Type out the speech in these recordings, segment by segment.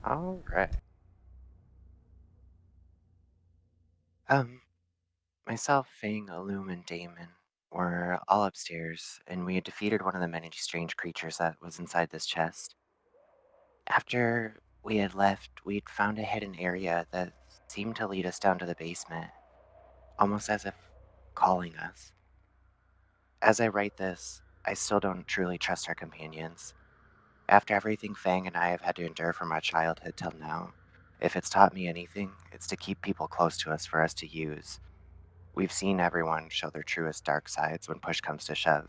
All right. Um, Myself, Fang, Illum, and Damon were all upstairs, and we had defeated one of the many strange creatures that was inside this chest. After we had left, we'd found a hidden area that seemed to lead us down to the basement, almost as if calling us. As I write this, I still don't truly trust our companions. After everything Fang and I have had to endure from our childhood till now, if it's taught me anything, it's to keep people close to us for us to use. We've seen everyone show their truest dark sides when push comes to shove.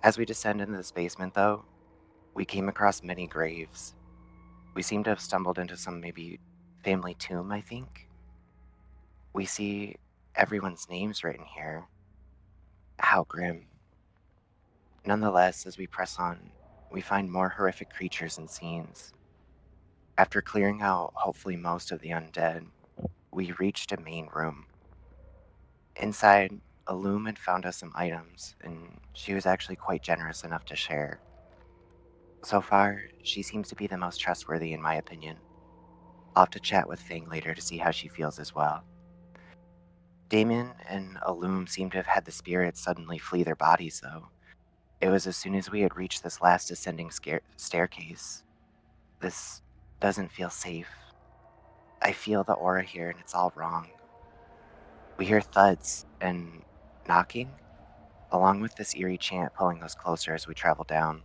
As we descend into this basement, though, we came across many graves. We seem to have stumbled into some maybe family tomb, I think. We see everyone's names written here. How grim. Nonetheless, as we press on, we find more horrific creatures and scenes. After clearing out hopefully most of the undead, we reached a main room. Inside, Illum had found us some items, and she was actually quite generous enough to share. So far, she seems to be the most trustworthy in my opinion. I'll have to chat with Fang later to see how she feels as well. Damien and Illum seem to have had the spirits suddenly flee their bodies, though. It was as soon as we had reached this last ascending staircase. This doesn't feel safe. I feel the aura here, and it's all wrong. We hear thuds and knocking, along with this eerie chant pulling us closer as we travel down.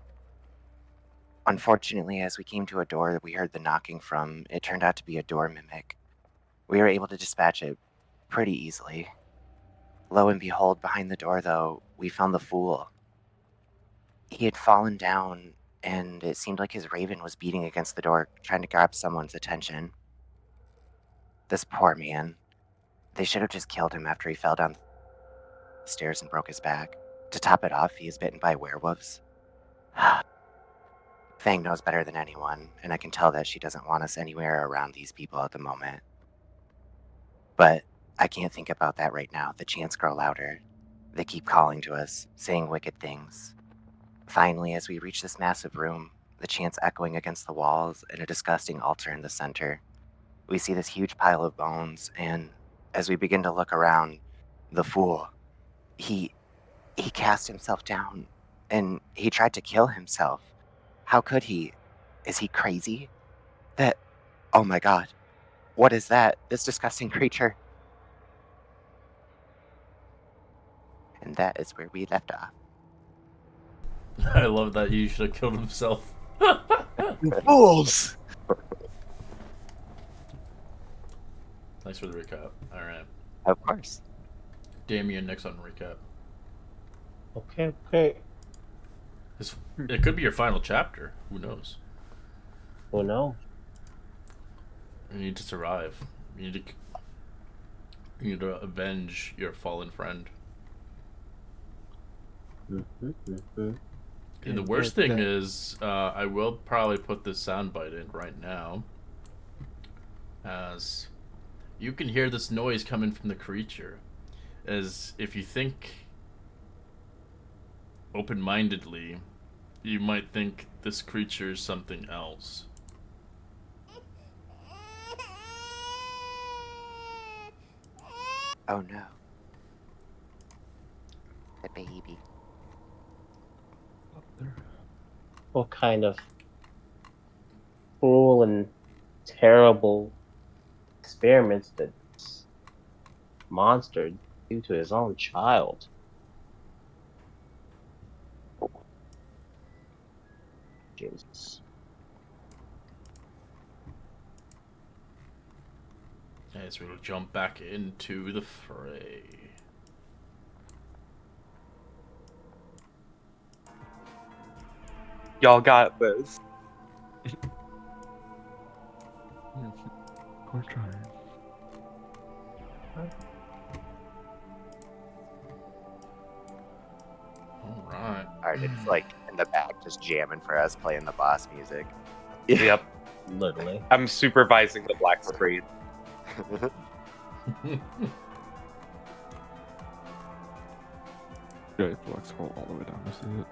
Unfortunately, as we came to a door that we heard the knocking from, it turned out to be a door mimic. We were able to dispatch it pretty easily. Lo and behold, behind the door, though, we found the fool. He had fallen down, and it seemed like his raven was beating against the door, trying to grab someone's attention. This poor man. They should have just killed him after he fell down the stairs and broke his back. To top it off, he is bitten by werewolves. Fang knows better than anyone, and I can tell that she doesn't want us anywhere around these people at the moment. But I can't think about that right now. The chants grow louder. They keep calling to us, saying wicked things. Finally, as we reach this massive room, the chants echoing against the walls and a disgusting altar in the center, we see this huge pile of bones, and as we begin to look around, the fool, he he cast himself down, and he tried to kill himself. How could he? Is he crazy? That, oh my god, what is that? This disgusting creature. And that is where we left off. I love that you should have killed himself. You fools! Thanks for the recap. All right, Of course. Damien, next on recap. Okay, okay. It could be your final chapter. Who knows? Well, no. You need to survive. You need to avenge your fallen friend. And the worst thing is, I will probably put this soundbite in right now, as you can hear this noise coming from the creature. As if you think open-mindedly, you might think this creature is something else. Oh no. The baby. What kind of cruel and terrible experiments did this monster do to his own child? Jesus. As we jump back into the fray. Y'all got this. We're trying. Alright. Alright, it's like in the back just jamming for us, playing the boss music. Yep. Literally. I'm supervising the black screen. Yeah, you have to like scroll all the way down to see it.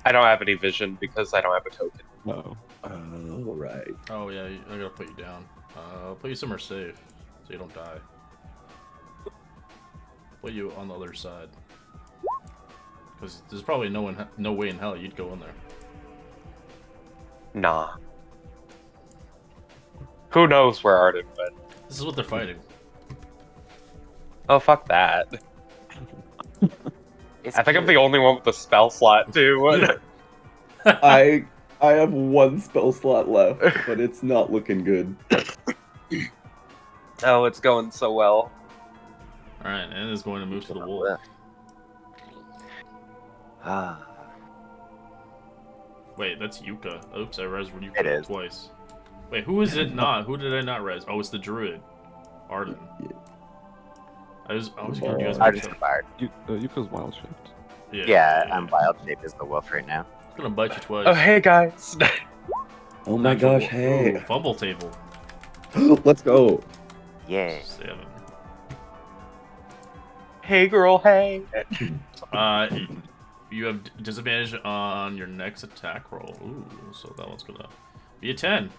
I don't have any vision because I don't have a token. Oh. Oh, right. Oh yeah, I gotta put you down. I'll put you somewhere safe so you don't die. Put you on the other side. Because there's probably no way in hell you'd go in there. Nah. Who knows where Arden went? This is what they're fighting. Oh, fuck that. It's I think I'm cute. the only one with a spell slot, too. I have one spell slot left, but it's not looking good. Oh, it's going so well. Alright, and is going to move to the wolf. Ah, Wait, that's Yuka. Oops, I res It Yuka is. twice. Wait, who is it not? Who did I not res? Oh, it's the druid. Arden. I was going to you guys I mixed just up. fired. Yuka's wild shaped. Yeah, I'm wild shape is the wolf right now. I'm gonna bite you twice. Oh, hey, guys. Oh my Natural gosh, wo- hey. Ooh, fumble table. Let's go. Yeah. 7. Hey, girl, hey. You have disadvantage on your next attack roll. Ooh, so that one's gonna be a 10.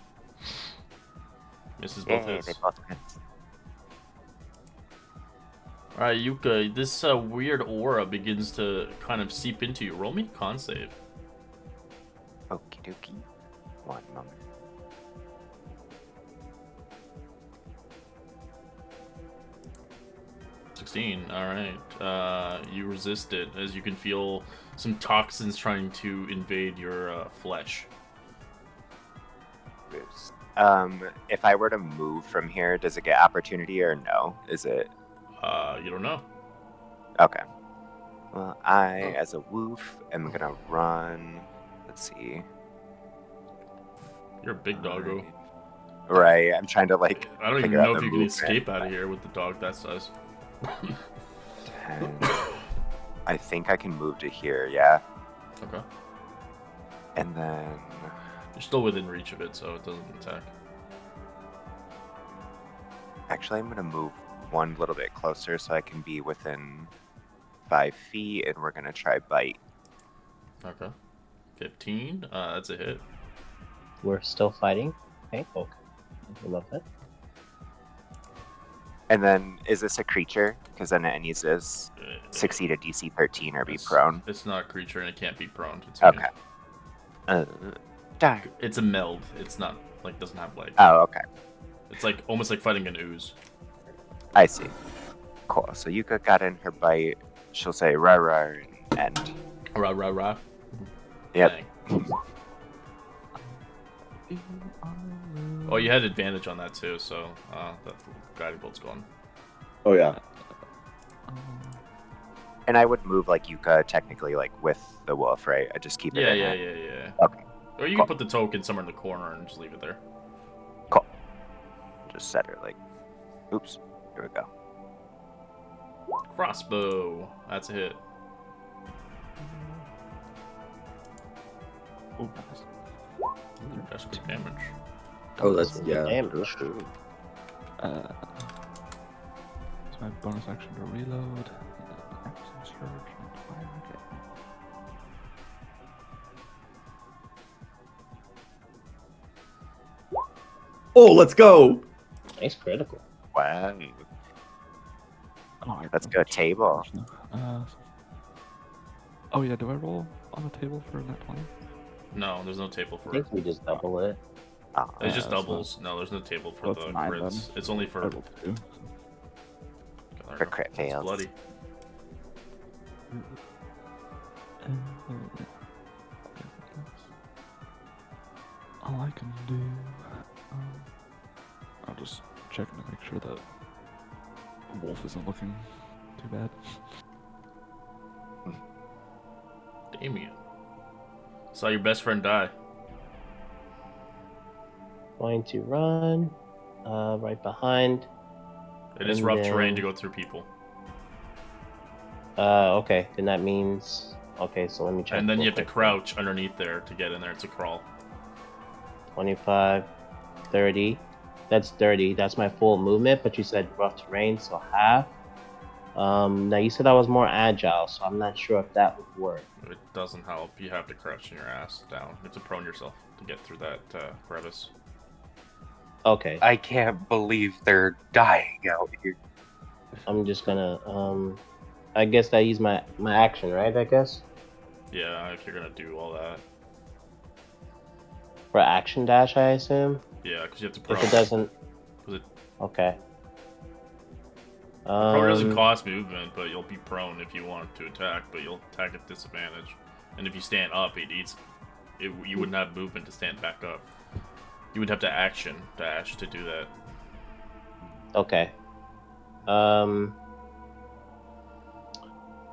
Misses both Yeah, hits. they both hit. Alright, Yuka, this weird aura begins to kind of seep into you. Roll me con save. Okie dokie. One moment. Alright. You resist it as you can feel some toxins trying to invade your flesh. Boost. If I were to move from here, does it get opportunity or no? Is it You don't know. okay? Well, I, as a woof, am gonna run. Let's see. You're a big doggo. Right, I'm trying to like. I don't even figure out know if the you can movement. escape out of here with the dog that size. 10. I think I can move to here, yeah. Okay. And then You're still within reach of it, so it doesn't attack. actually, I'm gonna move one little bit closer so I can be within 5 feet, and we're gonna try bite. Okay. 15. That's a hit. We're still fighting. Okay, okay. I love that. And then, is this a creature? Because then it needs to succeed a DC 13 or be prone. It's not a creature and it can't be prone. It's Okay. Darn. It's a meld. It's not like doesn't have legs. Oh, okay. It's like almost like fighting an ooze. I see. Cool. So Yuka got in her bite. She'll say rah rah and end. Rah rah rah. Yep. Bang. Oh, you had advantage on that too, so that guiding bolt's gone. Oh yeah. And I would move like Yuka technically like with the wolf, right? I just keep it in it. Yeah. Okay. Or you Cool. can put the token somewhere in the corner and just leave it there. Cool. Just set her like. Oops. Here we go. Crossbow. That's a hit. Oh, nice. That's good damage. Oh, that's Some yeah. damage. It's my bonus action to reload. Action surge and fire again. Oh, let's go! Nice critical. Wow. Oh, Let's go table. Oh yeah, do I roll on the table for that 20? No, there's no table I for it. think we just double it. Oh, It's just that's doubles. No, there's no table for Well, the it's 9 crits. then. It's only I for rolled 2. For crit It's fails. bloody. All I can do, I'll just check to make sure that the wolf isn't looking too bad. Damien. Saw your best friend die. Going to run. Right behind. It is And rough then- terrain to go through people. Okay. Then that means. Okay, so let me check. And then you real have to quick. crouch underneath there to get in there. It's a crawl. 25, 30. That's 30. That's my full movement, but you said rough terrain, so half. Now you said I was more agile, so I'm not sure if that would work. It doesn't help. You have to crouch your ass down. You have to prone yourself to get through that crevice. Okay, I can't believe they're dying out here. I'm just gonna I guess I use my action, right? I guess Yeah, if you're gonna do all that. for action dash, I assume. Yeah, because you have to prone. If it doesn't, 'Cause it okay. probably doesn't cost movement, but you'll be prone if you want to attack, but you'll attack at disadvantage. And if you stand up, you wouldn't have movement to stand back up. You would have to action dash to do that. Okay.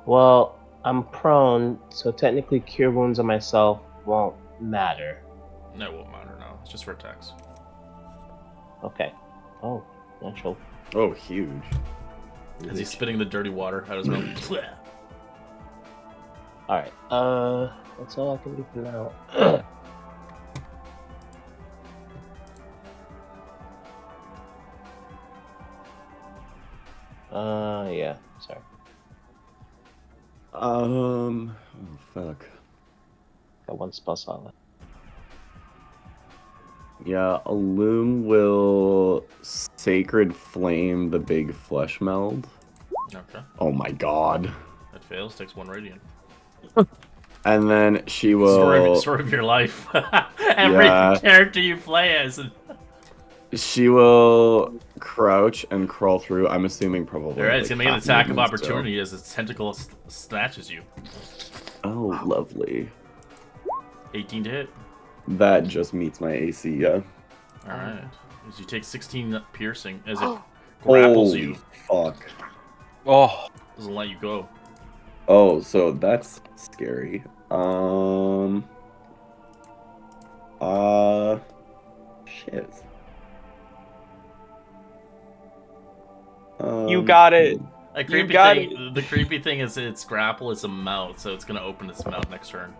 Well, I'm prone, so technically cure wounds on myself won't matter. That won't matter now. It's just for attacks. Okay. Oh, natural. Oh, huge. As he's spitting the dirty water out of his mouth. Alright, that's all I can do for now. Yeah, sorry. Oh, fuck. Got one spell slot left. Yeah, Illume will Sacred Flame the big flesh meld. Okay. Oh my god. That fails. Takes 1 radiant. And then she will... Story of your life. Every Yeah. character you play as. She will crouch and crawl through. I'm assuming probably. Alright, it's like, gonna make an half attack of movement still. opportunity as its tentacle snatches you. Oh, lovely. 18 to hit. That just meets my AC, yeah. Alright. As you take 16 piercing as it grapples Holy you. fuck. Oh, Doesn't let you go. Oh, so that's scary. Shit. you got it. The You creepy got thing. The creepy thing is its grapple is a mouth, so it's gonna open its mouth next turn.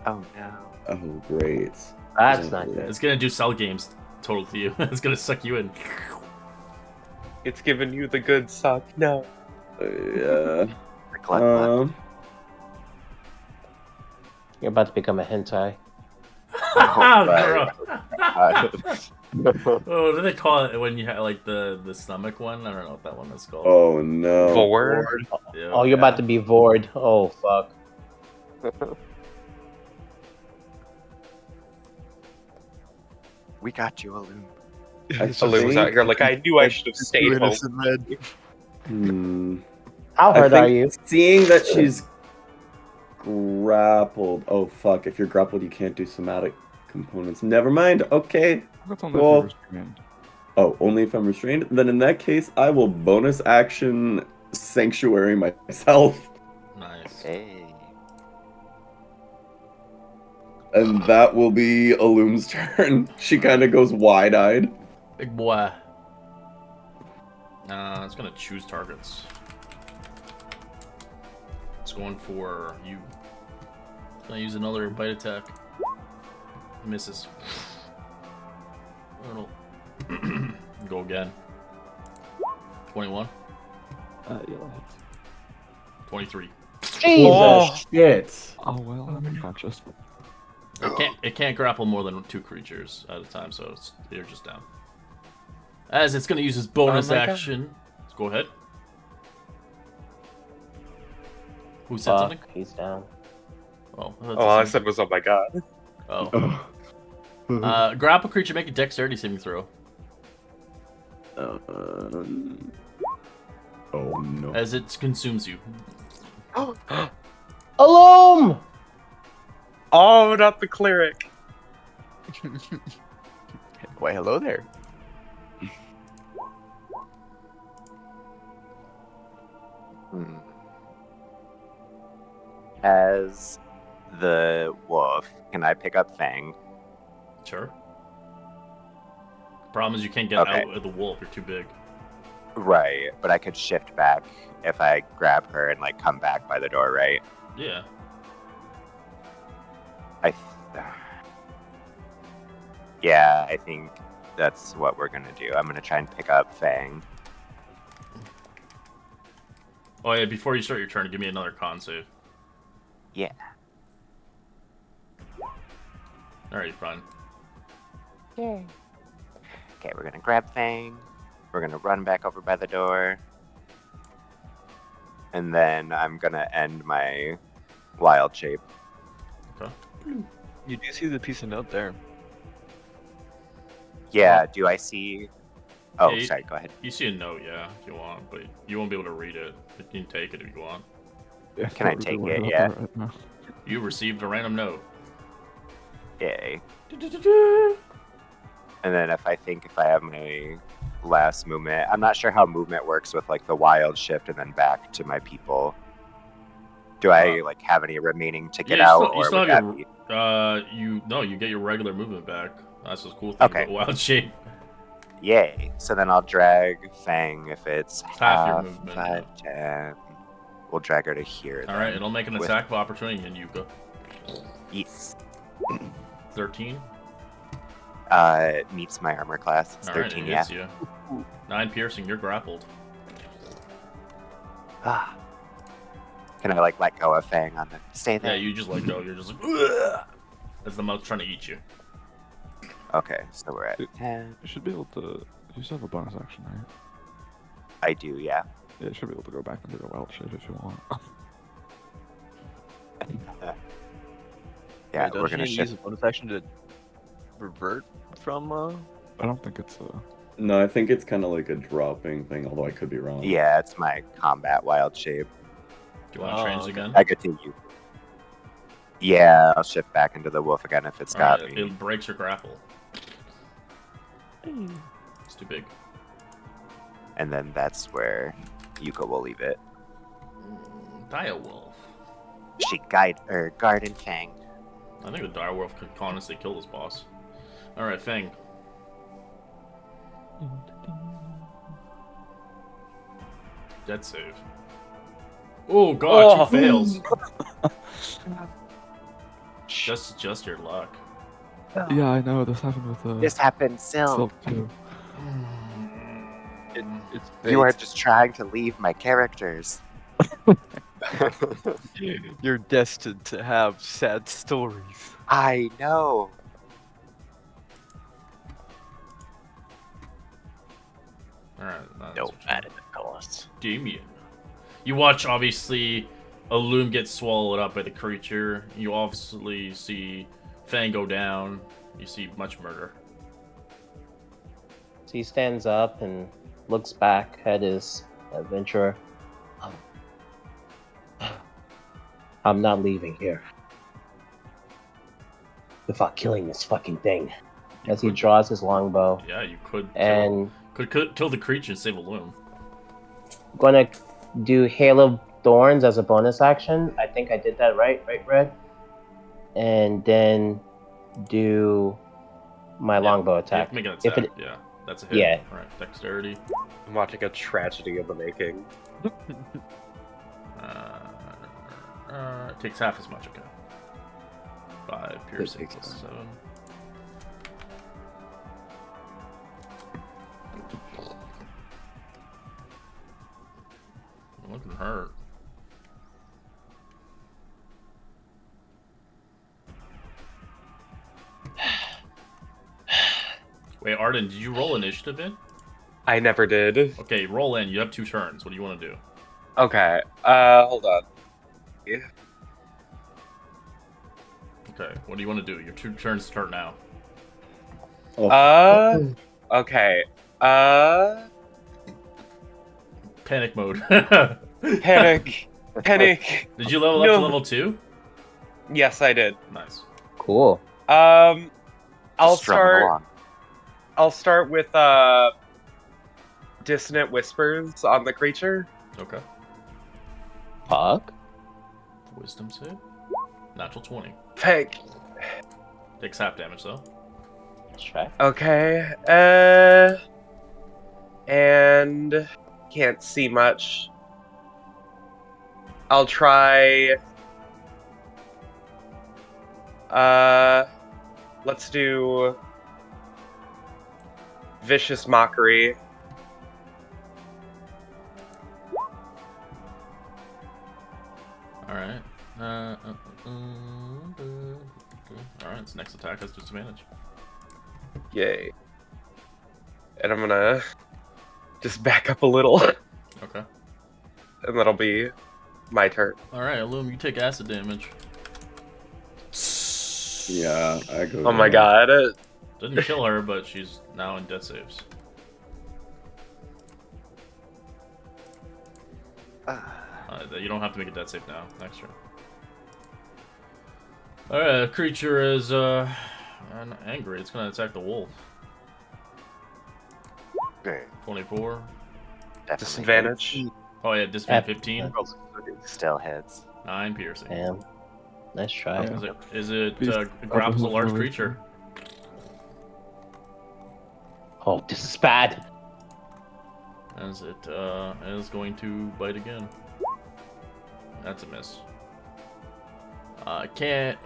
Oh no. Oh, great. That's not good. It's gonna do cell games total to you. It's gonna suck you in. It's giving you the good suck. No. Yeah. The glut. You're about to become a hentai. Bro. Uh, Oh, what do they call it when you have like the stomach one? I don't know what that one is called. Oh, no. Forward. Yeah, Oh, you're about to be vored. Oh, fuck. we got you, Illume. Illume's out here like, I knew I should have stayed home. Hmm. How I hurt are think you? seeing that she's grappled. Oh, fuck. If you're grappled, you can't do somatic components. Never mind. Okay. That's only Well- if you're restrained. Oh, only if I'm restrained? Then in that case, I will bonus action Sanctuary myself. Nice. Hey. And that will be Illume's turn. She kind of goes wide-eyed. Big boy. It's gonna choose targets. It's going for you. It's gonna use another bite attack. It misses. It'll go again. 21. You'll hit. 23. Jesus! Oh. Shit. Oh well, I'm unconscious. It can't grapple more than 2 creatures at a time, so you're just down. As it's gonna use its bonus Oh my God. action. Go ahead. Who said Fuck, something? he's down. Oh, All I said was, oh my god. Oh. Grapple creature, make a dexterity saving throw. Oh, no. As it consumes you. Alum! Oh, not the cleric. Why, hello there. Hmm. As the wolf, can I pick up Fang? Sure. Problem is you can't get Okay. out of the wolf. You're too big. Right, but I could shift back if I grab her and like come back by the door, right? Yeah. Yeah, I think that's what we're gonna do. I'm gonna try and pick up Fang. Oh yeah, before you start your turn, give me another con save. Yeah. Alright, fine. Yay. Okay, we're gonna grab Fang. We're gonna run back over by the door. And then I'm gonna end my wild shape. Okay. You do see the piece of note there. Yeah, do I see... Oh, Yeah, sorry, go ahead. You see a note, yeah, if you want, but you won't be able to read it. You can take it if you want. Yeah, Can I not really take worried it? about Yeah. that right now. You received a random note. Yay. And then if I have my last movement, I'm not sure how movement works with like the wild shift and then back to my people. Do I like have any remaining to get out, you or still would have that be you get your regular movement back. That's the cool thing okay? about wild shape. Yay! So then I'll drag Fang if it's It's half your half, movement, 5, 10. We'll drag her to here. Alright, Then it'll make an with attack of opportunity and you go. yes. 13. Meets my armor class. It's Alright, 13. it Yeah. hits you. 9 piercing, you're grappled. Ah. Can I like let go of Fang on the stay Yeah, there? you just let go. You're just like, ugh, as the mouth's trying to eat you. Okay, so we're at It- 10. You should be able to. You still have a bonus action, right? I do, yeah. Yeah, you should be able to go back into the wild shape if you want. Yeah, Wait, we're don't gonna you need to use shift. a bonus action to revert from? I don't think it's No, I think it's kind of like a dropping thing, although I could be wrong. Yeah, it's my combat wild shape. Do you want to change okay. again? I get to you. Yeah, I'll shift back into the wolf again if it's got Alright, me. it breaks your grapple. It's too big. And then that's where Yuka will leave it. Direwolf. She garden Fang. I think the direwolf could honestly kill this boss. Alright, Fang. Death save. Oh god, Oh. 2 fails. just your luck. Yeah, I know. This happened with This happened, Sil. Sylph too. It's You are fate. just trying to leave my characters. You're destined to have sad stories. I know. Alright, that's No your turn. matter the cost. Damien. You watch, obviously, a loom get swallowed up by the creature. You obviously see Fang go down. You see much murder. So he stands up and looks back at his adventurer. I'm not leaving here without killing this fucking thing. You As he could- draws his longbow Yeah, you could and kill the creature and save a loom. gonna do Hail of Thorns as a bonus action. I think I did that right, Red? And then do my longbow You attack. have to make an If attack. it, Yeah, that's a hit. Yeah. Alright, dexterity. I'm watching a tragedy of the making. It takes half as much, okay. 5 piercing takes plus it. 7. Looking hurt. Wait, Arden, did you roll initiative in? I never did. Okay, roll in. You have 2 turns. What do you want to do? Okay, hold on. Yeah. Okay, what do you want to do? Your 2 turns start now. Oh, Okay. Panic mode. Panic. Panic. Did you level up No. to level 2? Yes, I did. Nice. cool. I'll Just strum it start. along. I'll start with dissonant whispers on the creature. Okay. Fuck. Wisdom save. Natural 20. Peg. Takes half damage though. Shrek. Okay. And can't see much. I'll try. Let's do vicious mockery. Alright, its next attack has disadvantage. Yay. And I'm gonna just back up a little, Okay. and that'll be my turn. Alright, Illum, you take acid damage. Yeah, I go Oh my down. god. Didn't kill her, but she's now in death saves. You don't have to make a death save now. Next turn. Alright, the creature is angry. It's gonna attack the wolf. Good. 24. Definitely Disadvantage. Oh yeah, disadvantage 15. still hits. 9 piercing. Damn. Nice try. Yeah. Is it Beast grapples a up large above creature? Oh, this is bad. As it is going to bite again. That's a miss. Can't.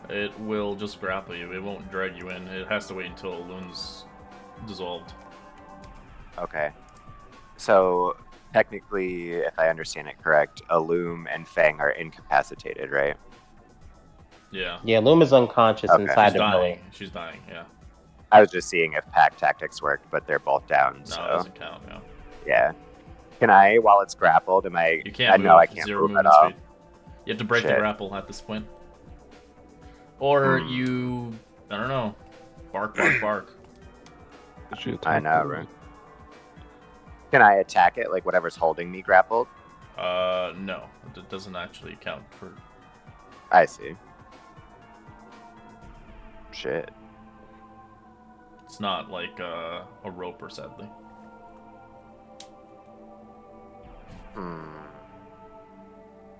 It will just grapple you. It won't drag you in. It has to wait until Loon's dissolved. Okay. So technically, if I understand it correct, Illum and Fang are incapacitated, right? Yeah. Yeah, Loom is unconscious Okay. inside She's the dying. building. She's dying, yeah. I was just seeing if pack tactics worked, but they're both down. No, So it doesn't count, yeah. yeah. Can I, while it's grappled, am I? You can't I move. know I can't 0 move at movement all. speed. You have to break the Shit. grapple at this point. Or Hmm. you, I don't know, bark, bark, bark. Did she I attack know, the- right? Can I attack it? Like whatever's holding me grappled? No. It doesn't actually count for... I see. Shit. It's not like a roper, sadly. Hmm.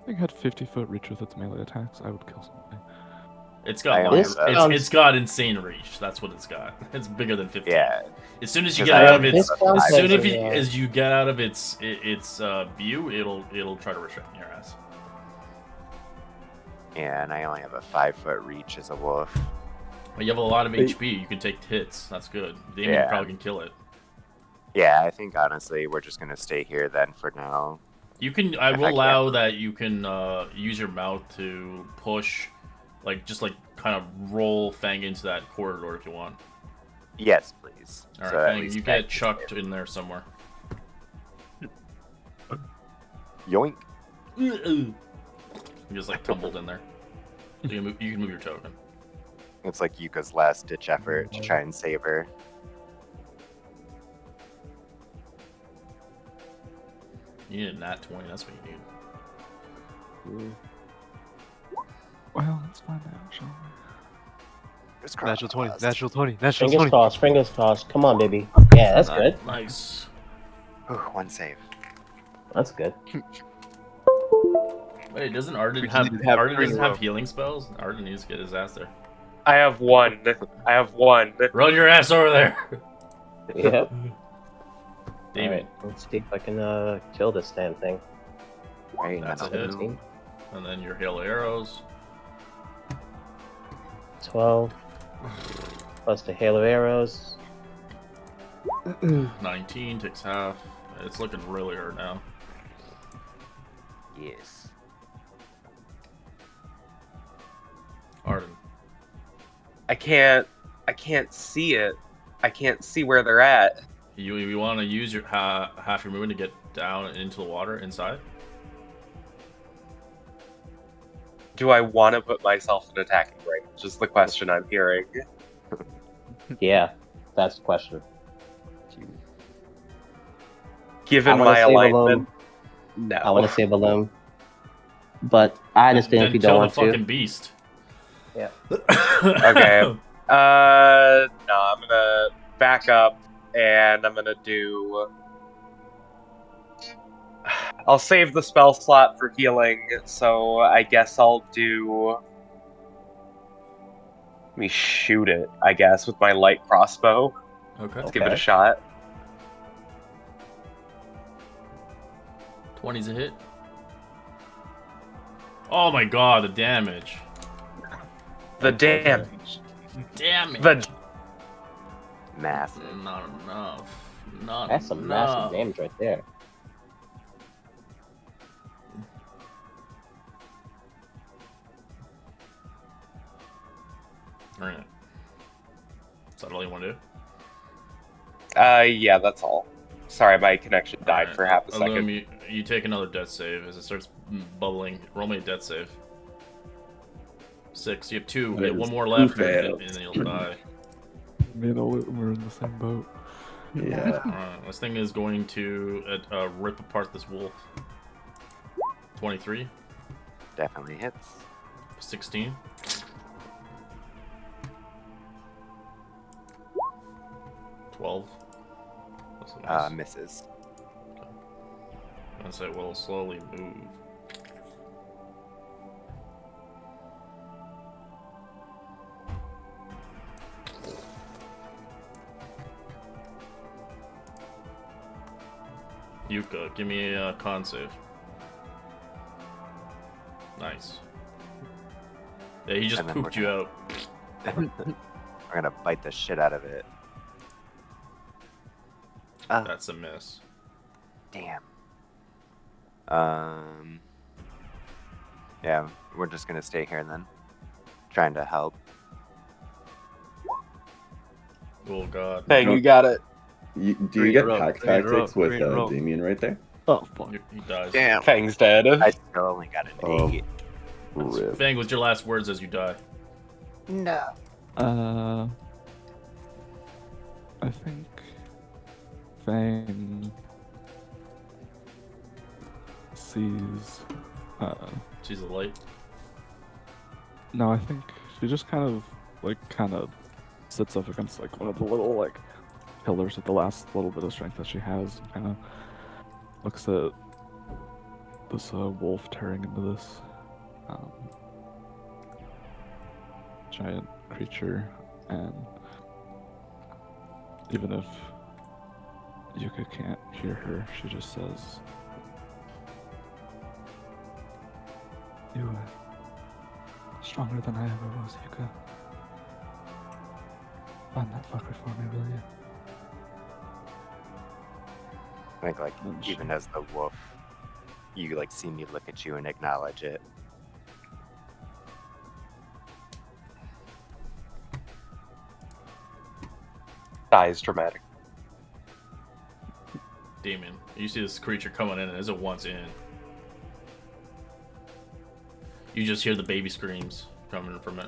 I think had 50-foot reach with its melee attacks. I would kill something. It's I got only longer, have that. it's got insane reach. That's what it's got. It's bigger than 15. Yeah. As soon as you 'Cause get I out of have its, This sounds as soon like as you get out of its view, it'll try to rush your ass. Yeah, and I only have a 5-foot reach as a wolf. But you have a lot of HP. You can take hits. That's good. Damon Yeah. probably can kill it. Yeah, I think honestly we're just gonna stay here then for now. You can. I If will I can't allow move. that you can use your mouth to push, just kind of roll Fang into that corridor if you want. Yes, please. All right, So at Fang, least you Fang get can chucked stay. in there somewhere. Yoink. You just tumbled in there. You can move your token. It's like Yuka's last ditch effort to try and save her. You need a nat 20. That's what you need. Well, let's find out, shall we? Fingers Natural 20. crossed. Natural 20. Natural Fingers 20. crossed, fingers crossed. Come on, baby. Yeah, that's good. Nice. Ooh, one save. That's good. Wait, doesn't Arden We just have need to have Arden three in doesn't a have row. healing spells? Arden needs to get his ass there. I have one. I have one. Run your ass over there. Yep. Damon. Alright, let's see if I can kill this damn thing. Right, That's that's a hit. 17, And then your hail arrows. 12, plus the hail of arrows. 19 takes half. It's looking really hurt now. Yes. Arden. I can't see it. I can't see where they're at. You want to use your half your movement to get down into the water inside? Do I want to put myself in attacking range? Is the question I'm hearing. Yeah, that's the question. Given wanna my save alignment, no. I want to save a loom, but I understand Then if you kill don't the want fucking to. beast. Yeah. Okay. No, I'm gonna back up and I'm gonna do. I'll save the spell slot for healing, so I guess I'll do. Let me shoot it, I guess, with my light crossbow. Okay. Let's give it a Okay. shot. 20's a hit. Oh my god, the damage. The damage. Damage. The Massive. Not enough. Not That's some enough. massive damage right there. Alright. Is that all you want to do? Yeah, that's all. Sorry, my connection died for half a second. Illum, you take another death save as it starts bubbling. Roll me a death save. 6. You have 2. That You have is one more 2 left, fails. and then you'll die. Me and Illum are in the same boat. Yeah. Alright, this thing is going to rip apart this wolf. 23. Definitely hits. 16. 12. That's a miss. Misses. As it will slowly move. Yuka, give me a con save. Nice. Yeah, he just And then we're pooped you out. We're gonna bite the shit out of it. That's a miss. Damn. Yeah, we're just gonna stay here then. Trying to help. Oh god. Dang, you got it. Do you Green get her up, pack green her tactics up, with green her up. Damien right there? Oh fuck. He dies. Damn. Fang's dead. I still only got an 8. Rip. Fang, what's your last words as you die? No. I think Fang sees. She's a light. No, I think she just kind of sits up against like one of the little pillars with the last little bit of strength that she has, and kind of looks at this wolf tearing into this giant creature, and even if Yuka can't hear her, she just says, "You are stronger than I ever was, Yuka. Find that fucker for me, will you?" I think And she- even as the wolf, you see me look at you and acknowledge it. Dies dramatic. Damien, you see this creature coming in, and as it wants in, you just hear the baby screams coming from it.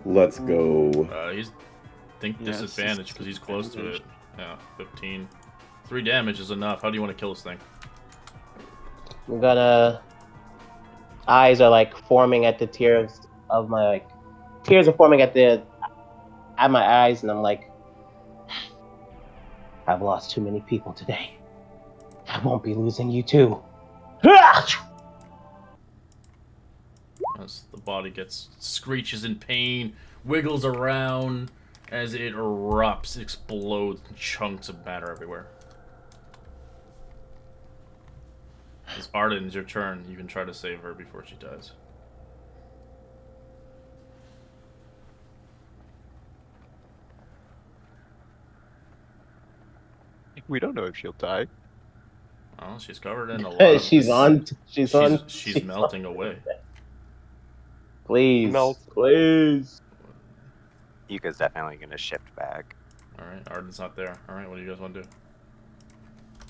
Let's go. He's think Yeah, it's disadvantage just because he's close to it. disadvantage. Yeah, 15. 3 damage is enough. How do you want to kill this thing? I'm gonna. Eyes are forming at the tears of my tears are forming at my eyes, and I'm like, I've lost too many people today. I won't be losing you too. As the body screeches in pain, wiggles around as it erupts, explodes, chunks of matter everywhere. As Arden, it's your turn. You can try to save her before she dies. We don't know if she'll die. Oh, she's covered in a lot of. She's on. She's melting away. Please, Melt. please. Yuka's definitely gonna shift back. All right, Arden's not there. All right, what do you guys want to do?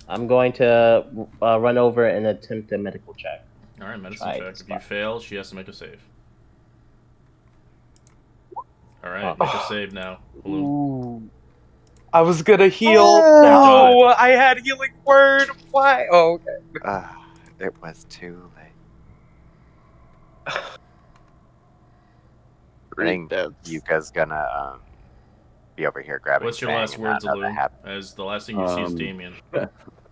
I'm going to run over and attempt a medical check. All right, medicine Try check. to If you spot. fail, she has to make a save. All right, make a save now. Bloom. Ooh. I was gonna heal. Oh! No, I had healing word. Why? Oh, okay. It was too late. I think Yuka's gonna be over here grabbing. What's your Fang last and words, not know that Alum? happened. As the last thing you see is Damien.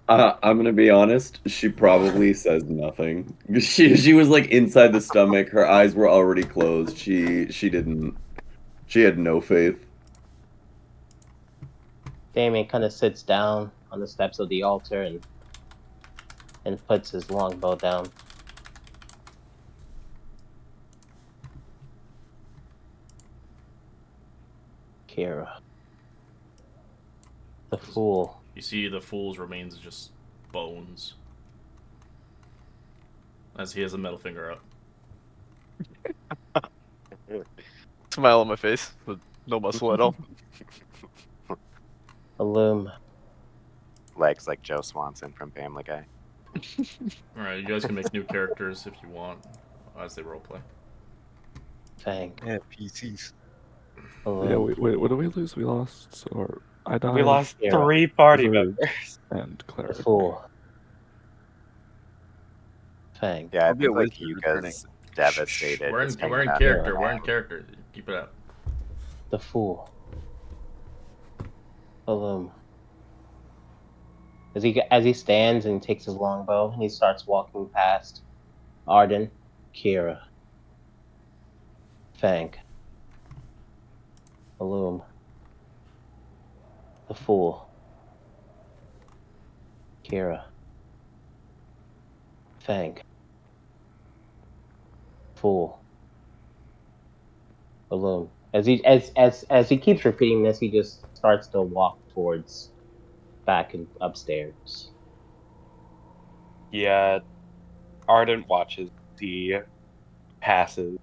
I'm gonna be honest. She probably says nothing. She was inside the stomach. Her eyes were already closed. She didn't. She had no faith. Damien kind of sits down on the steps of the altar and puts his longbow down. Kira. The fool. You see the fool's remains are just bones. as he has a middle finger up. Smile on my face, but no muscle at all. Illume. Legs like Joe Swanson from Family Guy. All right, you guys can make new characters if you want as they roleplay. Fang. Yeah, PCs. Yeah, Illume. wait, what did we lose? We lost, or I died, We lost Yeah. 3 party Wizard, members. and The Cleric. Fool. Fang. Yeah, I I'll be a think like wizard returning. Yuka's devastated. We're just in, we're hanging in out character. here. We're in character. Keep it up. The Fool. Illume. As he stands and takes his longbow and he starts walking past Arden, Kira, Fang, Illume, the Fool, Kira, Fang, Fool, Illume. As he keeps repeating this, he just starts to walk towards back and upstairs. Yeah, Ardent watches. He passes,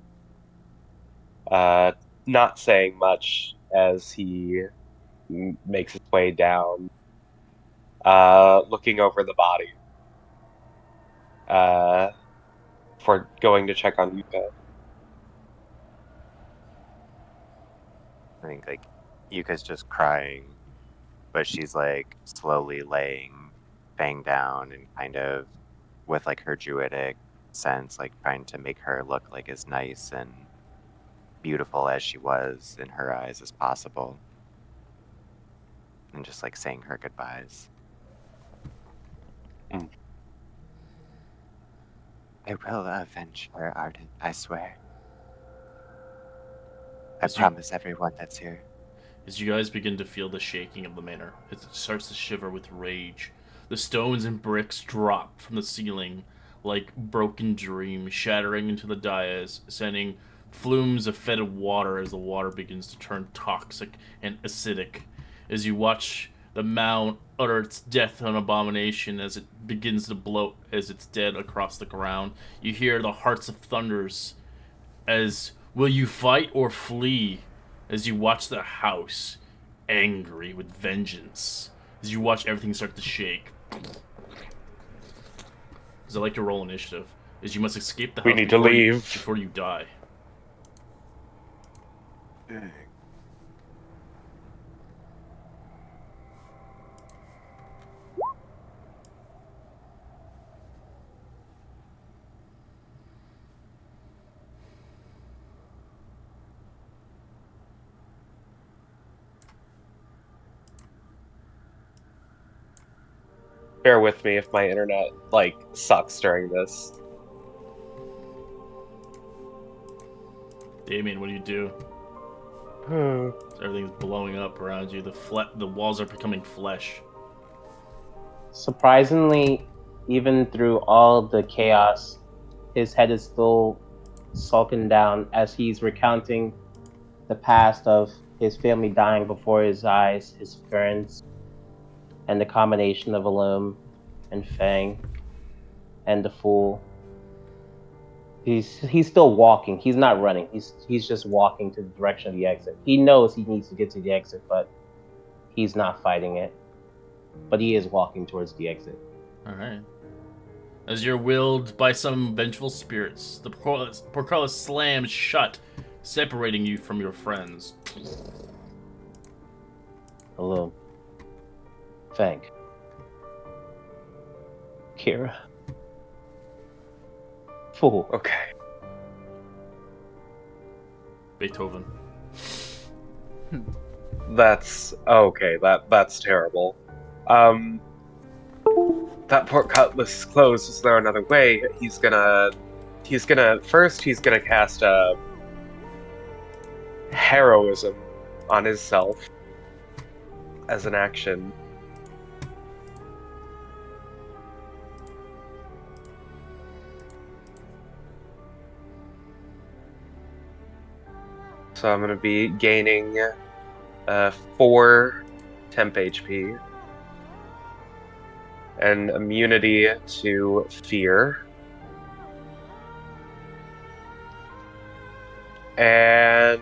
not saying much as he makes his way down, looking over the body, for going to check on Yuka. I think like Yuka's just crying, but she's like slowly laying Fang down and kind of with like her druidic sense, like trying to make her look like as nice and beautiful as she was in her eyes as possible. And just like saying her goodbyes. Mm. I will avenge her, Arden, I swear. I As you- promise everyone that's here. As you guys begin to feel the shaking of the manor, it starts to shiver with rage. The stones and bricks drop from the ceiling like broken dreams, shattering into the dais, sending flumes of fetid water as the water begins to turn toxic and acidic. As you watch the mound utter its death on abomination as it begins to bloat as it's dead across the ground, you hear the hearts of thunders as will you fight or flee as you watch the house angry with vengeance as you watch everything start to shake. As I like to roll initiative, as you must escape the house We need to leave. before you die. Bear with me if my internet sucks during this. Damien, what do you do? Everything's blowing up around you. The walls are becoming flesh. Surprisingly, even through all the chaos, his head is still sulking down as he's recounting the past of his family dying before his eyes, his friends, and the combination of Illume and Fang and the Fool. He's still walking. He's not running. He's just walking to the direction of the exit. He knows he needs to get to the exit, but he's not fighting it. But he is walking towards the exit. Alright. As you're willed by some vengeful spirits, the portcullis slams shut, separating you from your friends. Illume. Fang. Kira. Fool. Okay. Beethoven. That's okay. That's terrible. That portcullis closed. Is there another way? He's gonna cast a heroism on himself as an action. So I'm gonna be gaining 4 temp HP and immunity to fear. And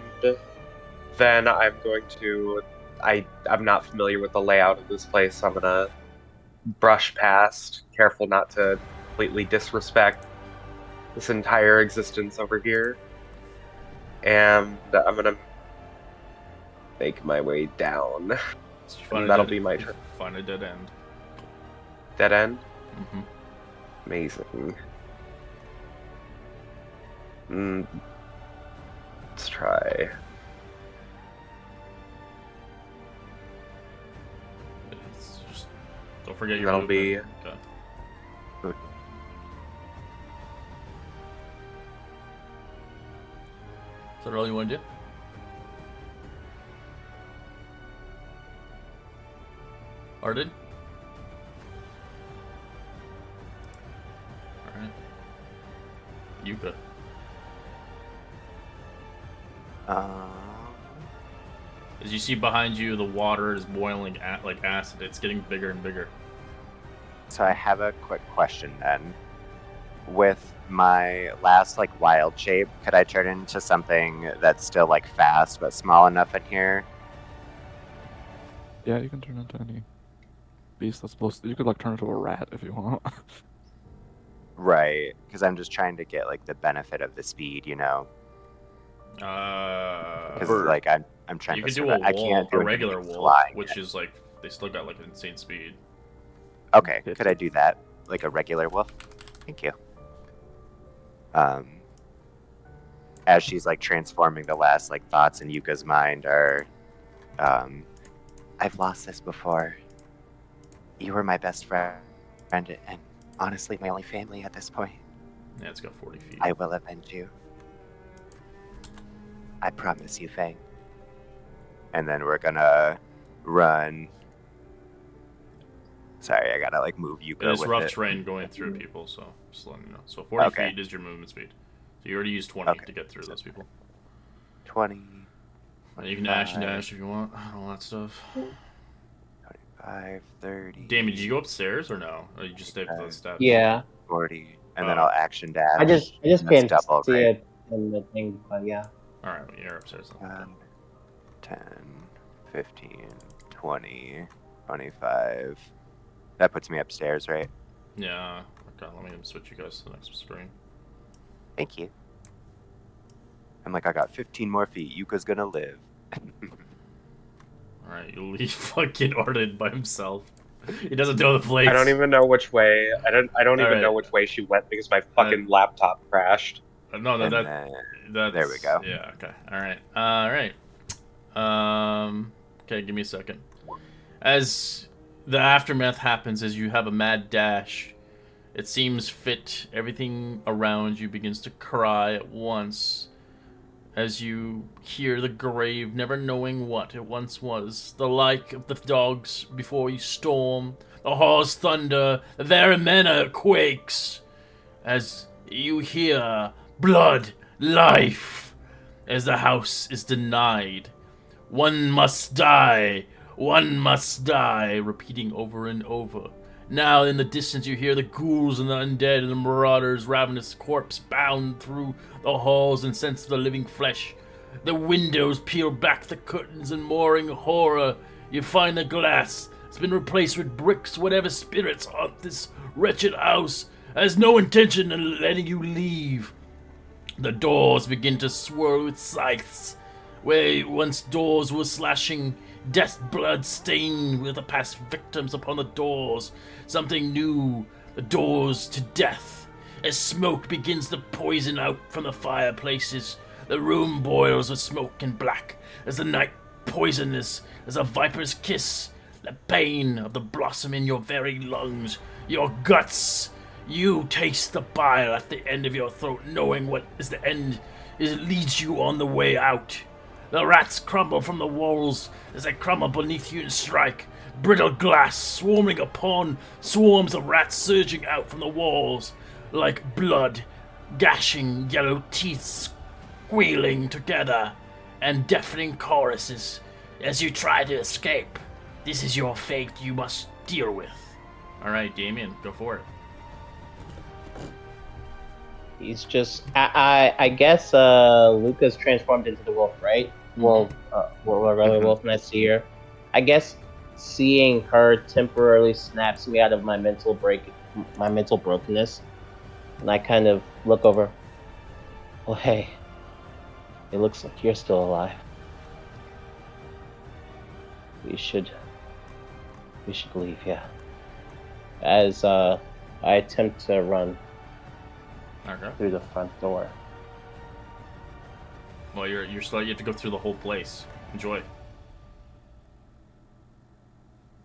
then I'm going to. I'm not familiar with the layout of this place, so I'm gonna brush past, careful not to completely disrespect this entire existence over here. And I'm gonna make my way down. So you And that'll be my turn. find a dead end. Dead end? Mm-hmm. Amazing. Let's try. It's just don't forget your That'll movement. be Okay. Good. Is that all you want to do? Arden? Alright. Yuka. Um, As you see behind you, the water is boiling like acid. It's getting bigger and bigger. so I have a quick question then. With my last like wild shape, could I turn into something that's still like fast but small enough in here? Yeah, you can turn into any beast that's supposed to. You could like turn into a rat if you want. Right, because I'm just trying to get like the benefit of the speed, you know. Because like I'm trying You to could do survive. a I can't wolf, do a regular anything wolf, flying. which is like they still got like insane speed. Okay, Yeah, could I do that? Like a regular wolf? Thank you. As she's like transforming, the last like thoughts in Yuka's mind are, I've lost this before. You were my best friend, and honestly, my only family at this point. Yeah, it's got 40 feet. I will avenge you. I promise you, Fang. And then we're gonna run. Sorry, I gotta like move Yuka It is with rough it. terrain going through people, so just letting you know. So 40 Okay. feet is your movement speed. So you already used 20 Okay. to get through those people. 20. And you can dash and dash if you want, and all that stuff. 25, 30. Damien, did you go upstairs or no? Or you just stayed for the steps? Yeah, 40, and then Oh. I'll action dash. I just That's can't double, see right? it in the thing, but yeah. Alright, well, you're upstairs then. 10, 15, 20, 25. That puts me upstairs, right? Yeah, okay, let me switch you guys to the next screen. Thank you. I'm like, I got 15 more feet. Yuka's gonna live. Alright, you leave fucking Arden by himself. He doesn't know the place. I don't even know which way. I don't even know Alright. which way she went because my fucking laptop crashed. No, And that's... there we go. Yeah, okay. Alright. Okay, give me a second. As the aftermath happens, as you have a mad dash, it seems fit, everything around you begins to cry at once. As you hear the grave, never knowing what it once was, the like of the dogs before you storm, the hall's thunder, the very manor quakes, as you hear blood, life, as the house is denied. One must die, repeating over and over. Now in the distance you hear the ghouls and the undead and the marauders' ravenous corpse bound through the halls and sense of the living flesh. The windows peel back the curtains and mooring horror. You find the glass has been replaced with bricks. Whatever spirits haunt this wretched house has no intention of letting you leave. The doors begin to swirl with scythes. Where once doors were slashing, death blood stained with the past victims upon the doors. Something new, the doors to death. As smoke begins to poison out from the fireplaces, the room boils with smoke and black. As the night poisonous as a viper's kiss, the pain of the blossom in your very lungs, your guts. You taste the bile at the end of your throat, knowing what is the end. It leads you on the way out. The rats crumble from the walls as they crumble beneath you and strike. Brittle glass swarming upon swarms of rats surging out from the walls like blood, gashing yellow teeth squealing together, and deafening choruses as you try to escape. This is your fate you must deal with. Alright, Damien, go for it. He's just I guess Luca's transformed into the wolf, right? Well, regular Mhm. wolf, and I see her. I guess seeing her temporarily snaps me out of my mental brokenness, and I kind of look over. Well, hey, it looks like you're still alive. We should leave, yeah. As I attempt to run Okay. through the front door. Well, you're still. You have to go through the whole place. Enjoy.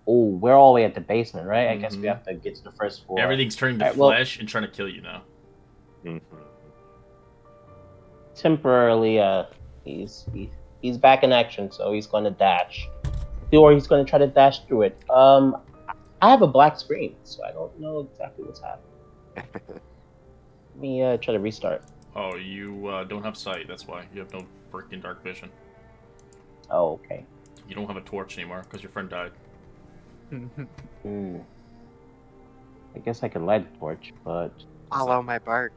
Oh, we're all the way at the basement, right? I guess we Mhm. have to get to the first floor. Everything's turning to All right, well, flesh and trying to kill you now. Mhm. temporarily, he's back in action, so he's going to dash, or he's going to try to dash through it. I have a black screen, so I don't know exactly what's happening. Let me try to restart. Oh, you don't have sight. That's why you have no freaking dark vision. Oh, okay. You don't have a torch anymore because your friend died. Hmm. I guess I could light a torch, but Follow my bark.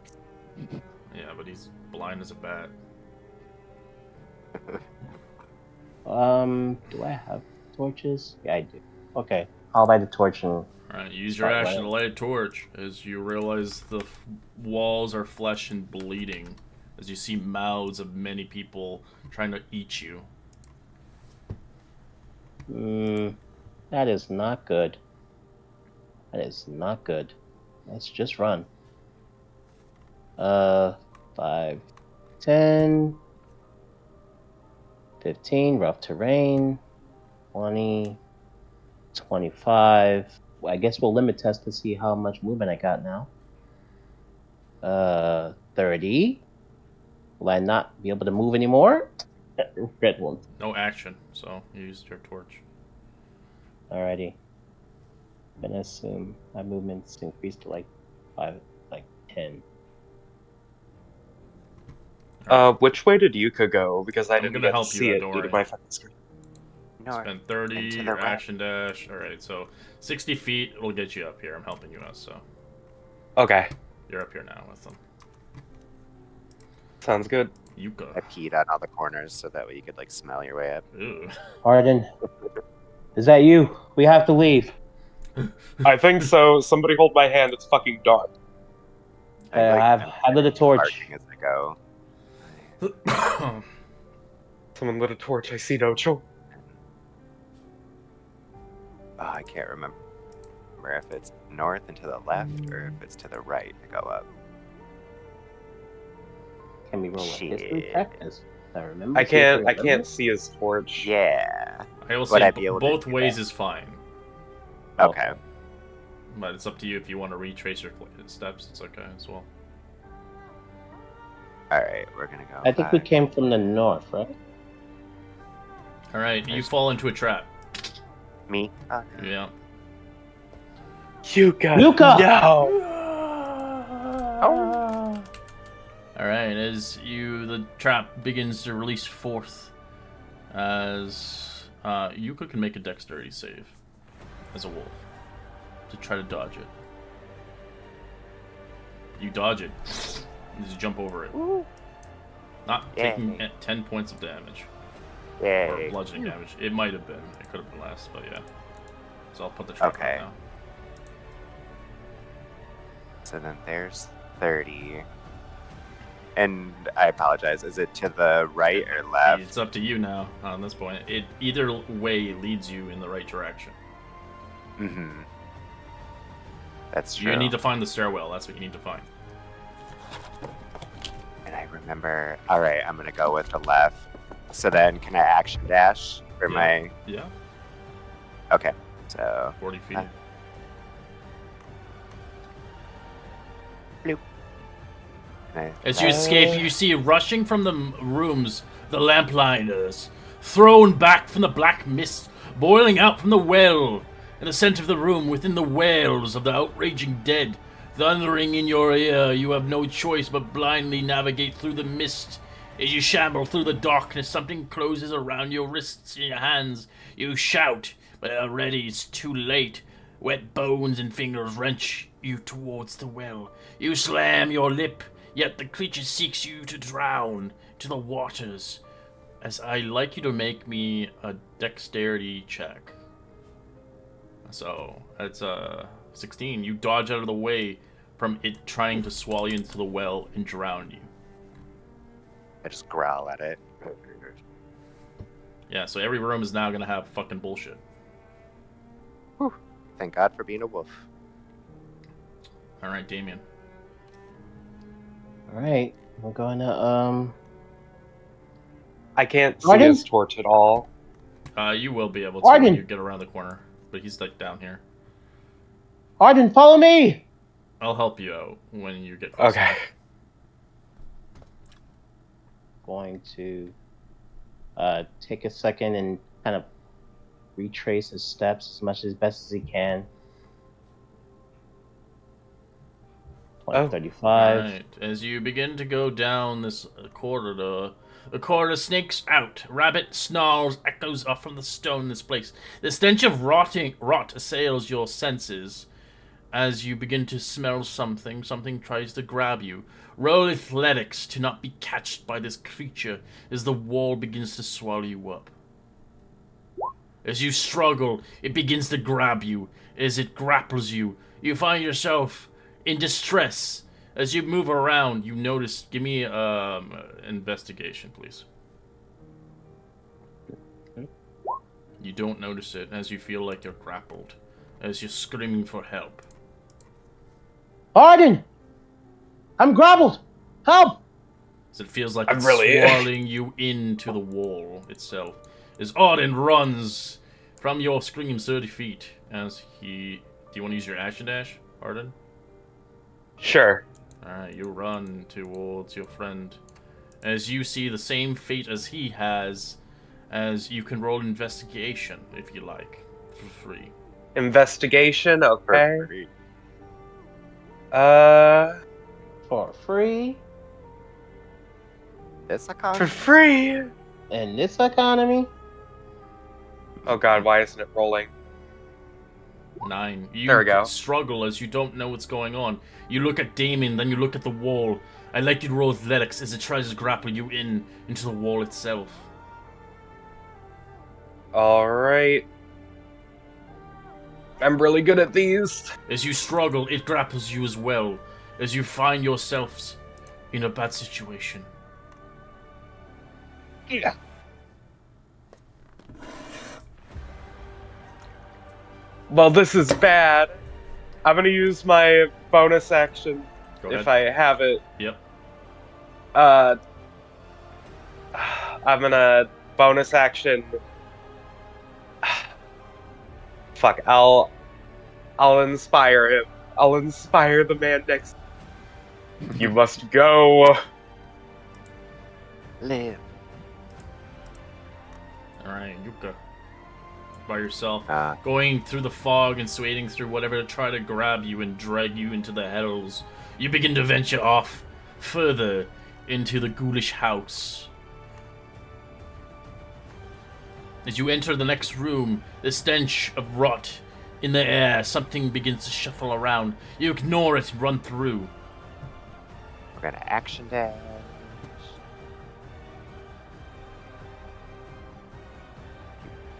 Yeah, but he's blind as a bat. do I have torches? Yeah, I do. Okay, I'll light a torch and Alright, use your start action to running. light a torch as you realize the walls are flesh and bleeding. As you see mouths of many people trying to eat you. Hmm. That is not good. That is not good. Let's just run. 5, 10, 15, rough terrain, 20, 25. Well, I guess we'll limit test to see how much movement I got now. 30. Will I not be able to move anymore? Red one. No action, so you used your torch. Alrighty. I'm gonna assume my movement's increased to like 5, like 10. Which way did Yuka go? Because I I'm didn't gonna get to help you see out, it don't due to worry. my fucking screen. North Spend and 30, to the your right. action dash. Alright, so 60 feet will get you up here. I'm helping you out, so Okay, you're up here now with them. sounds good. I Yuka. peed on all the corners so that way you could like smell your way up. Ew. Arden, is that you? We have to leave. I think so. Somebody hold my hand. It's fucking dark. I lit a torch. Barking as I go. Someone lit a torch. I see no choice. Oh, I can't remember if it's north and to the left or if it's to the right to go up. Can we roll a history Shit. check? As I remember. I See if can't. I remember. can't see his torch. Yeah. I will Would say I be able to both do ways that? is fine. Okay. But it's up to you if you want to retrace your steps. It's okay as well. All right, we're gonna go. I think we 5. came from the north, right? All right, you There's- fall into a trap. Me? Oh, no. Yeah. Yuka. Yuka! No. Oh. All right, as the trap begins to release forth, as Yuka can make a dexterity save as a wolf to try to dodge it. You dodge it. You just jump over it. Ooh. Not Yay. taking 10 points of damage. Or Yay. bludgeoning damage. It might have been. It could have been less, but yeah. So I'll put the trap Okay. on now. So then there's 30. And I apologize. Is it to the right or left? It's up to you now on this point. It either way leads you in the right direction. Mm-hmm. That's true. You need to find the stairwell. That's what you need to find. And I remember. All right, I'm gonna go with the left. So then, can I action dash for Yeah. my? Yeah, Okay. So 40 feet. bloop. And As you escape, you see rushing from the rooms the lamplighters, thrown back from the black mist, boiling out from the well. In the center of the room, within the wails of the outraging dead, thundering in your ear, you have no choice but blindly navigate through the mist. As you shamble through the darkness, something closes around your wrists and your hands. You shout, but already it's too late. Wet bones and fingers wrench you towards the well. You slam your lip Yet the creature seeks you to drown to the waters. As I like you to make me a dexterity check. So it's 16. You dodge out of the way from it trying to swallow you into the well and drown you. I just growl at it. Yeah, so every room is now gonna have fucking bullshit. Whew. Thank God for being a wolf. All right, Damien. All right, we're going to I can't see Arden? his torch at all. You will be able to when Arden! you get around the corner, but he's like down here. Arden, follow me. I'll help you out when you get close Okay. enough. Going to take a second and kind of retrace his steps as best as he can. 20, Oh. 35. Alright, as you begin to go down this corridor, the corridor snakes out. Rabbit snarls echoes off from the stone in this place. The stench of rot assails your senses. As you begin to smell something, something tries to grab you. Roll athletics to not be catched by this creature as the wall begins to swallow you up. As you struggle, it begins to grab you. As it grapples you, you find yourself in distress. As you move around, you notice. Give me investigation, please. You don't notice it as you feel like you're grappled. As you're screaming for help. Arden! I'm grappled! Help! As it feels like I'm it's really- swallowing you into the wall itself. As Arden runs from your screams 30 feet. As he... Do you want to use your action dash, Arden? Sure. Alright, you run towards your friend. As you see the same fate as he has, as you can roll investigation if you like, for free. Investigation, okay. For free. For free? This For economy? free. In this economy? Oh god, why isn't it rolling? 9. You There we go. struggle as you don't know what's going on. You look at Damien, then you look at the wall. I'd like you to roll athletics as it tries to grapple you into the wall itself. Alright. I'm really good at these. As you struggle, it grapples you as well, as you find yourselves in a bad situation. Yeah. Well, this is bad. I'm gonna use my bonus action Go ahead. if I have it. Yep. I'm gonna bonus action. Fuck, I'll inspire him. I'll inspire the man next. You must go. Live. Alright, Yuka. By yourself. Uh, Going through the fog and swading through whatever to try to grab you and drag you into the hells. You begin to venture off further into the ghoulish house. As you enter the next room, the stench of rot in the air, something begins to shuffle around. You ignore it and run through. we're gonna action dash.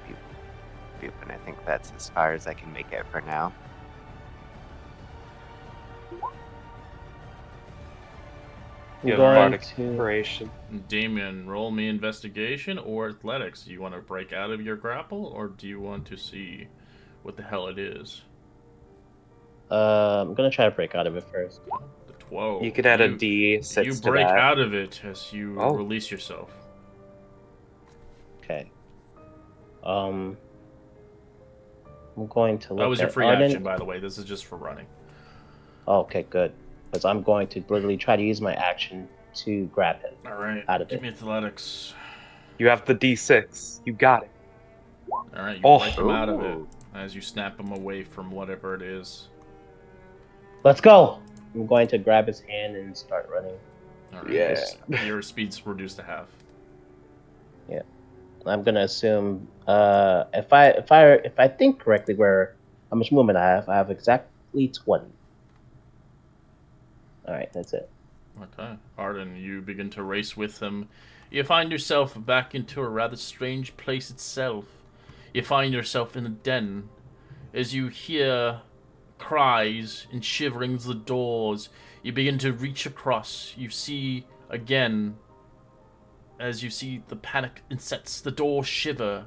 Pew, pew, pew, and I think that's as far as I can make it for now. You have Going bardic to- inspiration. Damien, roll me investigation or athletics. Do you want to break out of your grapple, or do you want to see what the hell it is? I'm gonna try to break out of it first. The 12. You can add a D6 You to break that. out of it as you Oh. release yourself. Okay. I'm going to look That was your at free Arden. action, by the way. This is just for running. Oh, okay, good. Because I'm going to literally try to use my action to grab him. All right. Out of Give it. me athletics. You have the D6. You got it. All right. You Oh. break him out of it Ooh. as you snap him away from whatever it is. Let's go! I'm going to grab his hand and start running. All right. Yeah. Your speed's reduced to half. I'm gonna assume if I think correctly how much movement I have exactly 20. Alright, that's it. Okay. Arden, you begin to race with him. You find yourself back into a rather strange place itself. You find yourself in a den. As you hear cries and shiverings of the doors, you begin to reach across. You see again, as you see the panic insets the door shiver,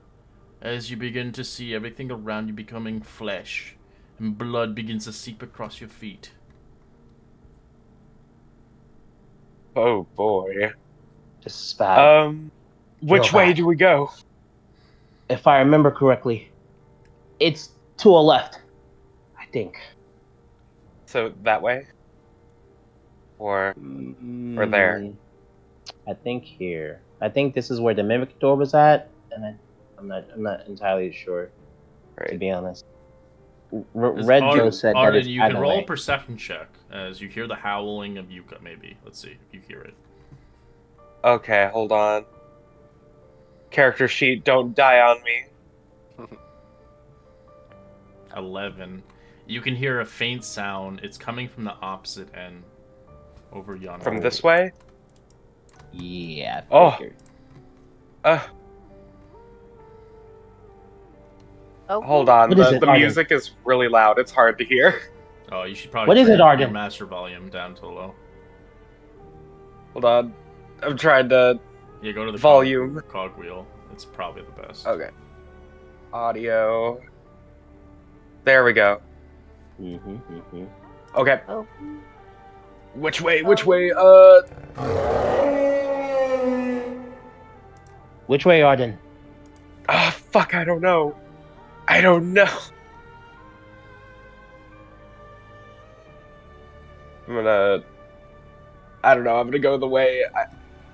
as you begin to see everything around you becoming flesh, and blood begins to seep across your feet. Oh boy. This is bad. Real Which way bad. do we go? If I remember correctly, it's to a left, I think. So that way or there? Mm, I think here. I think this is where the mimic door was at, and I'm not entirely sure, to Right. be honest. As Red Joe said that Arden, it's you can either roll a way. perception check as you hear the howling of Yuka, maybe. Let's see if you hear it. Okay, hold on. Character sheet, don't die on me. 11. You can hear a faint sound. It's coming from the opposite end, over yonder. From Oh, this way? yeah, I Oh, figured. uh, hold Oh, on. What is The it, the Arden? music is really loud. It's hard to hear. Oh, you should probably What is turn it, your Arden? master volume down to low. Hold on. I'm trying to Yeah, go to the volume. cogwheel. It's probably the best. Okay. Audio. There we go. Mm-hmm. Okay. oh, Which way? Which way? oh. Which way, Arden? Ah, fuck, I don't know. I don't know. I'm gonna. I don't know. I'm gonna go the way.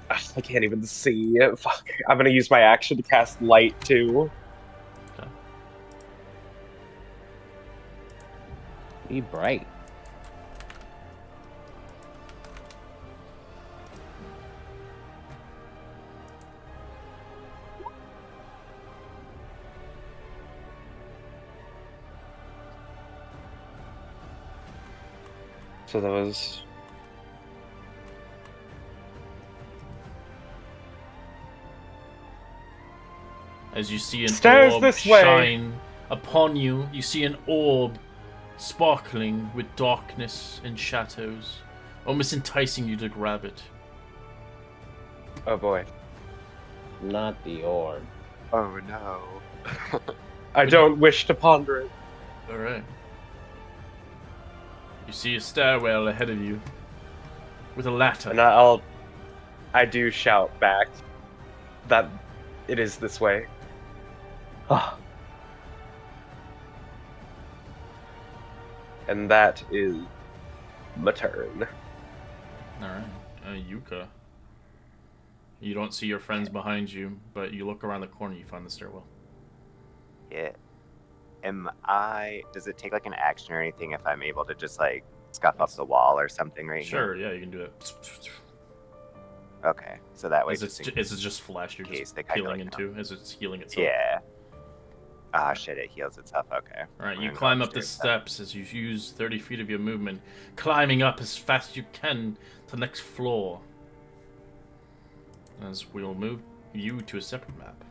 I can't even see. Fuck. I'm gonna use my action to cast light too. Okay. Be bright. So that was. As you see an Stairs orb this way. shine upon you, you see an orb sparkling with darkness and shadows, almost enticing you to grab it. Oh boy. Not the orb. Oh no. I don't wish to ponder it. Alright. You see a stairwell ahead of you with a ladder. And I do shout back that it is this way. Oh, And that is my turn. Alright. Yuka. You don't see your friends behind you, but you look around the corner, you find the stairwell. Yeah. Does it take like an action or anything if I'm able to just like scuff up the wall or something right Sure, here? yeah, you can do it. Okay. So that way, Is it just flesh you're case just they kinda peeling like, into as it's healing itself? Yeah. Ah, shit, it heals itself. Okay. Alright, I'm you gonna go climb up the upstairs then. steps as you use 30 feet of your movement, climbing up as fast as you can to the next floor. As we'll move you to a separate map.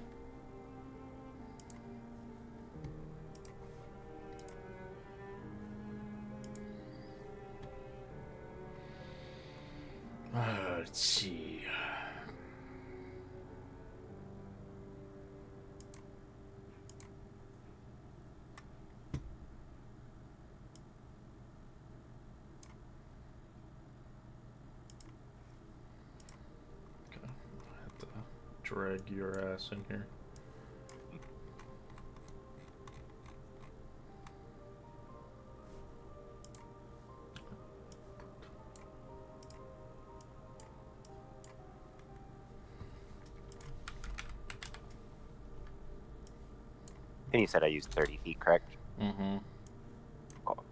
Let's see. Okay, I have to drag your ass in here. And you said I used 30 feet, correct? Mm-hmm. Cool.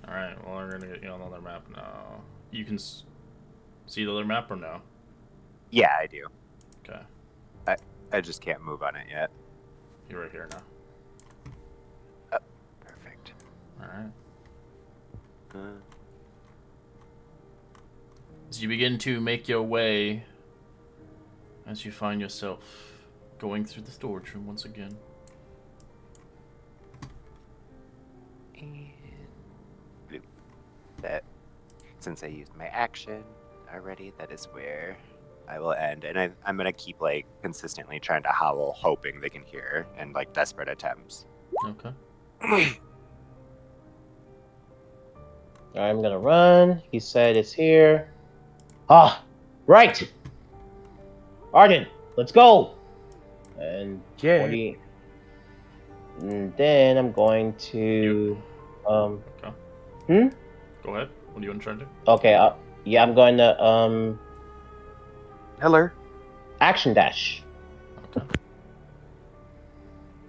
Alright, well, we're gonna get you on another map now. You can see the other map or no? Yeah, I do. Okay, I just can't move on it yet. you're right here now. Perfect. Alright. Uh, As you begin to make your way, as you find yourself going through the storage room once again. And bloop. That, since I used my action already, that is where I will end. And I'm gonna keep like consistently trying to howl, hoping they can hear, and like desperate attempts. Okay. I'm gonna run. He said it's here. Ah, right. Arden, let's go. And Yeah. 40. And then I'm going to Okay. Hmm? Go ahead. What do you want to try to do? Okay, yeah, I'm going to Heller. action dash. Okay.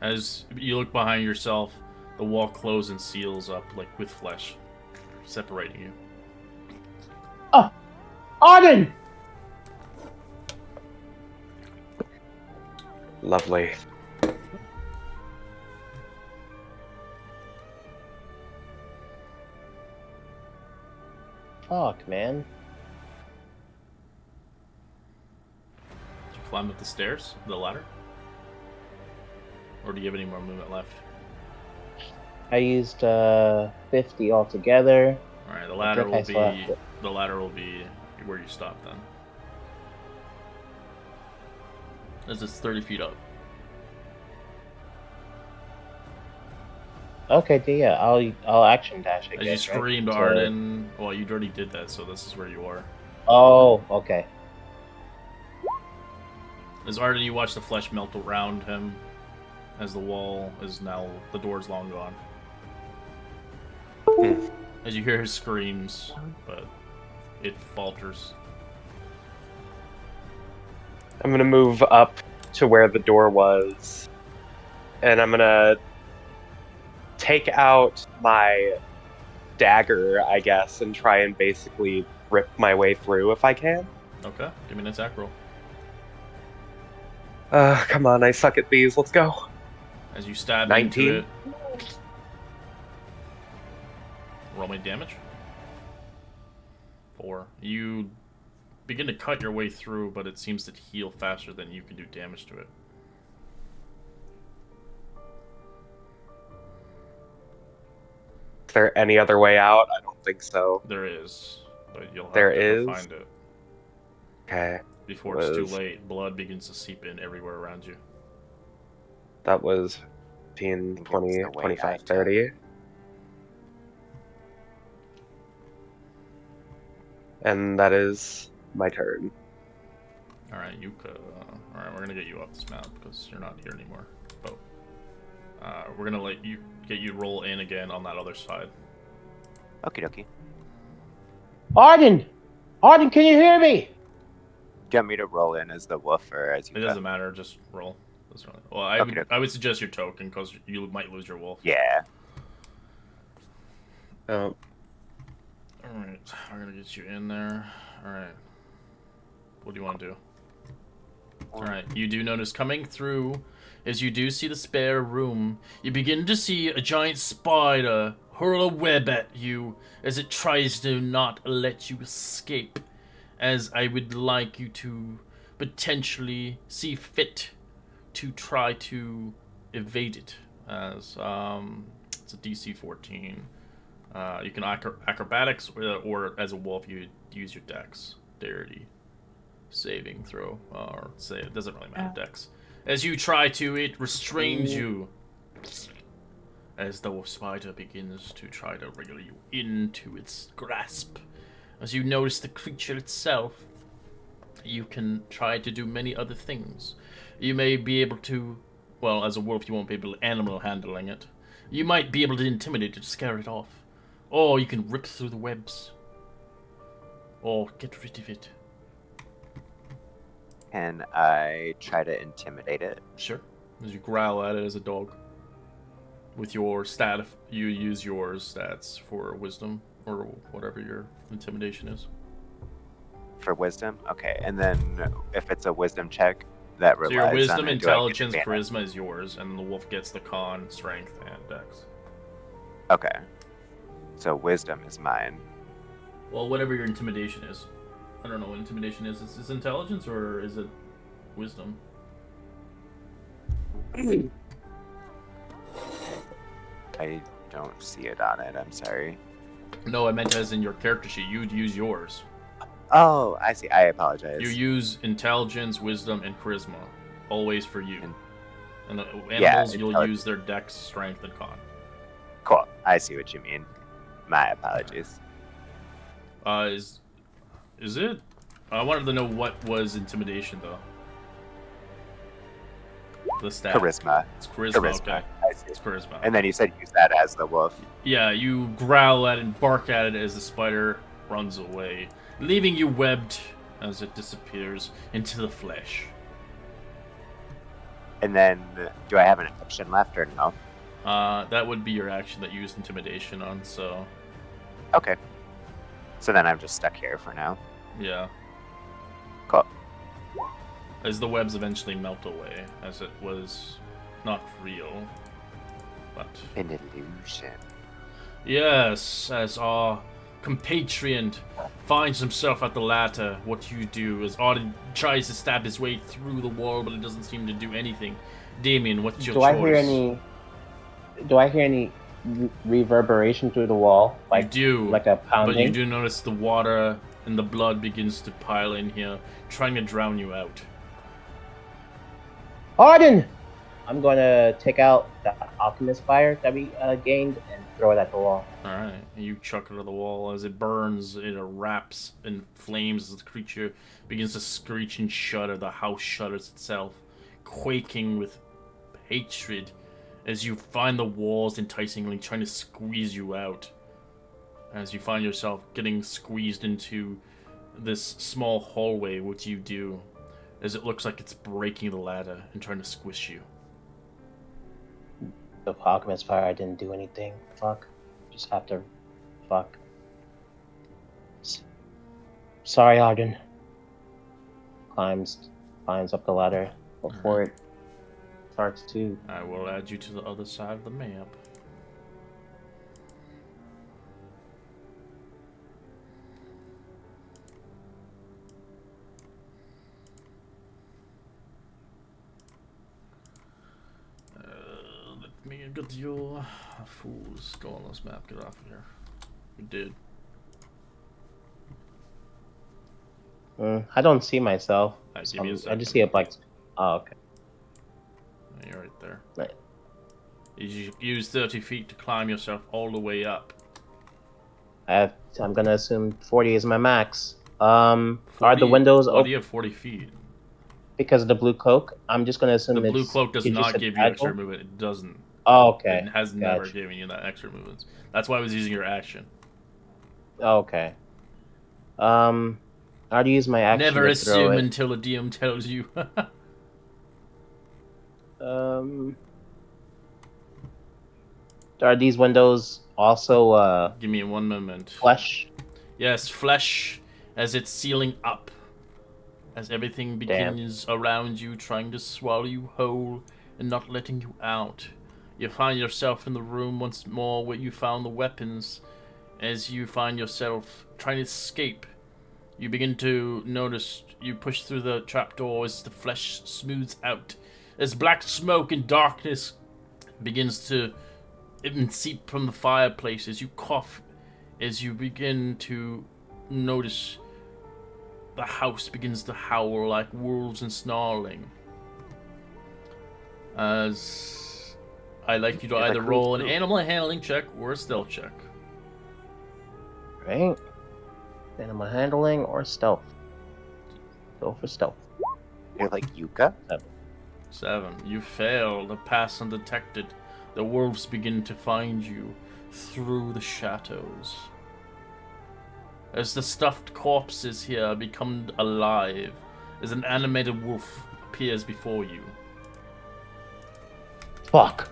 As you look behind yourself, the wall closes and seals up, like with flesh, separating you. Oh, Arden! Lovely. Fuck, man. Did you climb up the stairs, the ladder? Or do you have any more movement left? I used 50 altogether. All right, I think I still have the ladder will be where you stop then. As it's 30 feet up. Okay, yeah, I'll action dash. I As guess, you right? screamed, So- Arden. Well, you already did that, so this is where you are. Oh, okay. As Arden, you watch the flesh melt around him, as the wall is now the door's long gone. As you hear his screams, but it falters. I'm gonna move up to where the door was, and I'm gonna take out my dagger, I guess, and try and basically rip my way through if I can. Okay, give me an attack roll. Come on, I suck at these. Let's go. As you stab 19. into it, roll me damage. 4. You begin to cut your way through, but it seems to heal faster than you can do damage to it. Is there any other way out? I don't think so. There is, but you'll have There to go is? find it. Okay. Before it's too late, blood begins to seep in everywhere around you. That was 15, think it's 20, the way 25, I took. 30. And that is my turn. Alright, Yuka. Alright, we're gonna get you off this map because you're not here anymore. But we're gonna let you roll in again on that other side. Okie dokie. Arden! Arden, can you hear me? Do you want me to roll in as the wolf or as you? It doesn't matter, just roll. Well, Okay. I would suggest your token because you might lose your wolf. Yeah. Oh, Alright, we're gonna get you in there. Alright. What do you want to do? Alright, you do notice coming through, as you do see the spare room, you begin to see a giant spider hurl a web at you as it tries to not let you escape. As I would like you to potentially see fit to try to evade it. As it's a DC 14. You can acrobatics, or as a wolf, you use your dex. Dexterity saving throw, or say it doesn't really matter. Dex. As you try to, it restrains you. As the spider begins to try to wriggle you into its grasp. As you notice the creature itself, you can try to do many other things. You may be able to, well, as a wolf, you won't be able to animal handling it. You might be able to intimidate it, scare it off. Or you can rip through the webs. Or get rid of it. Can I try to intimidate it? Sure. As you growl at it as a dog. With your stat, you use your stats for wisdom, or whatever your intimidation is. For wisdom? Okay, and then if it's a wisdom check, that So relies your on wisdom, it. Do I get intelligence, advantage? charisma is yours, and the wolf gets the con, strength, and dex. Okay. So wisdom is mine. Well, whatever your intimidation is. I don't know what intimidation is. Is it intelligence or is it wisdom? I don't see it on it. I'm sorry. No, I meant as in your character sheet. You'd use yours. Oh, I see. I You apologize. use intelligence, wisdom, and charisma, always for you. And And the yeah, animals, you'll use their dex, strength, and con. cool. I see what you mean. My apologies. Is it? I wanted to know what was intimidation though. The stat. Charisma. It's charisma. Charisma. Okay. I see. It's charisma. And then you said use that as the wolf. Yeah, you growl at it and bark at it as the spider runs away, leaving you webbed as it disappears into the flesh. And then, do I have an action left or no? That would be your action that you used intimidation on, so Okay. So then I'm just stuck here for now. yeah. Cool. As the webs eventually melt away, as it was not real, but An illusion. yes, as our compatriot finds himself at the ladder, what you do is Arden tries to stab his way through the wall, but it doesn't seem to do anything. Damien, what's your Do choice? Do I hear any reverberation through the wall? Like you do, like a but pounding? you do notice the water and the blood begins to pile in here, trying to drown you out. Arden! I'm gonna take out the alchemist fire that we gained and throw it at the wall. Alright, you chuck it to the wall. As it burns, it erupts in flames as the creature begins to screech and shudder. The house shudders itself, quaking with hatred as you find the walls enticingly trying to squeeze you out. As you find yourself getting squeezed into this small hallway, what do you do? As it looks like it's breaking the ladder and trying to squish you. The alchemist fire didn't do anything. Fuck. Just have to. Fuck. Sorry, Arden. Climbs up the ladder before it starts to. I will add you to the other side of the map. Let me get your fools. Go on this map. Get off of here. You did. I don't see myself. Give me a I second. just see a black. Oh, okay. You're right there. Right. You use 30 feet to climb yourself all the way up. I'm gonna assume 40 is my max. Are 40? the windows Why open do you have 40 feet? because of the blue cloak? I'm just gonna assume The blue it's, cloak does you just not said give you extra agile? movement. It doesn't. Oh, okay. It has never Gotcha. given you that extra movements. That's why I was using your action. Oh, okay. I'll use my action Never to throw assume it. until the DM tells you. Are these windows also Give me one moment. flesh? Yes, flesh as it's sealing up. As everything begins around you, trying to swallow you whole and not letting you out. You find yourself in the room once more where you found the weapons. As you find yourself trying to escape, you begin to notice you push through the trapdoor as the flesh smooths out. As black smoke and darkness begins to seep from the fireplace as you cough, as you begin to notice the house begins to howl like wolves and snarling. As I like you to either roll an animal handling check or a stealth check. Right? Animal handling or stealth? Go for stealth. You're like Yuka? 7. You fail to pass undetected. The wolves begin to find you through the shadows. As the stuffed corpses here become alive, as an animated wolf appears before you. Fuck.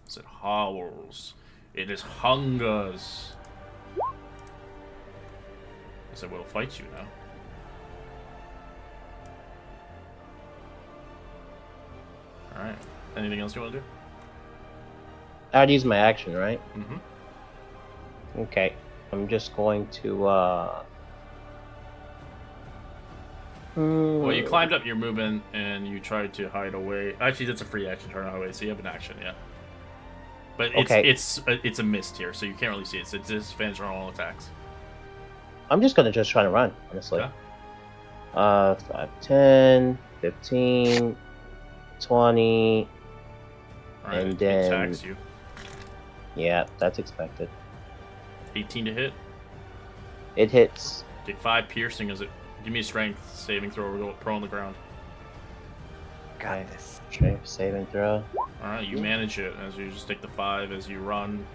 As it howls, it is hungers. As it will fight you now. Alright. Anything else you want to do? I'd use my action, right? Mm-hmm. Okay. I'm just going to Well, you hmm, climbed up your movement and you tried to hide away. Actually, that's a free action turn away, so you have an action, yeah. But okay. it's a mist here, so you can't really see it. So it's disadvantage on all attacks. I'm just gonna try to run, honestly. Okay. 5, 10, 15, 20, All right. and It then attacks you. yeah, that's expected. 18 to hit. It hits. Take 5 piercing as it. Give me a strength saving throw or go prone on the ground. Got Okay. this. Strength saving throw. Alright, you manage it as you just take the 5 as you run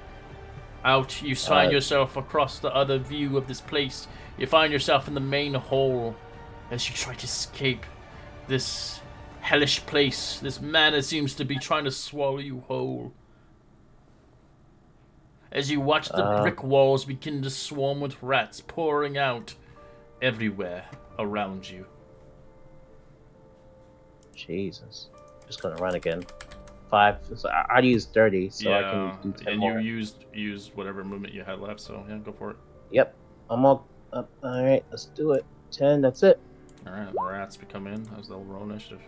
out. You find Uh, yourself across the other view of this place. You find yourself in the main hall as you try to escape this hellish place. This manor seems to be trying to swallow you whole. As you watch the uh, brick walls begin to swarm with rats pouring out everywhere around you. Jesus. Just gonna run again. 5. So I'd use 30, so I can Yeah, do 10 and you more. used whatever movement you had left, so yeah, go for it. Yep. I'm all up. All right, let's do it. 10. That's it. Alright, the rats become in as they'll roll initiative.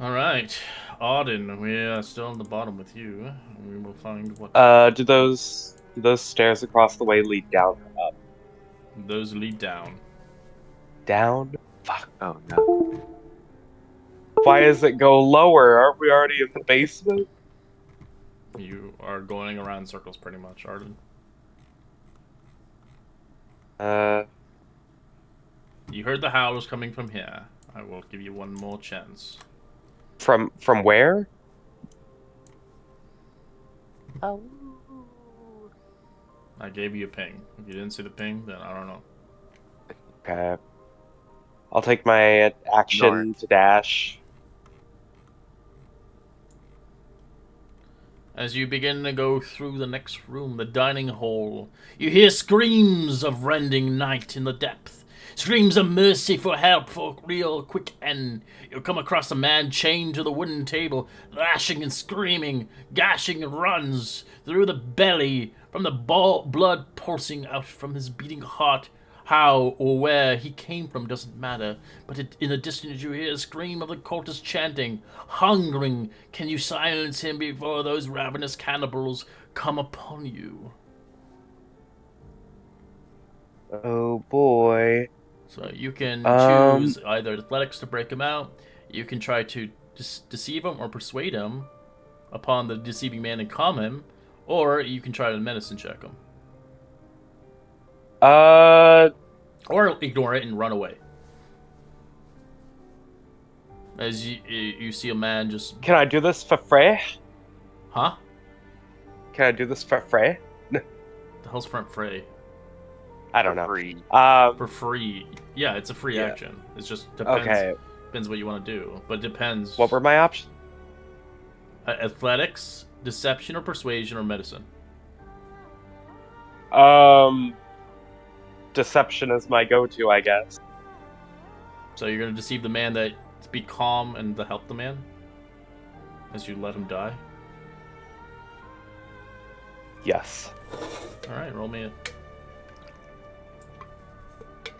Alright, Auden, we're still on the bottom with you. We will find what Do those stairs across the way lead down or up? those lead down. Down? Fuck. Oh no. Why does it go lower? Aren't we already in the basement? You are going around in circles pretty much, Arden. Uh, You heard the howls coming from here. I will give you one more chance. from where? Oh. I gave you a ping. If you didn't see the ping, then I don't know. Okay. I'll take my action North. to dash. As you begin to go through the next room, the dining hall, you hear screams of rending night in the depth. Screams of mercy for help, for real quick end. You come across a man chained to the wooden table, lashing and screaming, gashing runs through the belly, from the blood pulsing out from his beating heart. How or where he came from doesn't matter, but in the distance you hear a scream of the cultist chanting, hungering. Can you silence him before those ravenous cannibals come upon you? Oh boy. So you can Um, choose either athletics to break him out, you can try to deceive him or persuade him upon the deceiving man and calm him, or you can try to medicine check him. uh, Or ignore it and run away. As you see a man just... can I do this for free? Huh? Can I do this for free? The hell's front fray? I For don't know. free. For free. Yeah, it's a free Yeah. action. It just depends. Okay. Depends what you want to do, but it depends. What were my options? Athletics, deception, or persuasion, or medicine. Um, deception is my go-to, I guess. So you're gonna deceive the man that to be calm and to help the man as you let him die. Yes. All right, roll me it.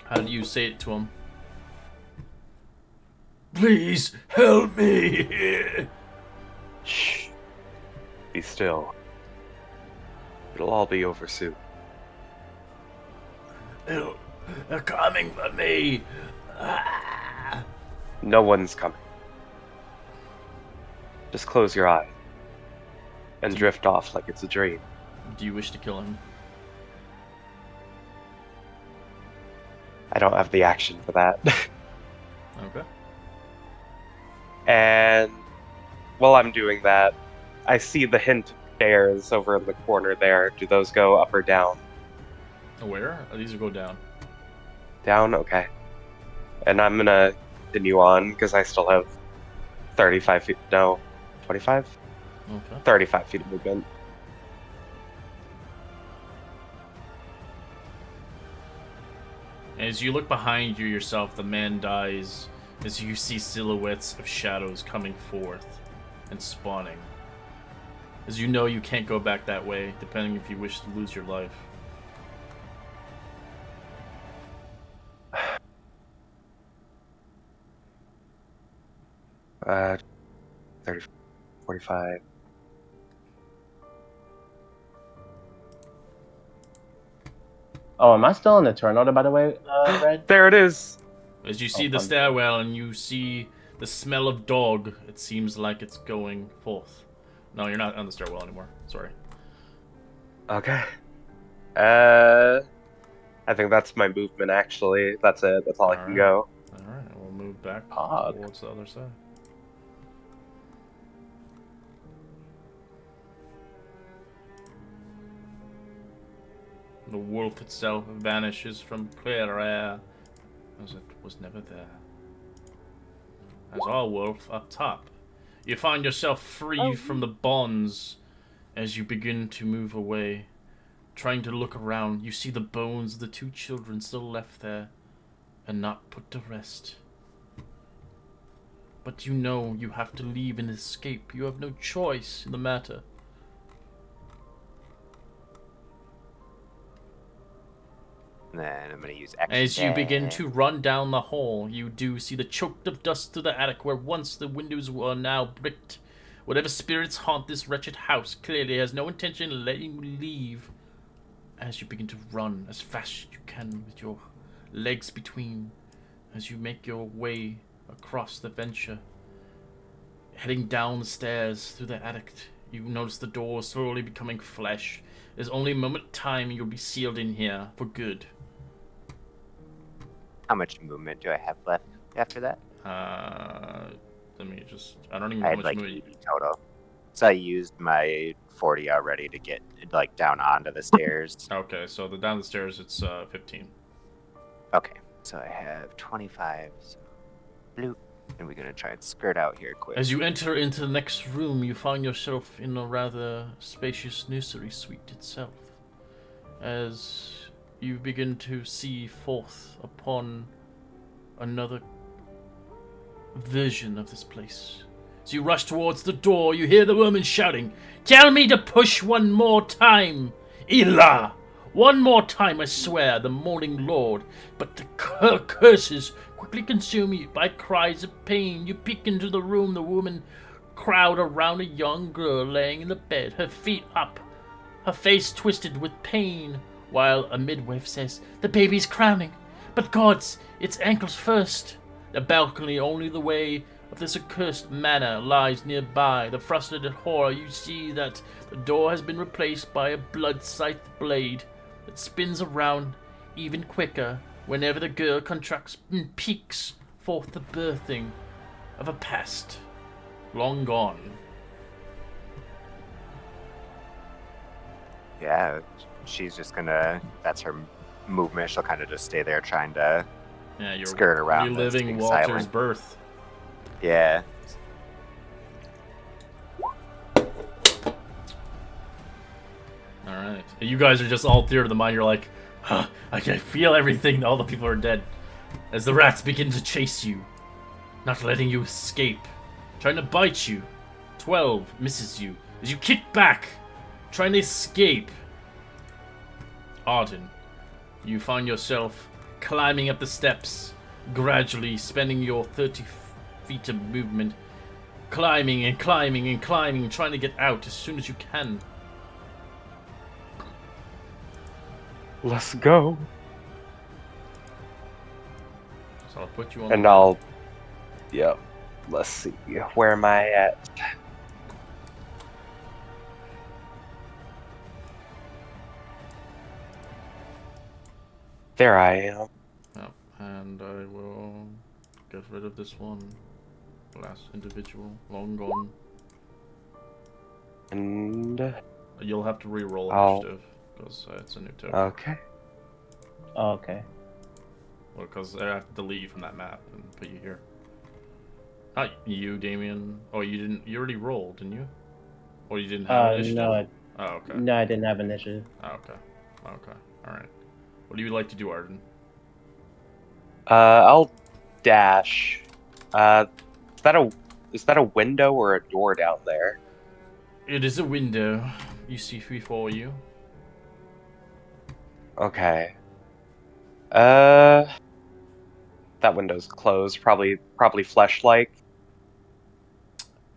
How do you say it to him? Please help me. Shh. Be still. It'll all be over soon. They're coming for me. Ah. No one's coming. Just close your eyes and drift off like it's a dream. Do you wish to kill him? I don't have the action for that. Okay. And while I'm doing that, I see the hint stairs over in the corner there. Do those go up or down? Where? Oh, these will go down. Down? Okay. And I'm gonna continue on because I still have 35 feet. No, 25? Okay. 35 feet of movement. As you look behind you yourself, the man dies as you see silhouettes of shadows coming forth and spawning. as you know you can't go back that way, depending if you wish to lose your life. Uh, 30, 45. Oh, am I still in the turn order, by the way, Red? There it is. As you Oh, see the fun. stairwell and you see the smell of dog, it seems like it's going forth. No, you're not on the stairwell anymore. Sorry. Okay. I think that's my movement, actually. That's it. That's all I can Alright. go. Alright, we'll move back Pog. towards the other side. The wolf itself vanishes from clear air, as it was never there. As our wolf up top, you find yourself free from the bonds as you begin to move away. Trying to look around, you see the bones of the two children still left there and not put to rest. But you know you have to leave and escape. You have no choice in the matter. And then I'm gonna use action As you begin dash. to run down the hall, you do see the choked of dust to the attic where once the windows were now bricked. Whatever spirits haunt this wretched house clearly has no intention of letting you leave. As you begin to run as fast as you can with your legs between, as you make your way across the venture, heading down the stairs through the attic, you notice the door slowly becoming flesh. There's only a moment of time and you'll be sealed in here for good. How much movement do I have left after that? Let me just, I don't even know I how had much like movement. 80 total. So I used my 40 already to get like down onto the stairs. Okay, so the down the stairs it's 15. Okay, so I have 25. So bloop, and we're gonna try and skirt out here quick. As you enter into the next room, you find yourself in a rather spacious nursery suite itself. As you begin to see forth upon another version of this place. As you rush towards the door, you hear the woman shouting, "Tell me to push one more time! Ilah! One more time, I swear, the morning lord, but the curses quickly consume you by cries of pain. You peek into the room, the woman crowd around a young girl laying in the bed, her feet up, her face twisted with pain, while a midwife says, "The baby's crowning, but gods, its ankles first." The balcony, only the way of this accursed manor, lies nearby. The frustrated horror, you see that the door has been replaced by a blood scythe blade that spins around even quicker whenever the girl contracts and peeks forth the birthing of a past long gone. Yeah, she's just gonna. That's her movement. She'll kind of just stay there trying to Yeah, you're skirt around this, reliving being Walter's silent. birth. Yeah. Alright. You guys are just all theater of the mind. You're like, huh, I can feel everything. All the people are dead. As the rats begin to chase you, not letting you escape, trying to bite you. 12 misses you. As you kick back, trying to escape. Arden, you find yourself climbing up the steps, gradually spending your 30 feet of movement, climbing and climbing and climbing, trying to get out as soon as you can. Let's go. So I'll put you on And the I'll. Yep. Let's see. Where am I at? There I am. Yep, and I will get rid of this one. Last individual, long gone. And. You'll have to re-roll I'll- initiative, because it's a new token. Okay. Oh, okay. Well, because I have to delete you from that map and put you here. Not you, Damien. Oh, you didn't. You already rolled, didn't you? Or you didn't have initiative? No, Oh, okay. no, I didn't have initiative. Oh, okay. Okay. All right. What do you like to do, Arden? I'll dash. Is that a window or a door down there? It is a window you see before you. Okay. That window's closed. Probably flesh-like.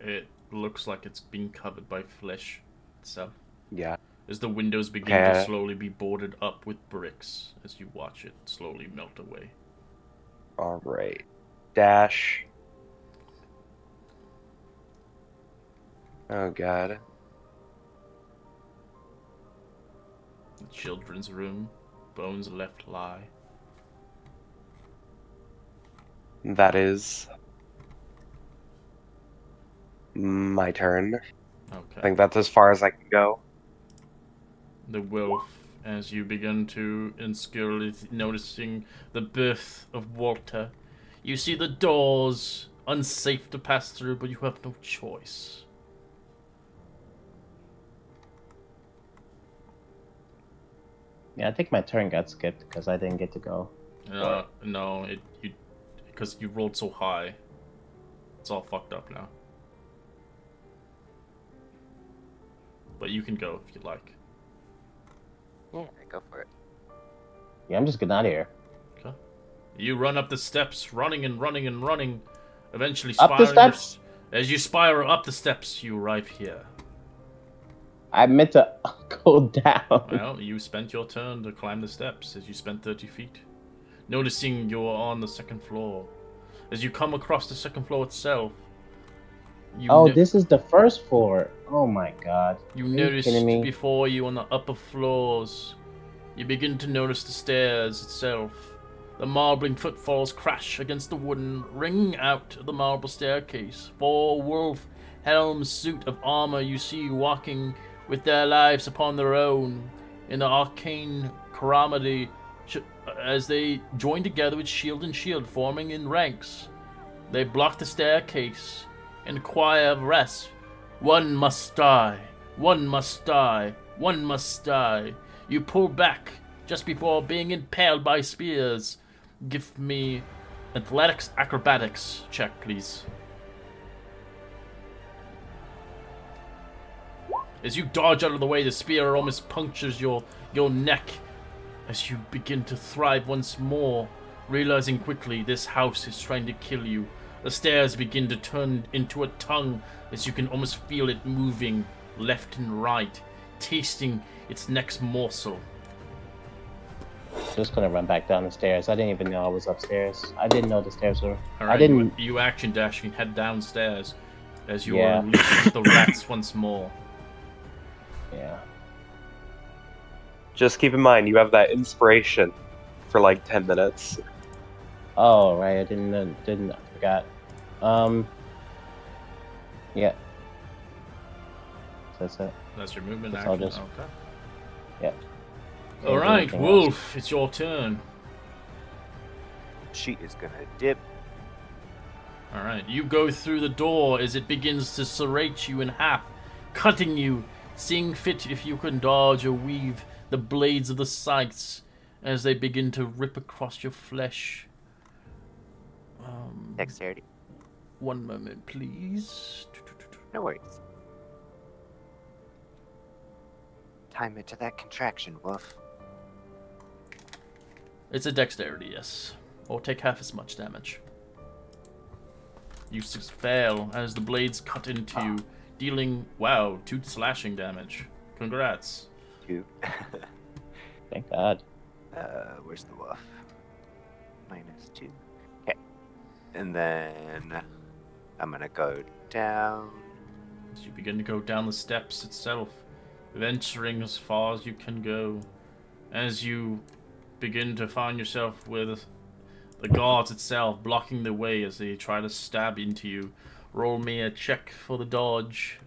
It looks like it's being covered by flesh itself. Yeah. As the windows begin to Okay. slowly be boarded up with bricks as you watch it slowly melt away. All right. Dash. Oh God. The children's room, bones left lie. That is my turn. I Okay. think that's as far as I can go. The wolf, as you begin to insecurely noticing the birth of Walter. You see the doors, unsafe to pass through, but you have no choice. Yeah, I think my turn got skipped because I didn't get to go. No, because you rolled so high. It's all fucked up now. But you can go if you'd like. Yeah, go for it. Yeah, I'm just getting out of here. Okay. You run up the steps, running and running and running. Eventually, Up the spiraling. steps? As you spiral up the steps, you arrive here. I meant to go down. Well, you spent your turn to climb the steps as you spent 30 feet. Noticing you're on the second floor. As you come across the second floor itself, Oh, this is the first floor. Oh my God. you Are you kidding noticed me? before you on the upper floors. You begin to notice the stairs itself. The marbling footfalls crash against the wooden, ringing out the marble staircase. Four wolf helmed suit of armor you see walking with their lives upon their own in the arcane calamity as they join together with shield and shield forming in ranks. They block the staircase and cry of rest. One must die. One must die. One must die. You pull back just before being impaled by spears. Give me athletics acrobatics check, please. As you dodge out of the way, the spear almost punctures your neck as you begin to thrive once more, realizing quickly this house is trying to kill you. The stairs begin to turn into a tongue as you can almost feel it moving left and right, tasting its next morsel. Just gonna run back down the stairs. I didn't even know I was upstairs. I didn't know the stairs were. All I right, didn't. you action dash and head downstairs as you Yeah. are unleashed with the rats once more. Yeah. Just keep in mind you have that inspiration for like 10 minutes. Oh right, I didn't. I forgot. Yeah. So that's it. That's your movement Guess I'll action. just- Okay. Yeah. All Can't do right, anything Wolf, else. it's your turn. She is gonna dip. All right, you go through the door as it begins to serrate you in half, cutting you, seeing fit if you can dodge or weave the blades of the scythes as they begin to rip across your flesh. Dexterity. One moment, please. No worries. Time it to that contraction, Wolf. It's a dexterity, yes. Or take half as much damage. You fail as the blades cut into you, dealing, 2 slashing damage. Congrats. 2. Thank God. Where's the wolf? -2. Okay. And then I'm gonna go down. As you begin to go down the steps itself, venturing as far as you can go. As you begin to find yourself with the guards itself blocking the way as they try to stab into you. Roll me a check for the dodge.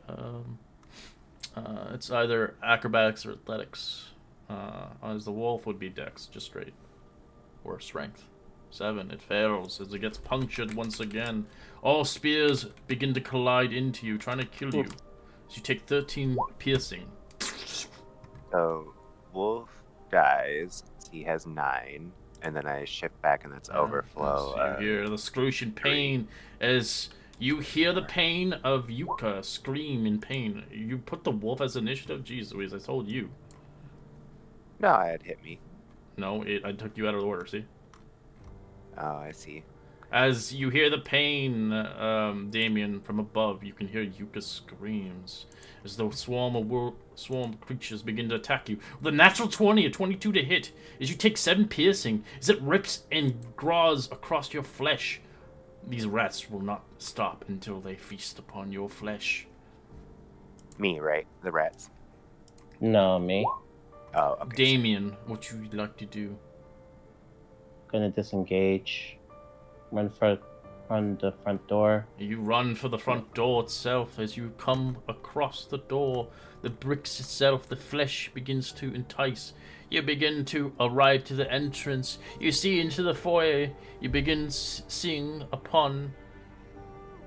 It's either acrobatics or athletics. As the wolf would be dex, just straight. Or strength. 7. It fails as it gets punctured once again. All spears begin to collide into you, trying to kill you. As you take 13 piercing. So wolf dies. He has 9, and then I shift back, and that's overflow. So you hear the excruciating pain as You hear the pain of Yuka scream in pain. You put the wolf as initiative? Jeez Louise, I told you. No, it hit me. No, I took you out of order, see? Oh, I see. As you hear the pain, Damien, from above, you can hear Yuka screams as though swarm creatures begin to attack you. With a natural 20, a 22 to hit, as you take 7 piercing, as it rips and gnaws across your flesh. These rats will not stop until they feast upon your flesh. Me, right? The rats. No, me. Oh, okay. Damien, what you like to do? Gonna disengage. Run the front door. You run for the front door itself. As you come across the door, the bricks itself, the flesh begins to entice. You begin to arrive to the entrance. You see into the foyer. You begin seeing upon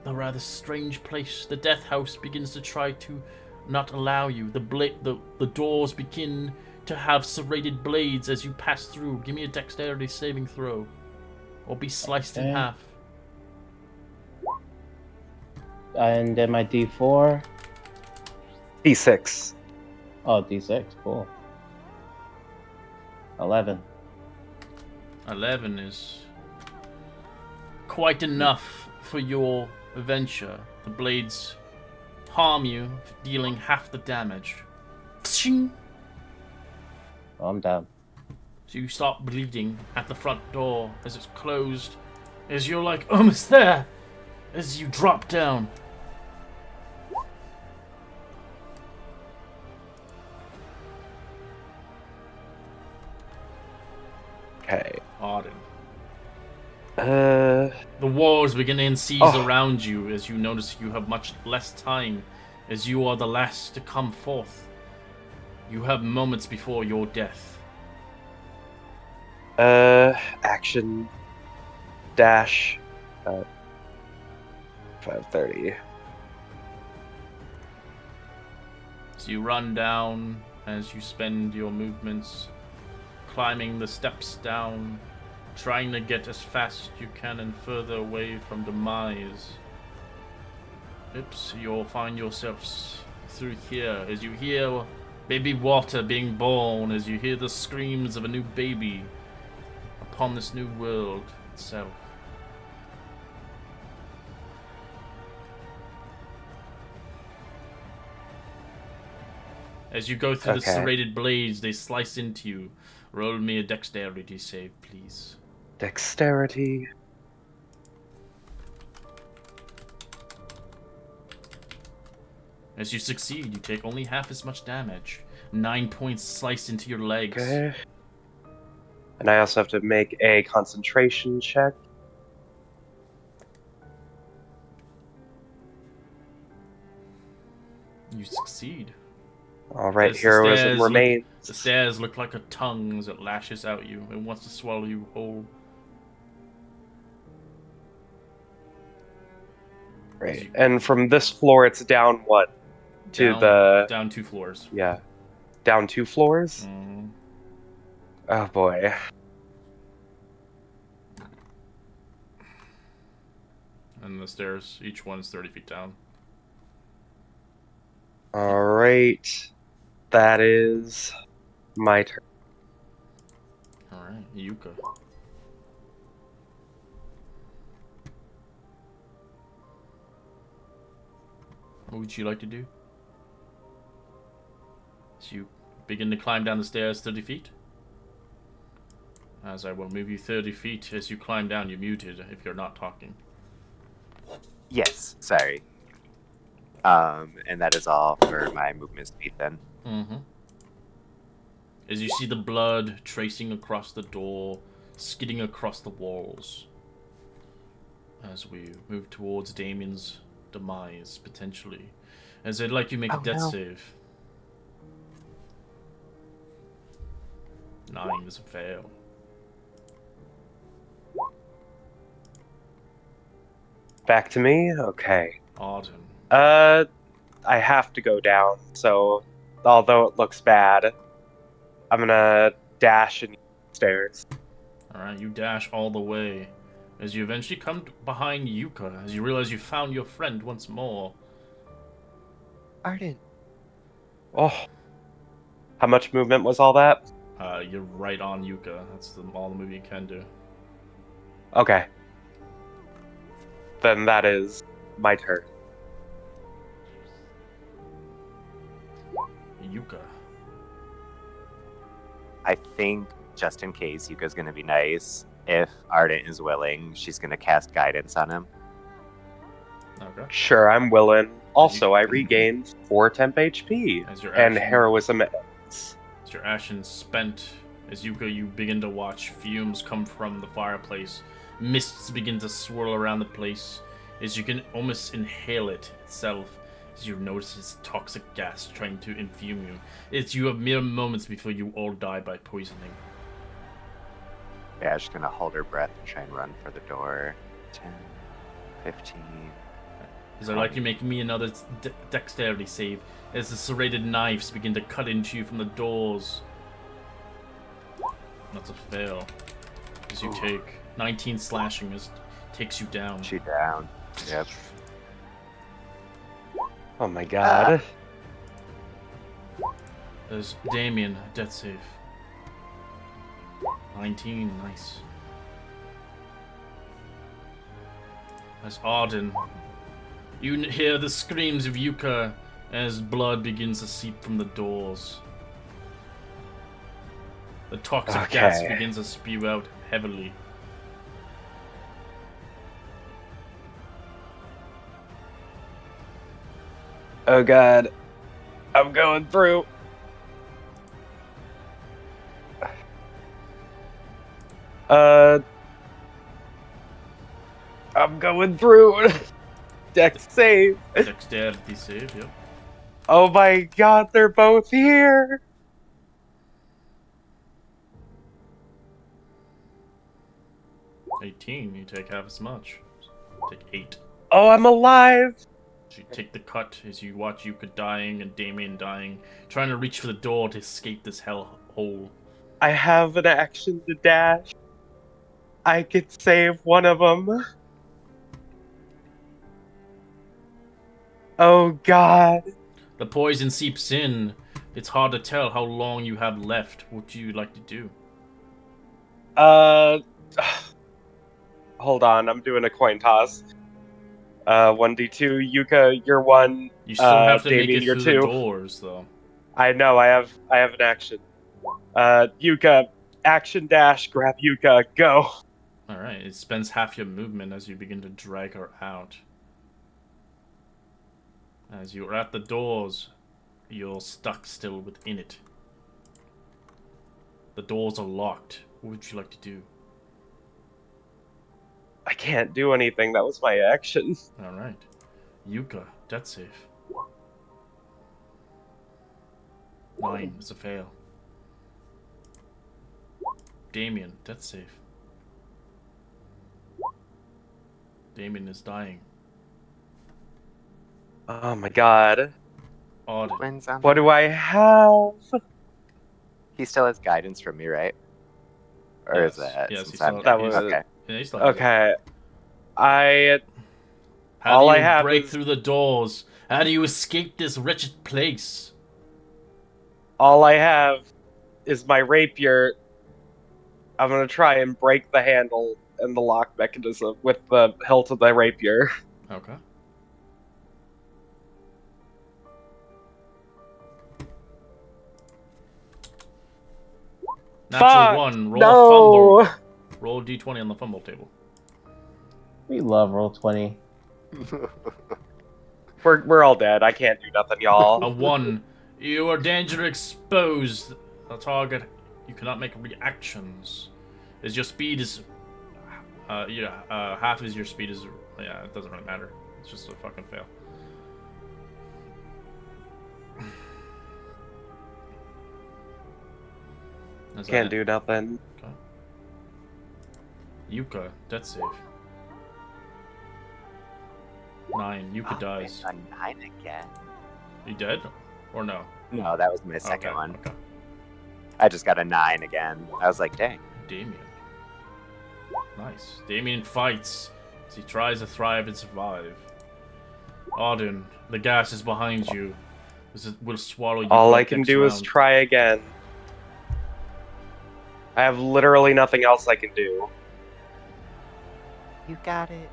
the rather strange place. The death house begins to try to not allow you. The doors begin to have serrated blades as you pass through. Give me a dexterity saving throw, or be sliced in Okay. half. And then my D4. D6. Oh, D6. Cool. 11. 11 is quite enough for your adventure. The blades harm you, dealing half the damage. Pshing! Oh, I'm down. So you start bleeding at the front door as it's closed. As you're like, almost there! As you drop down. Okay. Auden. Uh, The walls begin to seize Oh. around you as you notice you have much less time, as you are the last to come forth. You have moments before your death. action dash 5:30. So you run down as you spend your movements, climbing the steps down, trying to get as fast as you can and further away from demise. Oops, you'll find yourselves through here as you hear baby Walter being born, as you hear the screams of a new baby upon this new world itself. As you go through the Okay. serrated blades, they slice into you. Roll me a dexterity save, please. Dexterity. As you succeed, you take only half as much damage. 9 points sliced into your legs. Okay. And I also have to make a concentration check. You succeed. All right, As heroism remains. The stairs look like a tongue as it lashes out you. It wants to swallow you whole. Right. And from this floor, it's down what? To Down 2 floors. Yeah. Down 2 floors? Mhm. Oh boy. And the stairs, each one is 30 feet down. All right. That is my turn. Alright, Yuka. What would you like to do? So you begin to climb down the stairs 30 feet. As I will move you 30 feet as you climb down. You're muted if you're not talking. Yes, sorry. And that is all for my movement speed then. Mm-hmm. As you see the blood tracing across the door, skidding across the walls. As we move towards Damien's demise, potentially. As I'd like you to make a death save. 9 is a fail. Back to me? Okay. Auden. I have to go down, so although it looks bad, I'm gonna dash and stairs. Alright, you dash all the way as you eventually come behind Yuka, as you realize you found your friend once more. Arden. Oh, how much movement was all that? You're right on Yuka. That's all the move you can do. Okay. Then that is my turn. Yuka. I think, just in case Yuka's going to be nice, if Ardent is willing, she's going to cast guidance on him. Okay. Sure, I'm willing. Also, I regained 4 temp HP. As your And action, heroism ends. as your action spent, as Yuka, you begin to watch fumes come from the fireplace. Mists begin to swirl around the place, as you can almost inhale it itself. As you notice its toxic gas trying to infume you. It's you have mere moments before you all die by poisoning. Yeah, she's going to hold her breath and try and run for the door. 10, 15. Is there likely making me another dexterity save as the serrated knives begin to cut into you from the doors? That's a fail. As you take 19 slashing as takes you down. She down. Yep. Oh my god. There's Damien, death save. 19, nice. As Arden, you hear the screams of Yuka as blood begins to seep from the doors. The toxic gas begins to spew out heavily. Oh god. I'm going through. I'm going through. Dex save. Dexterity save, yep. Oh my god, they're both here. 18, you take half as much. Take 8. Oh, I'm alive. So you take the cut as you watch Yuka dying and Damien dying, trying to reach for the door to escape this hellhole. I have an action to dash. I could save one of them. Oh god. The poison seeps in. It's hard to tell how long you have left. What do you like to do? Hold on, I'm doing a coin toss. 1d2, Yuka, you're 1. You still have to Damien, make it you're through 2. the doors, though. I know, I have an action. Yuka, action dash, grab Yuka, go. Alright, it spends half your movement as you begin to drag her out. As you're at the doors, you're stuck still within it. The doors are locked. What would you like to do? I can't do anything, that was my action. Alright. Yuka, death save. 9 is a fail. Damien, death save. Damien is dying. Oh my god. Auden. Twins on What the do I have? He still has guidance from me, right? Or Yes. is that Yes, since he I'm still- That dead? was- Okay. Yeah, he's still has it. Okay. I How all do I you have break is- through the doors? How do you escape this wretched place? all I have is my rapier. I'm gonna try and break the handle and the lock mechanism with the hilt of the rapier. Okay. Natural Fuck! 1. Roll No! a fumble. Roll a d20 on the fumble table. We love roll 20. We're all dead. I can't do nothing, A y'all. 1. You are danger exposed. A target. You cannot make reactions. As your speed is. Half is your speed is. Yeah, it doesn't really matter. It's just a fucking fail. Is that Can't it? do nothing. Okay. Yuka, death save. 9. Yuka Oh, dies. A 9 again. You dead? Or no? No, that was my second Okay, one. Okay. I just got a 9 again. I was like, dang. Damien. Nice. Damien fights as he tries to thrive and survive. Auden, the gas is behind you. This will swallow you All I up can next do is round. try again. I have literally nothing else I can do. You got it.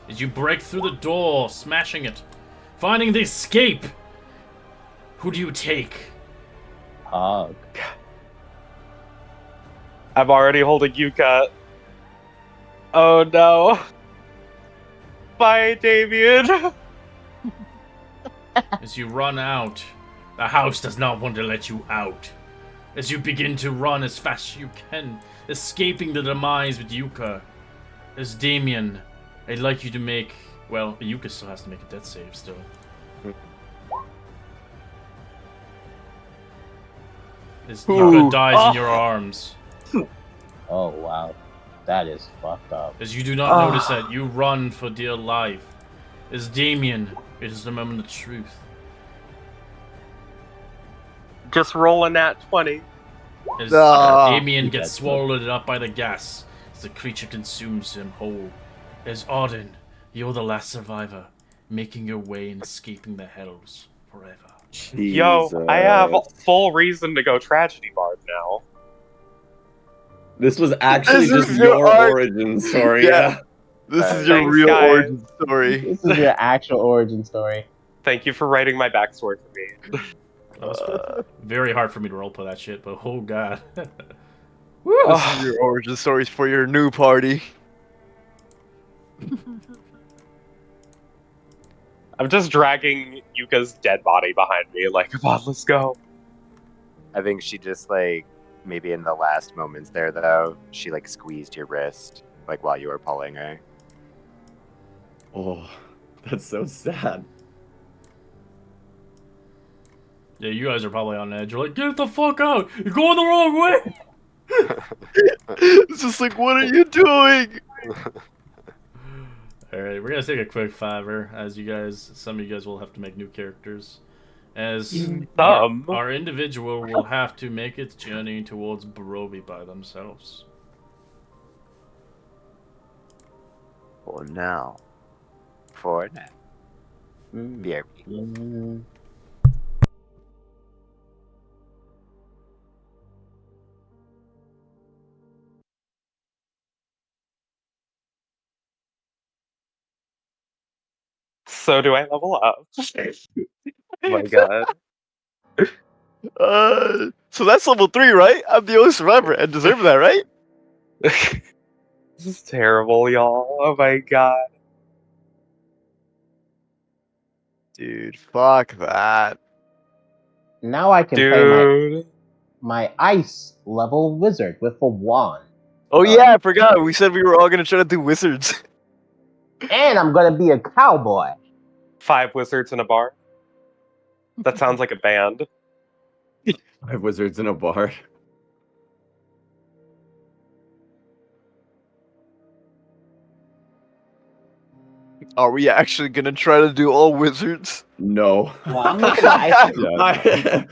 As you break through the door, smashing it, finding the escape. Who do you take? Hug. I'm already holding Yuka. Oh no. Bye, Damien. As you run out, the house does not want to let you out. As you begin to run as fast as you can, escaping the demise with Yuka. As Damien, I'd like you to make... Well, Yuka still has to make a death save still. As Yuka dies in your arms. Oh wow, that is fucked up. As you do not notice that, you run for dear life. As Damien, it is the moment of truth. Just rolling that 20. As Ah. Damien gets That's swallowed up by the gas, as the creature consumes him whole. As Auden, you're the last survivor, making your way and escaping the hells forever. Yo, I have full reason to go tragedy bard now. This was actually This just is your your arc. origin story, Yeah. yeah. This is your Thanks, real guys. origin story. This is your actual origin story. Thank you for writing my backstory for me. That was very hard for me to roleplay that shit, but oh god. This is your origin stories for your new party. I'm just dragging Yuka's dead body behind me, like, come on, let's go. I think she just like maybe in the last moments there though, she like squeezed your wrist like while you were pulling her. Oh, that's so sad. Yeah, you guys are probably on edge. You're like, get the fuck out! You're going the wrong way! It's just like, what are you doing? Alright, we're gonna take a quick fiver, as some of you guys will have to make new characters. As our individual will have to make its journey towards Barovia by themselves. For now. BRB. So do I level up? Oh my god. So that's level 3, right? I'm the only survivor and deserve that, right? This is terrible, y'all. Oh my god. Dude, fuck that. Now I can play Dude. my ice level wizard with a wand. Oh yeah, I forgot. We said we were all gonna try to do wizards. And I'm gonna be a cowboy. 5 wizards in a bar. That sounds like a band. 5 wizards in a bar. Are we actually gonna try to do all wizards? No. Well, I'm making the ice.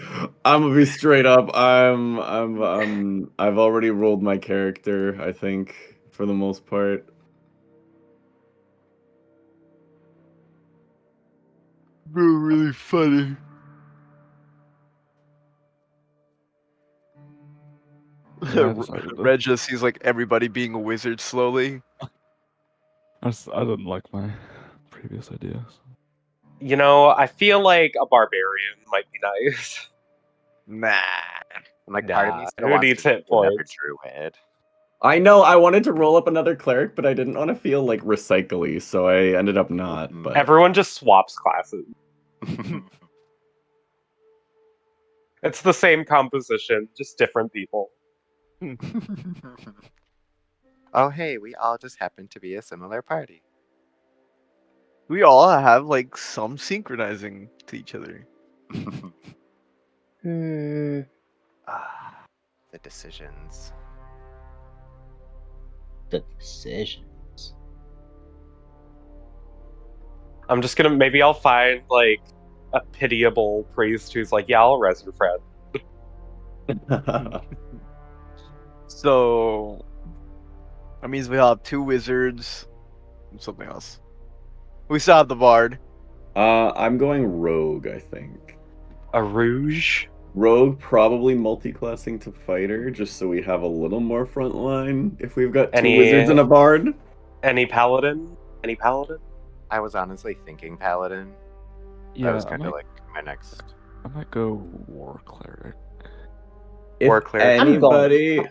I'm gonna be straight up. I've already rolled my character, I think, for the most part. Really funny. Yeah, I decided to- Red just sees like everybody being a wizard slowly. I didn't like my previous ideas. You know, I feel like a barbarian might be nice. Nah. I'm like part of me still who wants needs to hit be another points? druid. I know I wanted to roll up another cleric, but I didn't want to feel like recycly, so I ended up not. But Everyone just swaps classes. It's the same composition, just different people. Oh hey, we all just happen to be a similar party. We all have like some synchronizing to each other. Hmm. The decisions. The decisions. I'm just gonna, maybe I'll find, like, a pitiable priest who's like, yeah, I'll res your friend. So that means we have 2 wizards and something else. We still have the bard. I'm going rogue, I think. A rouge? Rogue probably multi-classing to fighter, just so we have a little more front line if we've got 2 wizards Any and a bard. any paladin? Any paladin? I was honestly thinking paladin. That Yeah, was kind of like my next. I might go war cleric. If War cleric. I'm going.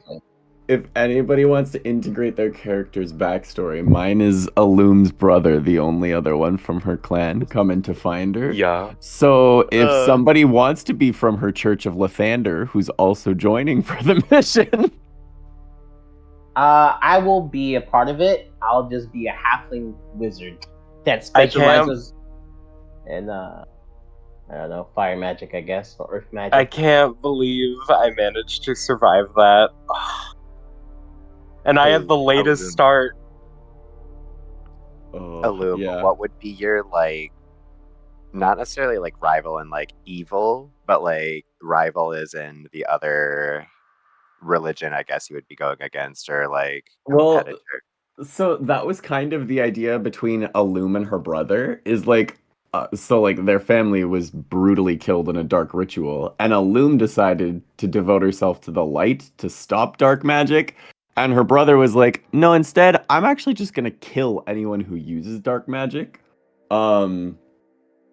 anybody wants to integrate their character's backstory, mine is Alum's brother, the only other one from her clan, coming to find her. Yeah. So if Uh. somebody wants to be from her Church of Lathander, who's also joining for the mission, I will be a part of it. I'll just be a halfling wizard that I can't specializes in I don't know, fire magic, I guess, or earth magic. I can't believe I managed to survive that. And I had the latest Alum. start. Alum, yeah. what would be your like, not necessarily like rival and like evil, but like rival is in the other religion, I guess you would be going against, or like Well, competitor. so that was kind of the idea between Alum and her brother, is like, so like their family was brutally killed in a dark ritual, and Alum decided to devote herself to the light to stop dark magic, and her brother was like, no, instead, I'm actually just gonna kill anyone who uses dark magic. Um,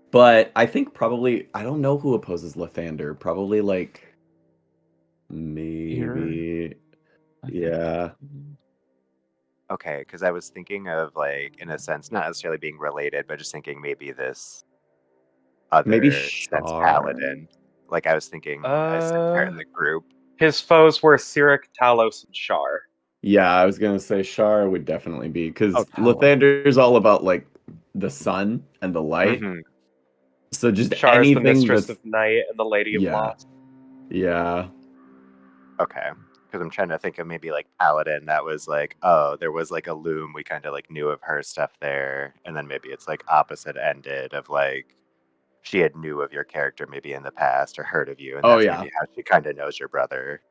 but I think probably, I don't know who opposes Lathander, probably like maybe, I think. yeah. Okay, because I was thinking of like, in a sense, not necessarily being related, but just thinking maybe this Maybe other sense Shar? paladin. Like I was thinking a sense part in the group. His foes were Cyric, Talos, and Shar. Yeah, I was gonna say Shar would definitely be, Oh, because Talon. Lathander's all about like the sun and the light. Mm-hmm. So just Shar is the anything mistress that's of night and the lady of yeah, loss. yeah. Okay. Because I'm trying to think of maybe like Paladin that was like, oh, there was like a loom. We kind of like knew of her stuff there. And then maybe it's like opposite ended of like she had knew of your character maybe in the past or heard of you. And Oh that's yeah. maybe how she kind of knows your brother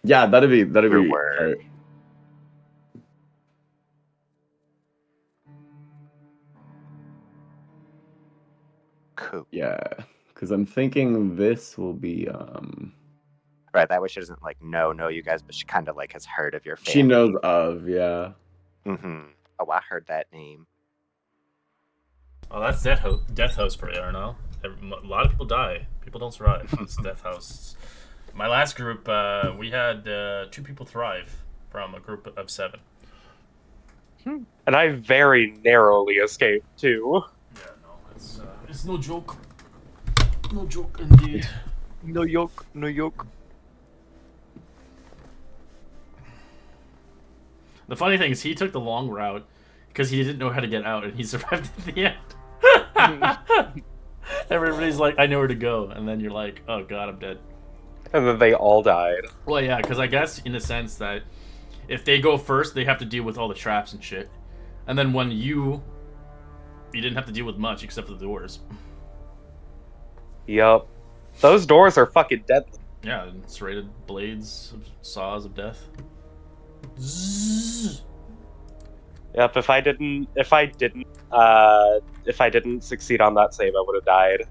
Yeah, that'd through be word. Cool. yeah. Because I'm thinking this will be Right. That way she doesn't like know you guys, but she kind of like has heard of your she family. knows of, yeah. Mm-hmm. Oh, I heard that name. Oh, that's Death House for you, now. A lot of people die. People don't survive. It's Death House. My last group, we had 2 people thrive from a group of 7. And I very narrowly escaped, too. Yeah, no, it's no joke. No joke indeed. No yoke, no yoke. The funny thing is, he took the long route because he didn't know how to get out, and he survived at the end. Everybody's like, I know where to go, and then you're like, oh god, I'm dead. And then they all died. Well, yeah, because I guess in a sense that if they go first, they have to deal with all the traps and shit, and then when you didn't have to deal with much except for the doors. Yup. Those doors are fucking deadly. Yeah, and serrated blades, saws of death. Zzz. Yep, if I didn't succeed on that save, I would have died.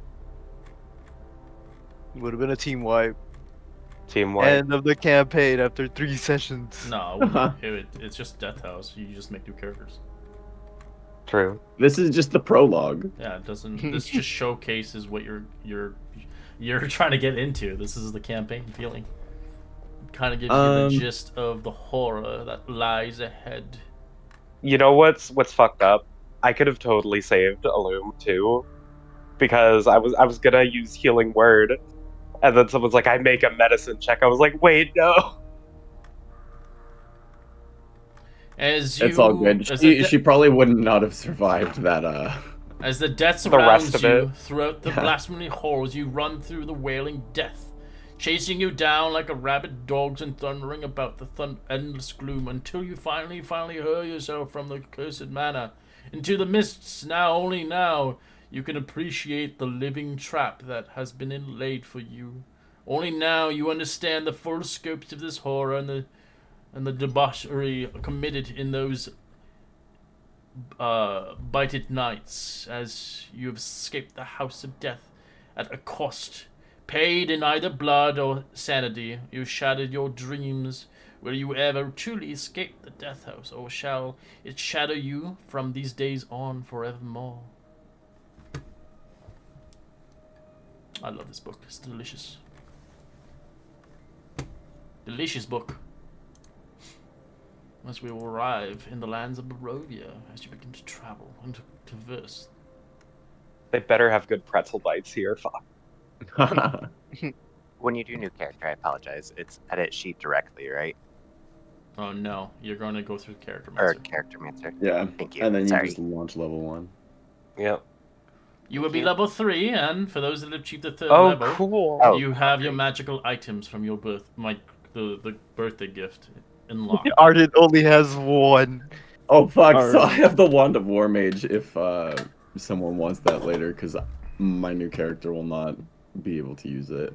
Would have been a team wipe. Team wipe. End of the campaign after 3 sessions. No, it's just Death House. You just make new characters. True. This is just the prologue. Yeah, it doesn't. This just showcases what you're trying to get into. This is the campaign feeling. Kind of gives you the gist of the horror that lies ahead. You know what's fucked up? I could have totally saved Alum too, because I was gonna use healing word, and then someone's like, "I make a medicine check." I was like, "Wait, no." It's all good. She probably would not have survived that. As the death The rest surrounds of you it. throughout the blasphemy halls, you run through the wailing death, chasing you down like a rabid dogs and thundering about the endless gloom until you finally hurl yourself from the cursed manor into the mists. Only now, you can appreciate the living trap that has been inlaid for you. Only now you understand the full scopes of this horror and the and the debauchery committed in those bited nights as you have escaped the house of death at a cost paid in either blood or sanity. You shattered your dreams. Will you ever truly escape the death house, or shall it shadow you from these days on forevermore? I love this book. It's delicious. Delicious book. As we will arrive in the lands of Barovia as you begin to travel and to traverse. They better have good pretzel bites here. Fuck. When you do new character, I apologize. It's edit sheet directly, right? Oh no, you're going to go through character Or master. character master. Yeah, Thank you. and then you Sorry. just launch level 1. Yep. You will be you. level 3, and for those that achieve the third Oh, level, cool. Oh, you have your great. magical items from your the birthday gift unlocked. Arden only has one. Oh fuck! So I Alright. have the Wand of War Mage if someone wants that later, because my new character will not be able to use it.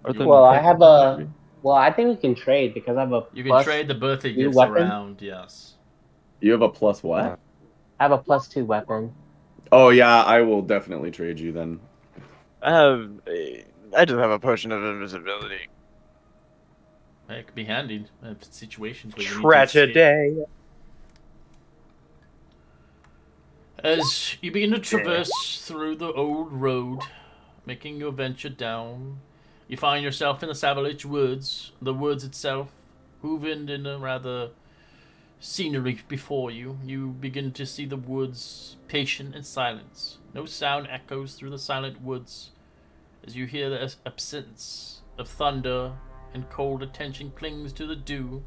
Or You, the Well, new I character, have a. maybe. Well, I think we can trade because I have a you can plus trade the birthday 2 gifts weapon. around, yes. You have a plus Uh, what? I have a +2 weapon. Oh yeah, I will definitely trade you then. I just have a potion of invisibility. It could be handy in situations where you need to escape. Tragedy. As you begin to traverse through the old road, making your venture down, you find yourself in the Savalich Woods. The woods itself, hoovened in a rather scenery before you. You begin to see the woods patient in silence. No sound echoes through the silent woods as you hear the absence of thunder and cold attention clings to the dew.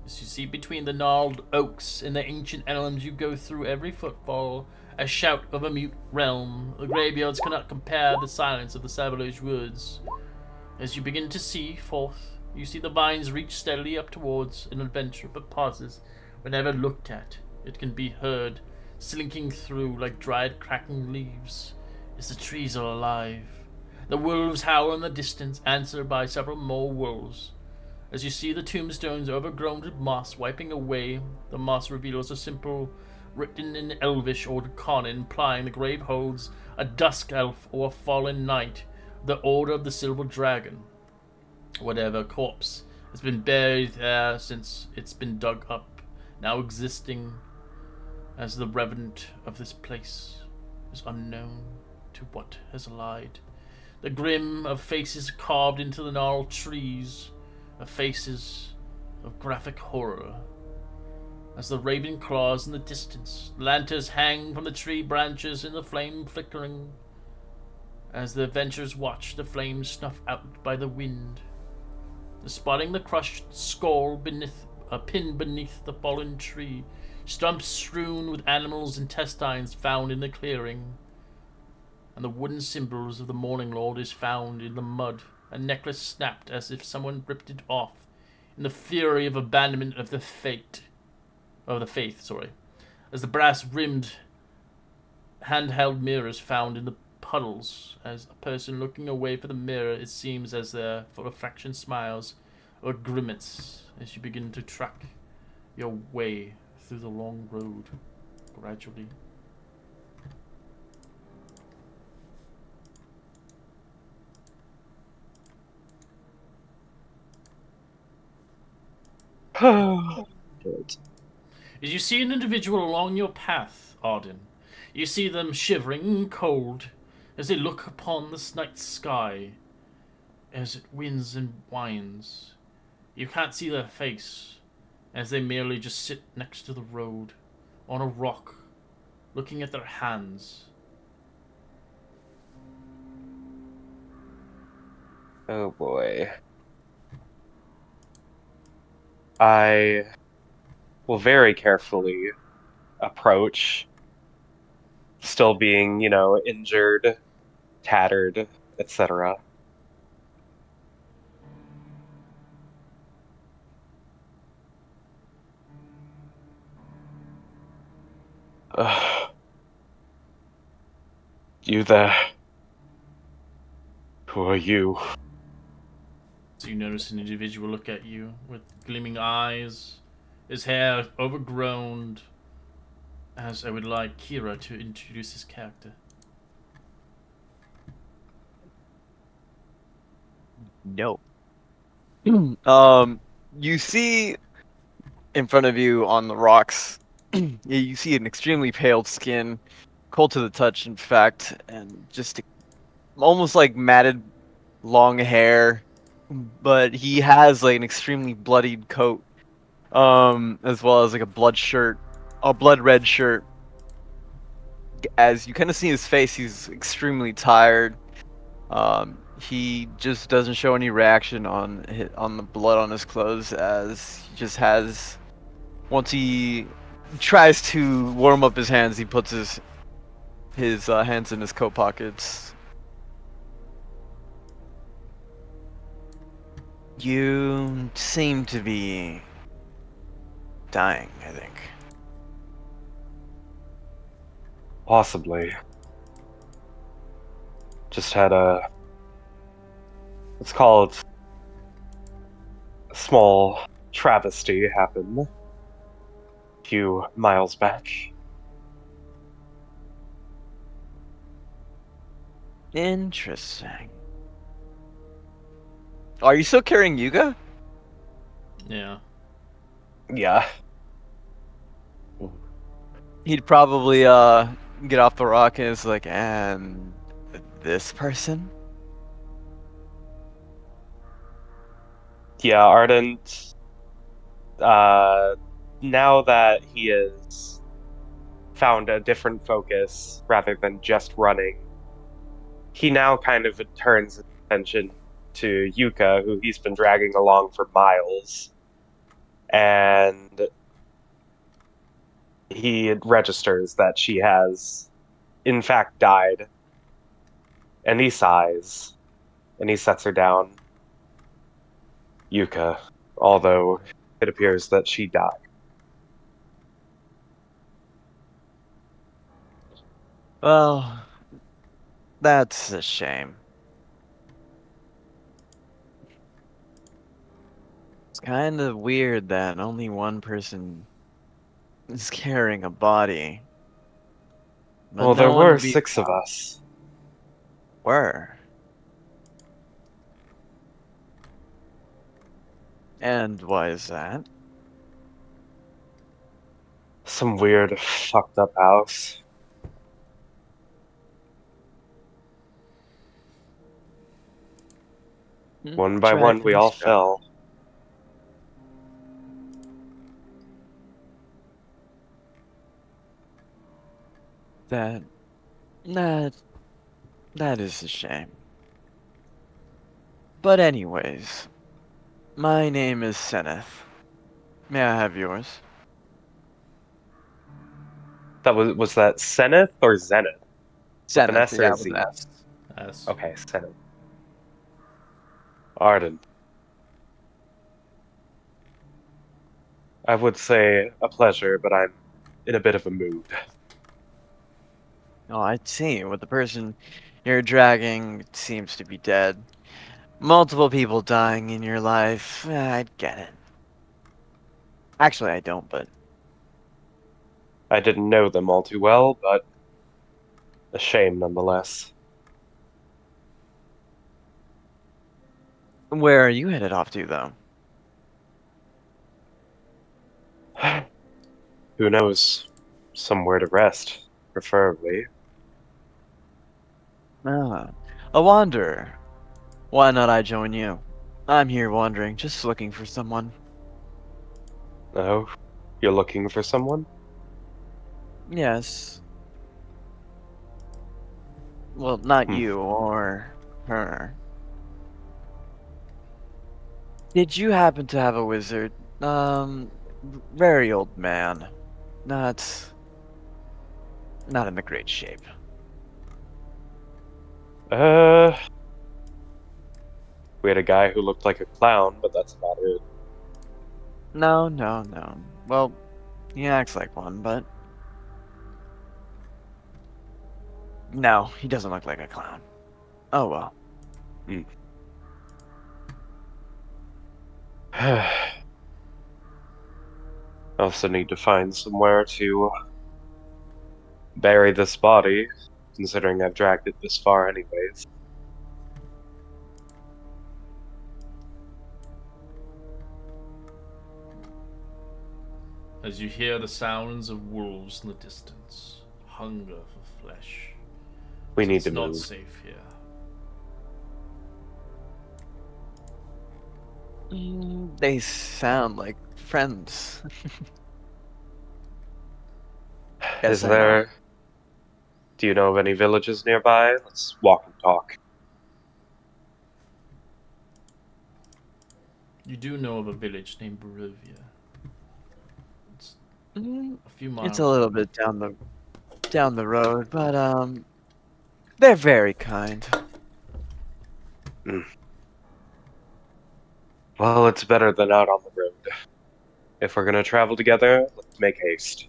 As you see between the gnarled oaks and the ancient elms, you go through every footfall, a shout of a mute realm. The graveyards cannot compare the silence of the Savage Woods. As you begin to see forth, you see the vines reach steadily up towards an adventure, but pauses whenever looked at. It can be heard slinking through like dried cracking leaves, as the trees are alive. The wolves howl in the distance, answered by several more wolves. As you see the tombstones overgrown with moss wiping away, the moss reveals a simple written in Elvish or Draconic, implying the grave holds a dusk elf or a fallen knight, the Order of the Silver Dragon. Whatever corpse has been buried there since it's been dug up, now existing as the revenant of this place, is unknown to what has lied. The grim of faces carved into the gnarled trees, of faces of graphic horror. As the raven claws in the distance, lanterns hang from the tree branches in the flame flickering. As the adventurers watch the flames snuff out by the wind, spotting the crushed skull beneath a pin beneath the fallen tree, stumps strewn with animals' intestines found in the clearing, and the wooden symbols of the Morning Lord is found in the mud. A necklace snapped as if someone ripped it off in the fury of abandonment of the faith. As the brass-rimmed handheld mirrors found in the puddles, as a person looking away from the mirror, it seems as their full affection smiles or grimace as you begin to track your way through the long road gradually. Good. As you see an individual along your path, Arden, you see them shivering and cold as they look upon the night sky as it winds and winds. You can't see their face, as they merely just sit next to the road, on a rock, looking at their hands. Oh boy. I will very carefully approach, still being, injured, tattered, etc. You there? Who are you? you notice an individual look at you with gleaming eyes, his hair overgrown. As I would like Kira to introduce his character. No. You see in front of you on the rocks, you see an extremely pale skin, cold to the touch, in fact, and just almost like matted long hair, but he has like an extremely bloodied coat, as well as like a blood red shirt. As you kind of see his face, he's extremely tired. He just doesn't show any reaction on the blood on his clothes, as he just has. Once he tries to warm up his hands, he puts his hands in his coat pockets. You seem to be dying, I think. Possibly. Just had a, let's call it, a small travesty happen a few miles back. Interesting. Are you still carrying Yuga? Yeah. Yeah. He'd probably get off the rock and is like, and this person? Yeah, Ardent, uh, now that he has found a different focus rather than just running, he now kind of turns his attention to Yuka, who he's been dragging along for miles, and he registers that she has, in fact, died, and he sighs, and he sets her down. Yuka, although it appears that she died. Well, that's a shame. It's kind of weird that only one person is carrying a body, but Well, no there one were to be 6 of found. us. Where? And why is that? Some weird, fucked up house. One by Try one, to we all describe fell. that. That that is a shame. But anyways, my name is Seneth. May I have yours? That was that Zenith or Zenith? With an Seneth, S or yeah, a with an Z? S. As Okay, Zenith. Arden. I would say a pleasure, but I'm in a bit of a mood. Oh, I see. With the person you're dragging seems to be dead. Multiple people dying in your life. I'd get it. Actually, I don't, but I didn't know them all too well, but a shame nonetheless. where are you headed off to, though? Who knows? Somewhere to rest, preferably. Ah, a wanderer. Why not I join you? I'm here wandering, just looking for someone. Oh, you're looking for someone? Yes. Well, not Hmm. you or her. Did you happen to have a wizard? Very old man. Not not in the great shape. Uh, we had a guy who looked like a clown, but that's about it. No, no, no. Well, he acts like one, but no, he doesn't look like a clown. Oh well. Hmm. I also need to find somewhere to bury this body, considering I've dragged it this far anyways. As you hear the sounds of wolves in the distance, hunger for flesh. We So need to it's not move. safe here. They sound like friends. Is Guess I know. there... Do you know of any villages nearby? Let's walk and talk. You do know of a village named Barovia. It's Mm, a few It's a miles little from bit down the road, but they're very kind. Hmm. Well, it's better than out on the road. If we're gonna travel together, let's make haste.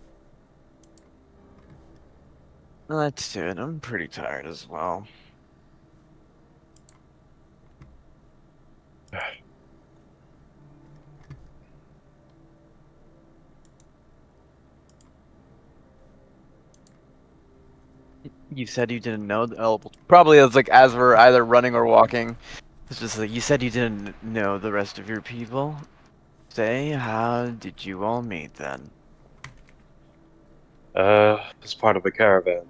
Let's do it. I'm pretty tired as well. You said you didn't know. Oh, probably it's like as we're either running or walking. It's just like you said you didn't know the rest of your people. Say, how did you all meet then? As part of a caravan.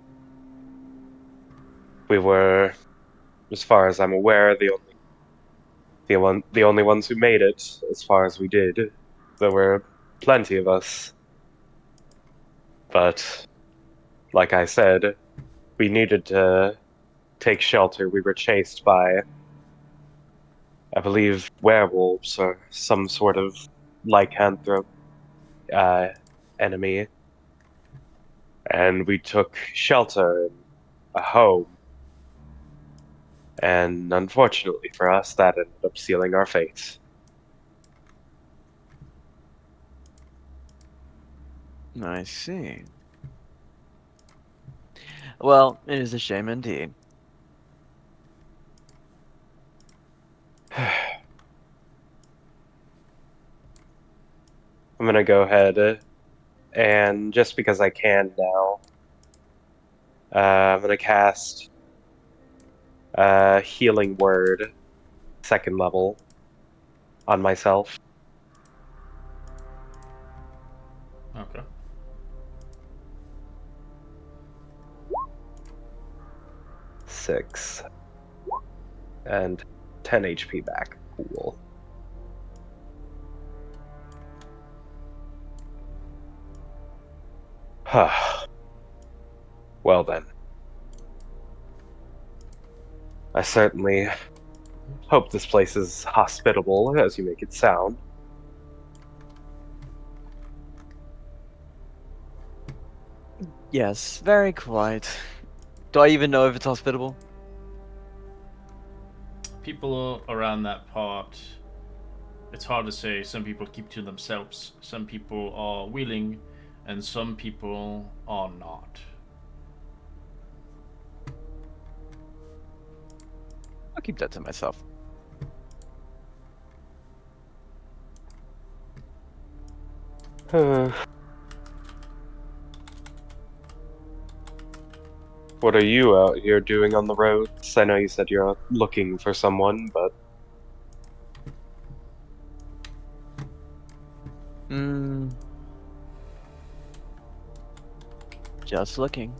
We were, as far as I'm aware, the only ones who made it, as far as we did. There were plenty of us, but like I said, we needed to take shelter. We were chased by, I believe, werewolves or some sort of lycanthrope uh, enemy, and we took shelter in a home. And unfortunately for us, that ended up sealing our fate. I see. Well, it is a shame indeed. I'm gonna go ahead and just because I can now, I'm gonna cast Healing Word, second level, on myself. Okay. 6 and 10 HP back. Cool. Well then, I certainly hope this place is hospitable as you make it sound. Yes, very quiet. Do I even know if it's hospitable? People around that part, it's hard to say. Some people keep to themselves. Some people are willing, and some people are not. I'll keep that to myself. What are you out here doing on the roads? I know you said you're looking for someone, but Hmm. Just looking.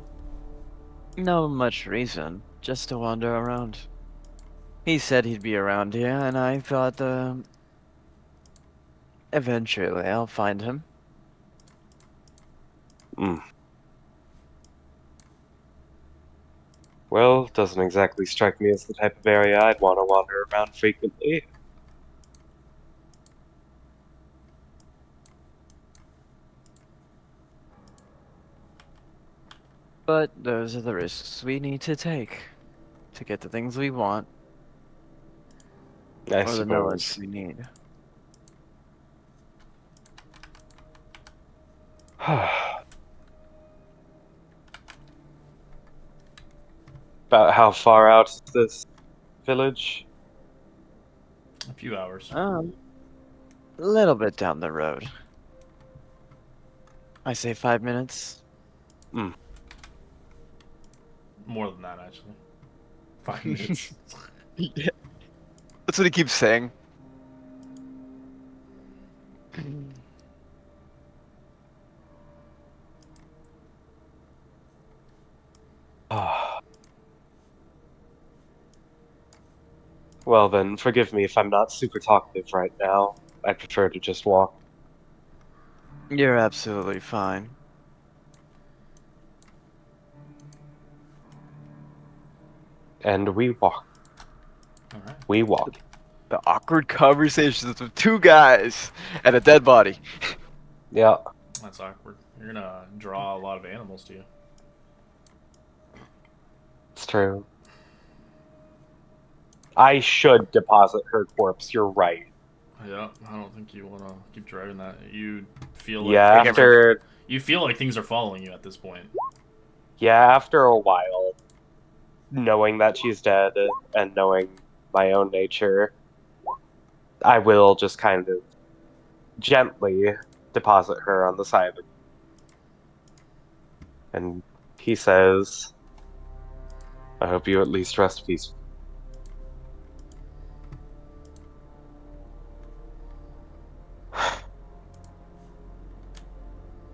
No much reason. Just to wander around. He said he'd be around here, and I thought, eventually I'll find him. mm, well, doesn't exactly strike me as the type of area I'd want to wander around frequently. But those are the risks we need to take to get the things we want I or the knowledge suppose. we need. About how far out is this village? A few hours. Um, A little bit down the road. I say 5 minutes. More than that, actually. 5 minutes. Yeah. That's what he keeps saying. Well then, forgive me if I'm not super talkative right now. I prefer to just walk. You're absolutely fine. And we walk. All right. We walk. The awkward conversations with two guys and a dead body. Yeah, That's awkward. You're gonna draw a lot of animals to you. it's true. I should deposit her corpse, you're right. Yeah, I don't think you want to keep driving that. You feel like Yeah, things are. after You feel like things are following you at this point. after a while, knowing that she's dead and knowing my own nature, I will just kind of gently deposit her on the side. And he says, I hope you at least rest peacefully.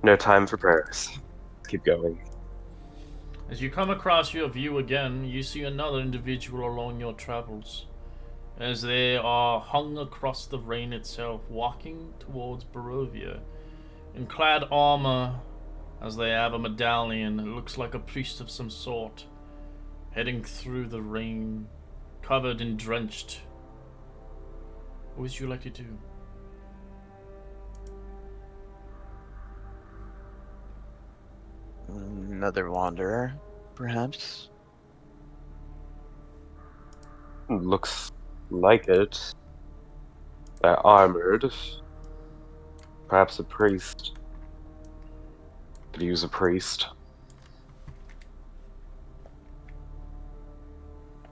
No time for prayers. Keep going. As you come across your view again, you see another individual along your travels, as they are hung across the rain itself, walking towards Barovia, in clad armor, as they have a medallion. It looks like a priest of some sort, heading through the rain, covered and drenched. What would you like to do? Another wanderer, perhaps? Looks like it. They're armored. Perhaps a priest. Could use a priest.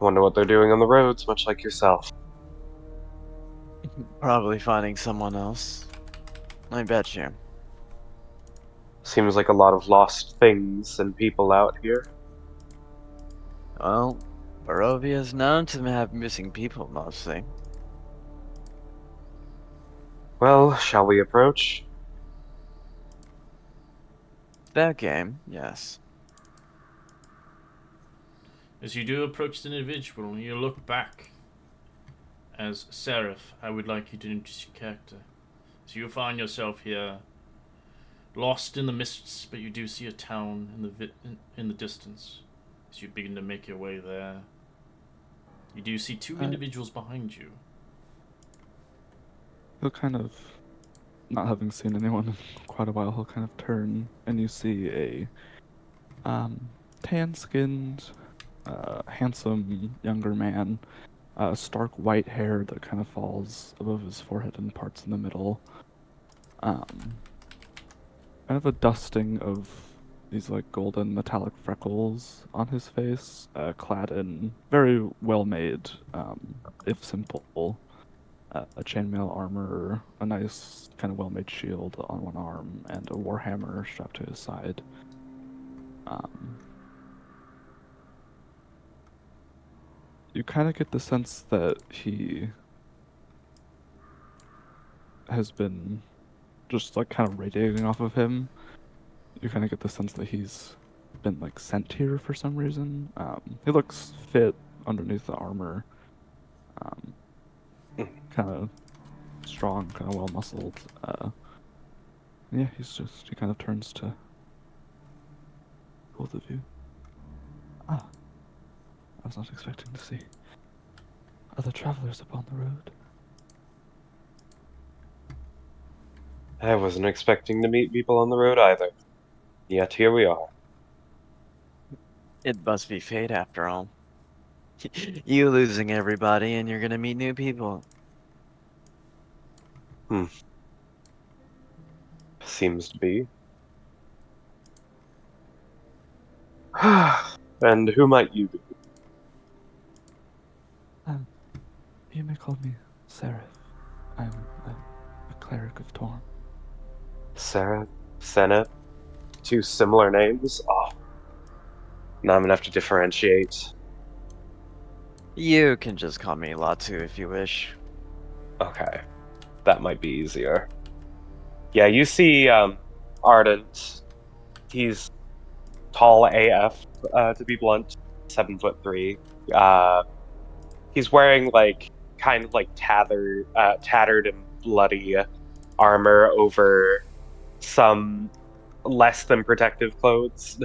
Wonder what they're doing on the roads, much like yourself. Probably finding someone else. I bet you. Seems like a lot of lost things and people out here. Well, Barovia is known to have missing people mostly. Well, shall we approach? That game, yes. As you do approach the individual, you look back. As Seraph, I would like you to introduce your character. So you find yourself here, lost in the mists, but you do see a town in the distance. As you begin to make your way there, you do see two Uh, individuals behind you. He'll kind of, not having seen anyone in quite a while, he'll kind of turn and you see a tan-skinned, handsome younger man, stark white hair that kind of falls above his forehead and parts in the middle. Um, Kind of a dusting of these like golden metallic freckles on his face, clad in very well made, if simple, a chainmail armor, a nice kind of well made shield on one arm, and a warhammer strapped to his side. Um, you kind of get the sense that he has been just like kind of radiating off of him. You kind of get the sense that he's been like sent here for some reason. He looks fit underneath the armor, um, kind of strong, kind of well muscled. Yeah, he kind of turns to both of you. Ah, I was not expecting to see other travelers upon the road. I wasn't expecting to meet people on the road either. Yet here we are. It must be fate after all. You losing everybody and you're gonna meet new people. Seems to be. And who might you be? Um, you may call me Seraph. I'm a cleric of Torm. Sarah, Senna, two similar names. Oh, now I'm gonna have to differentiate. You can just call me Latu if you wish. Okay, that might be easier. Yeah, you see, Ardent. He's tall AF, to be blunt, 7'3". He's wearing like kind of like tattered and bloody armor over some less than protective clothes.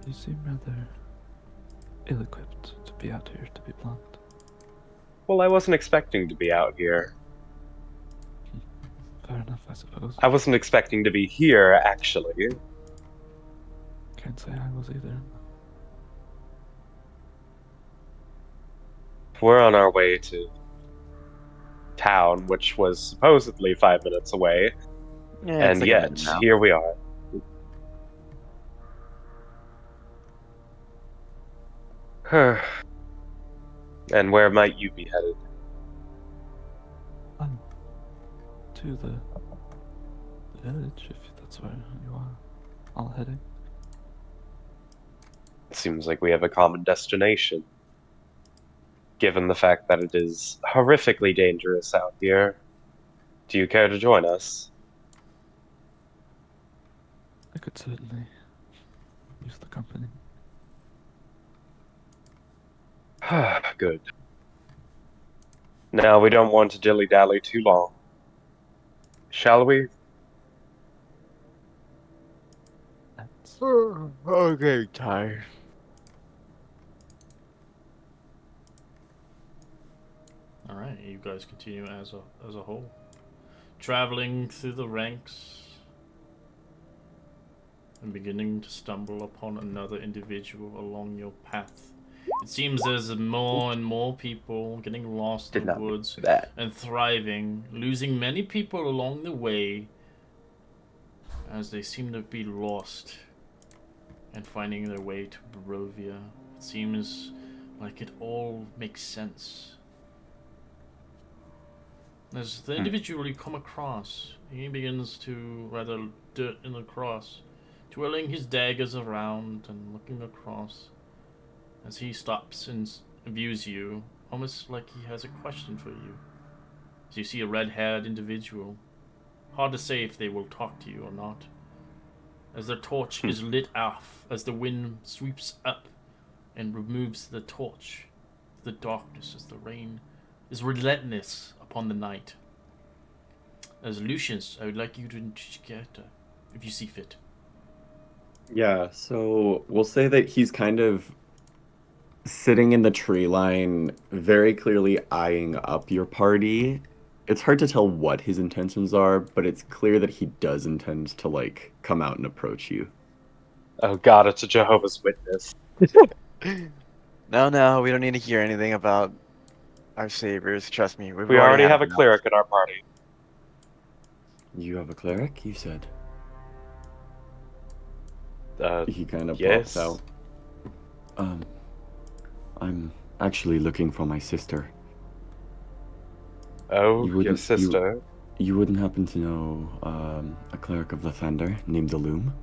You seem rather ill-equipped to be out here, to be blunt. Well, I wasn't expecting to be out here. Fair enough, I suppose. I wasn't expecting to be here, actually. Can't say I was either. We're on our way to town, which was supposedly 5 minutes away, Yeah, it's and like a minute yet now. here we are. And where might you be headed? To the village, if that's where you are all heading. Seems like we have a common destination, given the fact that it is horrifically dangerous out here. Do you care to join us? I could certainly use the company. Good. Now, we don't want to dilly-dally too long. Shall we? That's Okay, tired. All right, you guys continue as a whole, traveling through the ranks and beginning to stumble upon another individual along your path. It seems there's more and more people getting lost in Did the not mean woods that. and thriving, losing many people along the way as they seem to be lost and finding their way to Barovia. It seems like it all makes sense. As the individual you come across, he begins to rather dirt in the cross, twirling his daggers around and looking across as he stops and views you, almost like he has a question for you. As you see a red-haired individual, hard to say if they will talk to you or not, as their torch is lit off as the wind sweeps up and removes the torch. The darkness as the rain is relentless upon the night. As Lucius, I would like you to get if you see fit. Yeah, so we'll say that he's kind of sitting in the tree line, very clearly eyeing up your party. It's hard to tell what his intentions are, but it's clear that he does intend to, like, come out and approach you. Oh god, it's a Jehovah's Witness. No, we don't need to hear anything about our saviors. Trust me, we've We already already had have a enough. cleric in our party. You have a cleric, you said. He kind of pops Yes. out. I'm actually looking for my sister. Oh, You your wouldn't sister. you wouldn't happen to know a cleric of Lathander named the Loom?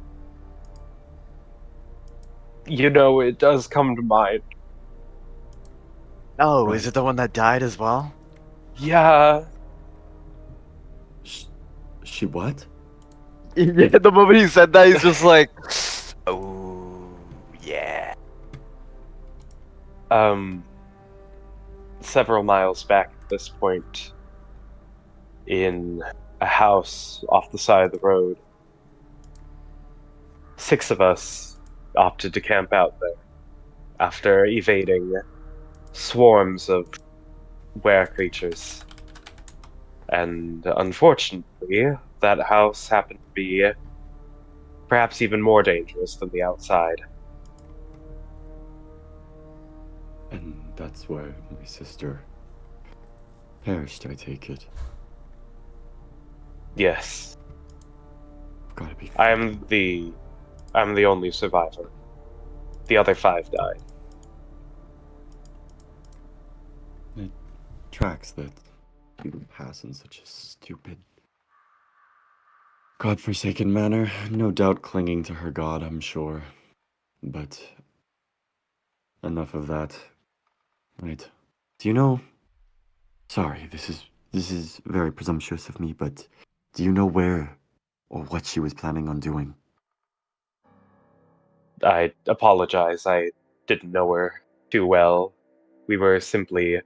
You know, it does come to mind. Oh, is Right. it the one that died as well? Yeah. She what? Yeah, the moment he said that, he's just like, oh, yeah. Several miles back at this point, in a house off the side of the road, 6 of us opted to camp out there after evading swarms of were creatures. And unfortunately, that house happened to be perhaps even more dangerous than the outside. And that's where my sister perished, I take it. Yes, Gotta be I'm the only survivor. The other 5 died. tracks that you pass in such a stupid, God-forsaken manner. No doubt clinging to her god, I'm sure. But enough of that. Right. Do you know... Sorry, this is very presumptuous of me, but do you know where or what she was planning on doing? I apologize. I didn't know her too well. We were simply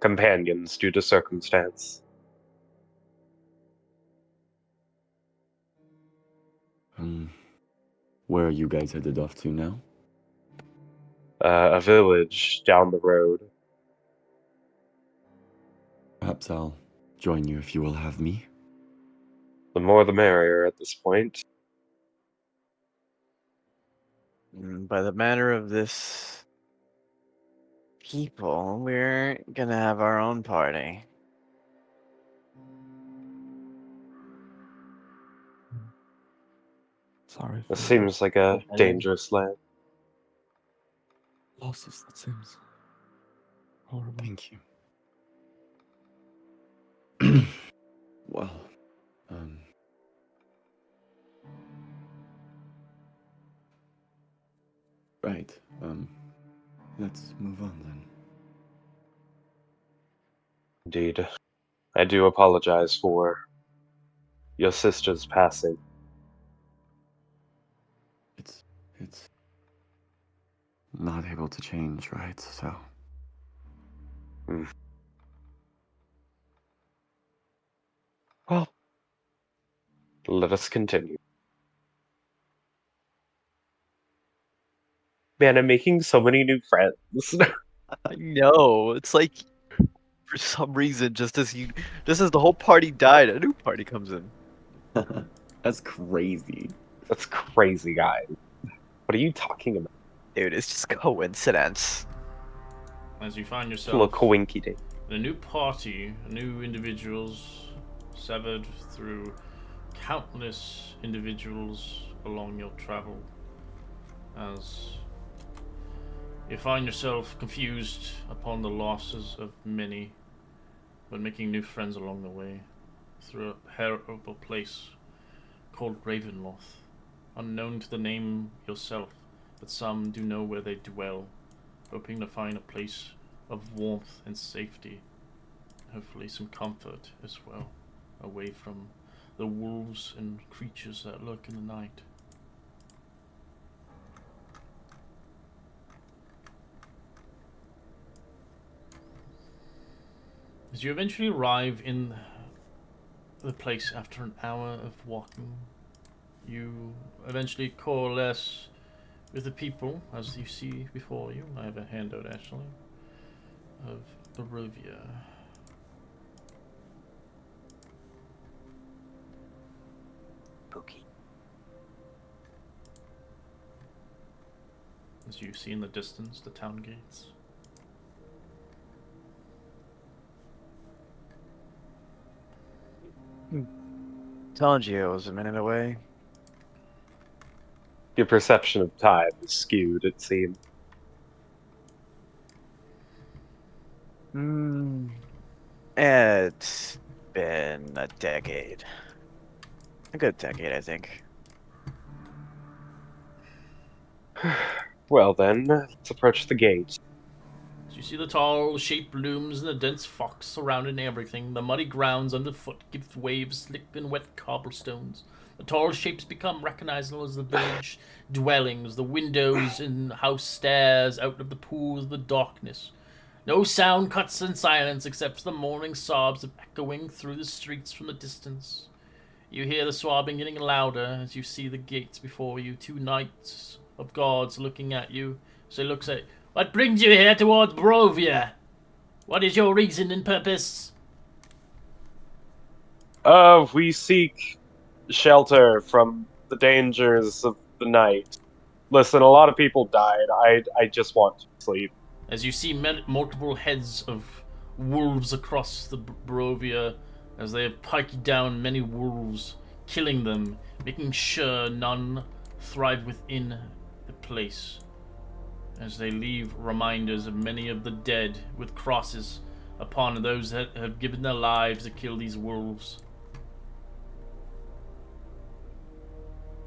companions due to circumstance. Where are you guys headed off to now? A village down the road. Perhaps I'll join you if you will have me. The more the merrier at this point. By the manner of this people, we're gonna have our own party. Sorry This for your seems like a dangerous land. losses. That seems horrible. Thank you. Well, um... Right, let's move on then. Indeed. I do apologize for your sister's passing. It's not able to change, right? So... Hmm. Well, let us continue. Man, I'm making so many new friends. I know. It's like for some reason, just as the whole party died, a new party comes in. That's crazy. That's crazy, guys. What are you talking about? Dude, it's just coincidence. As you find It's a little yourself coinky dink. in a new party, new individuals severed through countless individuals along your travel, as you find yourself confused upon the losses of many, but making new friends along the way through a horrible place called Ravenloth, unknown to the name yourself, but some do know where they dwell, hoping to find a place of warmth and safety, hopefully some comfort as well, away from the wolves and creatures that lurk in the night. As you eventually arrive in the place after an hour of walking, you eventually coalesce with the people as you see before you. I have a handout actually of Barovia. Pookie. As you see in the distance, the town gates. Told you it was a minute away. Your perception of time is skewed, it seems. It's been a decade. A good decade, I think. Well then, let's approach the gate. As you see the tall, shaped looms and the dense fog surrounding everything, the muddy grounds underfoot give way of slick and wet cobblestones. The tall shapes become recognizable as the village dwellings, the windows and house stares out of the pools of the darkness. No sound cuts in silence except for the mourning sobs echoing through the streets from the distance. You hear the sobbing getting louder as you see the gates before you, two knights of guards looking at you. So he looks at, what brings you here towards Barovia? What is your reason and purpose? We seek shelter from the dangers of the night. Listen, a lot of people died. I just want to sleep. As you see multiple heads of wolves across the Barovia, as they have piked down many wolves, killing them, making sure none thrive within the place. As they leave reminders of many of the dead with crosses upon those that have given their lives to kill these wolves.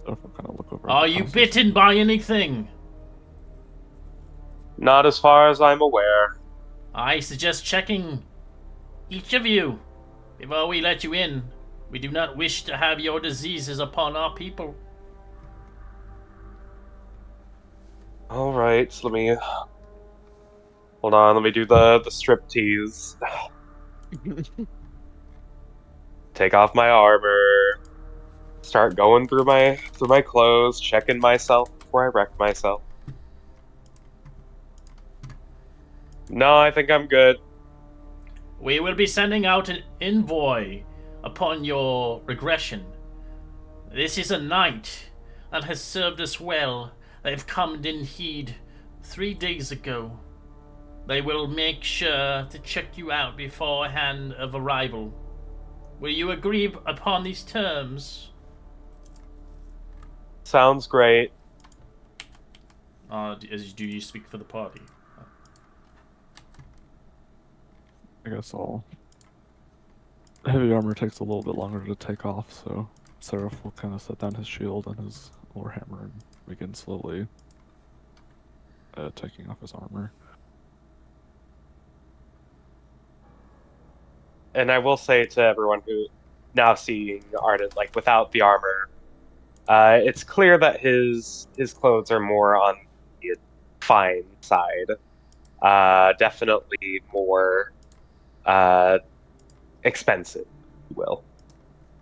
So if I kind of look over at Are the you pastors, bitten by anything? Not as far as I'm aware. I suggest checking each of you before we let you in. We do not wish to have your diseases upon our people. All right, let me hold on. Let me do the strip tease. Take off my armor. Start going through my clothes, checking myself before I wreck myself. No, I think I'm good. We will be sending out an envoy upon your regression. This is a knight that has served us well. They've come in heed 3 days ago. They will make sure to check you out beforehand of arrival. Will you agree upon these terms? Sounds great. Do you speak for the party? I guess I'll. Heavy armor takes a little bit longer to take off, so Seraph will kind of set down his shield and his warhammer and begin slowly taking off his armor. And I will say to everyone who now seeing Arden like without the armor, it's clear that his clothes are more on the fine side. Definitely more uh expensive, if you will.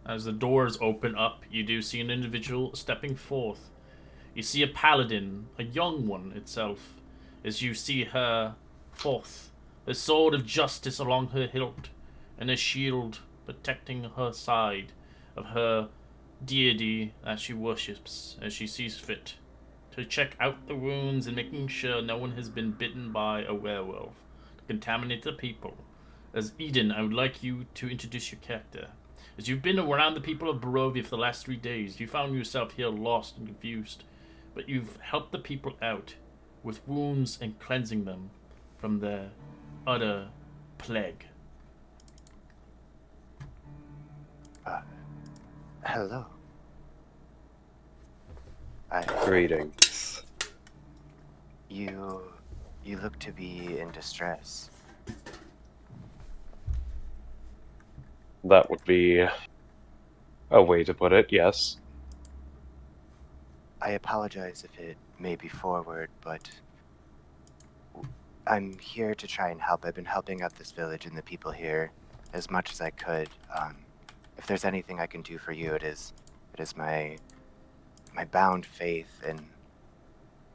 As the doors open up, you do see an individual stepping forth. You see a paladin, a young one itself, as you see her forth, the sword of justice along her hilt, and a shield protecting her side of her deity that she worships as she sees fit, to check out the wounds and making sure no one has been bitten by a werewolf to contaminate the people. As Eden, I would like you to introduce your character. As you've been around the people of Barovia for the last 3 days, you found yourself here lost and confused, but you've helped the people out with wounds and cleansing them from their utter plague. Uh, hello. I, Greetings. you, you look to be in distress. That would be a way to put it, yes. I apologize if it may be forward, but I'm here to try and help. I've been helping out this village and the people here as much as I could. If there's anything I can do for you, it is my bound faith and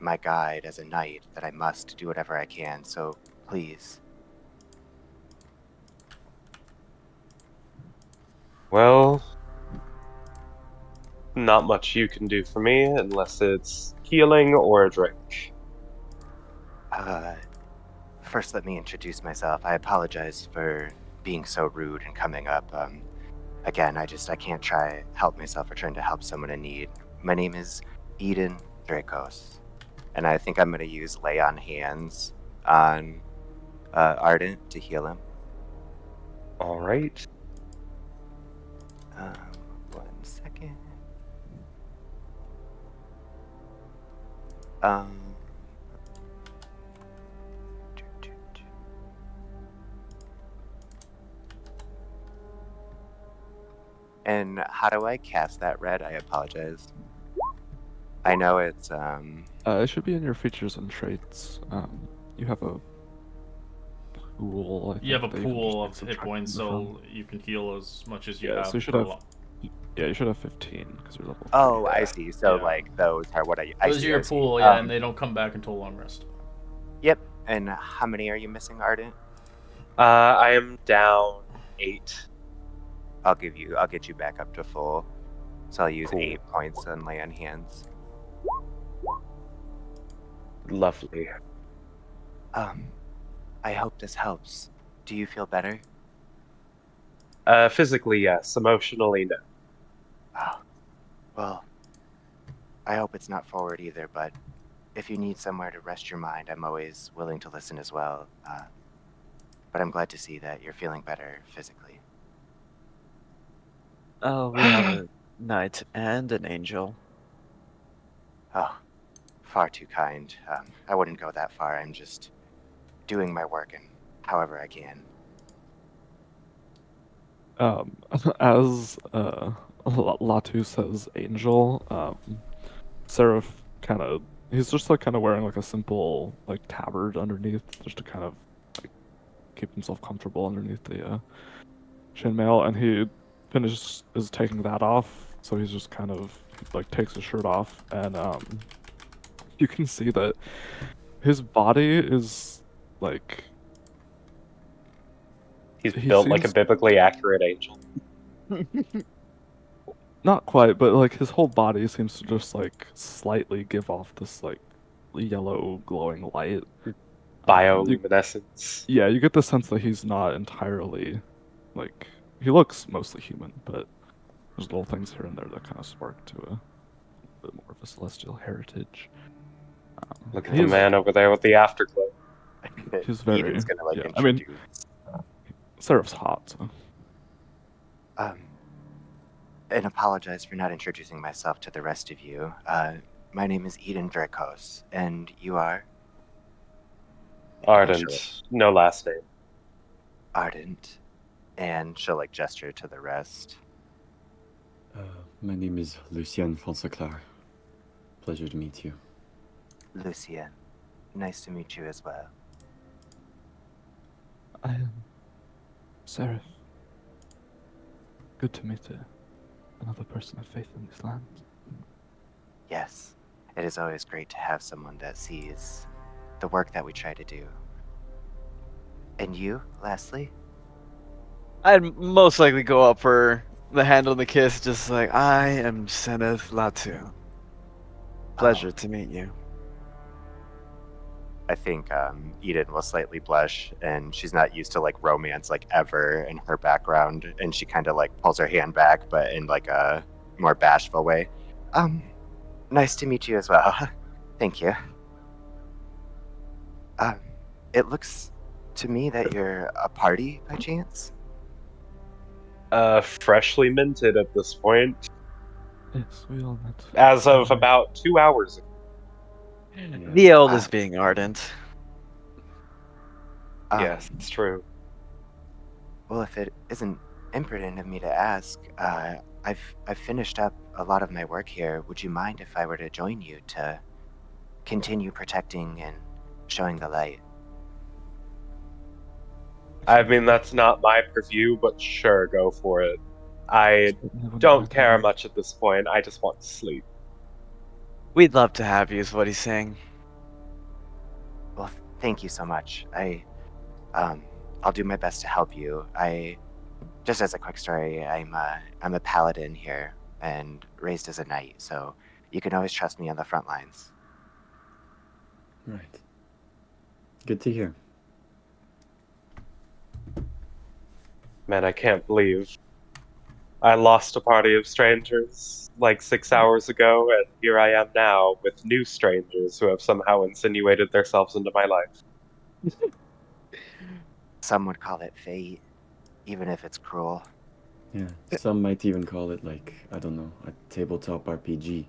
my guide as a knight that I must do whatever I can. So please. Well, not much you can do for me unless it's healing or a drink. Uh, First, let me introduce myself. I apologize for being so rude and coming up. Again, I can't try help myself or trying to help someone in need. My name is Eden Dracos, and I think I'm going to use lay on hands on Ardent to heal him. All right. Um, 1 second. Um, and how do I cast that red? I apologize. I know it's It should be in your features and traits. You have a pool, I You have think, a that you can just pool like of hit subtract points, number from. so you can heal as much as you Yeah, so have you should per have. lot. Yeah, you should have 15 because you're level 3. oh, I see. So Yeah. like those are what I Those are see, your I see. pool, yeah, and they don't come back until long rest. Yep. And how many are you missing, Ardent? I am down 8. I'll get you back up to full. So I'll use Cool. 8 points on lay on hands. Lovely. I hope this helps. Do you feel better? Physically, yes. Emotionally, no. Oh, well, I hope it's not forward either, but if you need somewhere to rest your mind, I'm always willing to listen as well. but I'm glad to see that you're feeling better physically. Oh, we have a knight and an angel. Oh, far too kind. I wouldn't go that far. I'm just doing my work and however I can. Um, as Latu says, Angel, Seraph kind of he's just like kind of wearing like a simple like tabard underneath, just to kind of like keep himself comfortable underneath the chainmail, and he finishes is taking that off, so he's just kind of like takes his shirt off, and you can see that his body is like He's he built like a seems biblically accurate angel. not quite, but like his whole body seems to just like slightly give off this like yellow glowing light. You, Bioluminescence. yeah, you get the sense that he's not entirely like he looks mostly human, but there's little things here and there that kind of spark to a bit more of a celestial heritage. Look at He the is man over there with the afterglow. he's Eden's very gonna like yeah. I mean, introduce. Seraph's hot, so Um, and apologize for not introducing myself to the rest of you. My name is Eden Dracos, and you are? And she'll Ardent. No last name. ardent, and she'll like gesture to the rest. My name is Lucien Fonsaclar. Pleasure to meet you. Lucien, nice to meet you as well. I am Seraph. Good to meet another person of faith in this land. Yes, it is always great to have someone that sees the work that we try to do. And you, lastly? I'd most likely go up for the hand on the kiss, just like, I am Seneth Latu. Oh, Pleasure to meet you. I think Eden will slightly blush, and she's not used to like romance like ever in her background, and she kind of like pulls her hand back, but in like a more bashful way. Um, Nice to meet you as well. Thank you. Um, it looks to me that you're a party by chance. Freshly minted at this point. Yes, we all met. As of about 2 hours ago. The Uh, eldest being ardent. Yes, um, it's true. well, if it isn't imprudent of me to ask, I've finished up a lot of my work here. Would you mind if I were to join you to continue protecting and showing the light? I mean, that's not my purview, but sure, go for it. I Certainly wouldn't don't mind care having much at this point. I just want to sleep. We'd love to have you, is what he's saying. Well, thank you so much. Um, I'll do my best to help you. Just as a quick story, I'm a paladin here and raised as a knight, so you can always trust me on the front lines. Right. Good to hear. Man, I can't believe I lost a party of strangers like 6 hours ago, and here I am now with new strangers who have somehow insinuated themselves into my life. Some would call it fate, even if it's cruel. Yeah, some might even call it like, I don't know, a tabletop RPG.